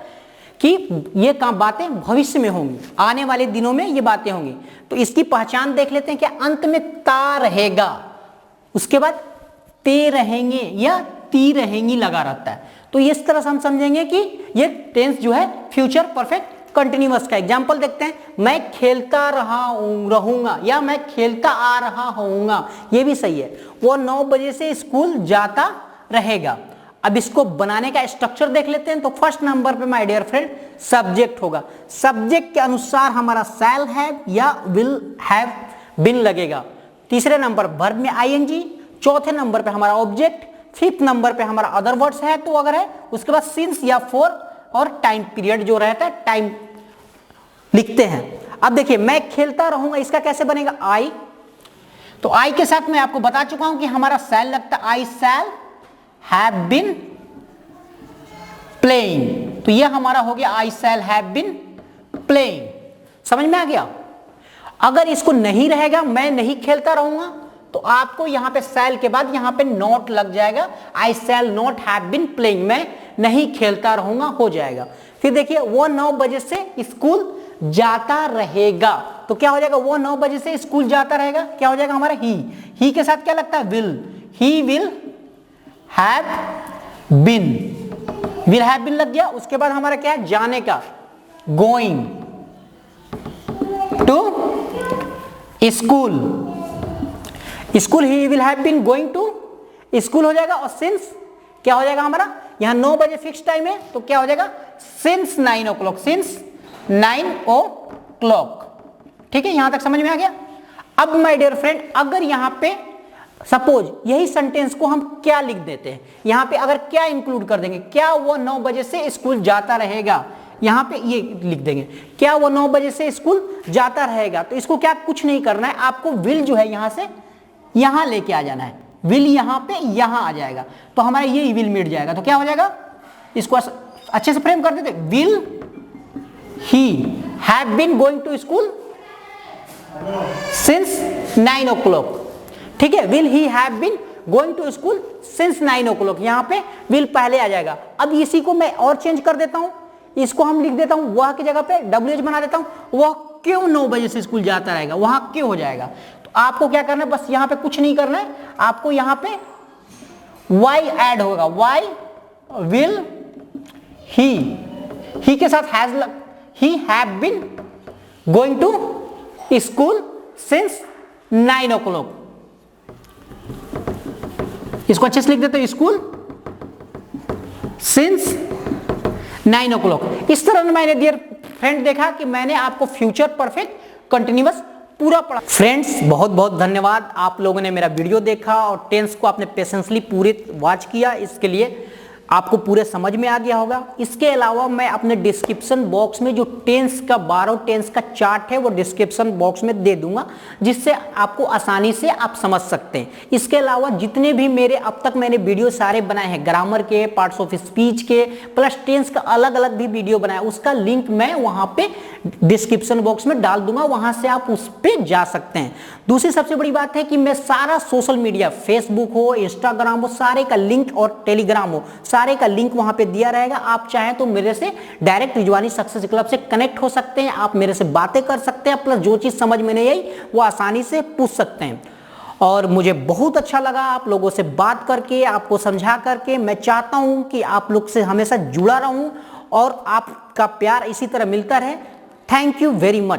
कि ये काम बातें भविष्य में होंगी, आने वाले दिनों में ये बातें होंगी। तो इसकी पहचान देख लेते हैं कि अंत में ता रहेगा, उसके बाद ते रहेंगे या ती रहेंगी लगा रहता है, तो इस तरह से हम समझेंगे कि ये टेंस जो है फ्यूचर परफेक्ट कंटिन्यूअस का। एग्जाम्पल देखते हैं, मैं खेलता रहूंगा या मैं खेलता आ रहा होऊंगा, ये भी सही है। वो 9 बजे से स्कूल जाता रहेगा। अब इसको बनाने का स्ट्रक्चर देख लेते हैं, तो फर्स्ट नंबर पे माय डियर फ्रेंड सब्जेक्ट होगा, सब्जेक्ट के अनुसार हमारा शैल हैव या विल हैव बीन लगेगा। तीसरे नंबर वर्ब में आईएनजी, चौथे नंबर पे हमारा ऑब्जेक्ट, 5th नंबर पे हमारा अदर वर्ड्स है तो अगर है, उसके बाद सिंस या फॉर और टाइम पीरियड जो रहता है टाइम लिखते हैं। अब देखिए मैं खेलता रहूंगा, इसका कैसे बनेगा, आई, तो आई के साथ मैं आपको बता चुका हूं कि हमारा शैल लगता है, I shall have been playing, तो यह हमारा हो गया आई शैल हैव बीन प्लेइंग। समझ में आ गया? अगर इसको नहीं रहेगा, मैं नहीं खेलता रहूंगा, तो आपको यहां पे शैल के बाद यहां पे नॉट लग जाएगा, I shall not have been playing, मैं नहीं खेलता रहूंगा हो जाएगा। फिर देखिए वो 9 बजे से स्कूल जाता रहेगा, तो क्या हो जाएगा, वो 9 बजे से स्कूल जाता रहेगा, क्या हो जाएगा हमारा ही के साथ क्या लगता है, will, he will have been, will have been लग गया। उसके बाद हमारा क्या है, जाने का, going to school, school he will have been going to school हो जाएगा। और सिंस क्या हो जाएगा हमारा, यहां 9 बजे फिक्स टाइम है, तो क्या हो जाएगा, सिंस 9 o'clock, सिंस 9 o'clock। ठीक है, यहां तक समझ में आ गया। अब माय डियर फ्रेंड अगर यहां पे सपोज यही सेंटेंस को हम क्या लिख देते हैं, यहां पे अगर क्या इंक्लूड कर देंगे, क्या वो 9 बजे से स्कूल जाता रहेगा, यहाँ पे ये लिख देंगे, क्या वो 9 बजे से स्कूल जाता रहेगा। तो इसको क्या कुछ नहीं करना है, आपको विल जो है यहां से यहां लेके आ जाना है, विल यहां पे यहां आ जाएगा, तो हमारा ये विल मिट जाएगा। तो क्या हो जाएगा, इसको अच्छे से फ्रेम कर देते, will he have been going to school since 9 o'clock। ठीक है, will he have been going to school since 9 o'clock, यहां पे विल पहले आ जाएगा। अब इसी को मैं और चेंज कर देता हूं, इसको हम लिख देता हूं वह की जगह पे WH बना देता हूं, वह क्यों 9 बजे से स्कूल जाता रहेगा, वहां क्यों हो जाएगा। तो आपको क्या करना है, बस यहां पे कुछ नहीं करना है, आपको यहां पे वाई ऐड होगा, वाई विल ही के साथ has, he have been going to school since 9 o'clock। इसको अच्छे से लिख देते हैं, स्कूल सिंस 9 o'clock। इस तरह मैंने डियर फ्रेंड देखा कि मैंने आपको फ्यूचर परफेक्ट कंटिन्यूअस पूरा पढ़ा। फ्रेंड्स बहुत बहुत धन्यवाद, आप लोगों ने मेरा वीडियो देखा और टेंस को आपने पेशेंसली पूरे वॉच किया, इसके लिए आपको पूरे समझ में आ गया होगा। इसके अलावा मैं अपने डिस्क्रिप्शन बॉक्स में जो टेंस का 12 टेंस का चार्ट है वो डिस्क्रिप्शन बॉक्स में दे दूंगा, जिससे आपको आसानी से आप समझ सकते हैं। इसके अलावा जितने भी मेरे अब तक मैंने वीडियो सारे बनाए हैं, ग्रामर के, पार्ट्स ऑफ स्पीच के, प्लस टेंस का अलग अलग भी वीडियो बनाया, उसका लिंक मैं वहां पे डिस्क्रिप्शन बॉक्स में डाल दूंगा, वहां से आप उस पर जा सकते हैं। दूसरी सबसे बड़ी बात है कि मैं सारा सोशल मीडिया, फेसबुक हो, इंस्टाग्राम हो, सारे का लिंक, और टेलीग्राम हो, सारे का लिंक वहां पे दिया रहेगा। आप चाहें तो मेरे से डायरेक्ट रिजवानी सक्सेस क्लब से कनेक्ट हो सकते हैं, आप मेरे से बातें कर सकते हैं, प्लस जो चीज समझ में नहीं आई वो आसानी से पूछ सकते हैं। और मुझे बहुत अच्छा लगा आप लोगों से बात करके, आपको समझा करके। मैं चाहता हूं कि आप लोग से हमेशा जुड़ा रहूं और आपका प्यार इसी तरह मिलता रहे। Thank you very much.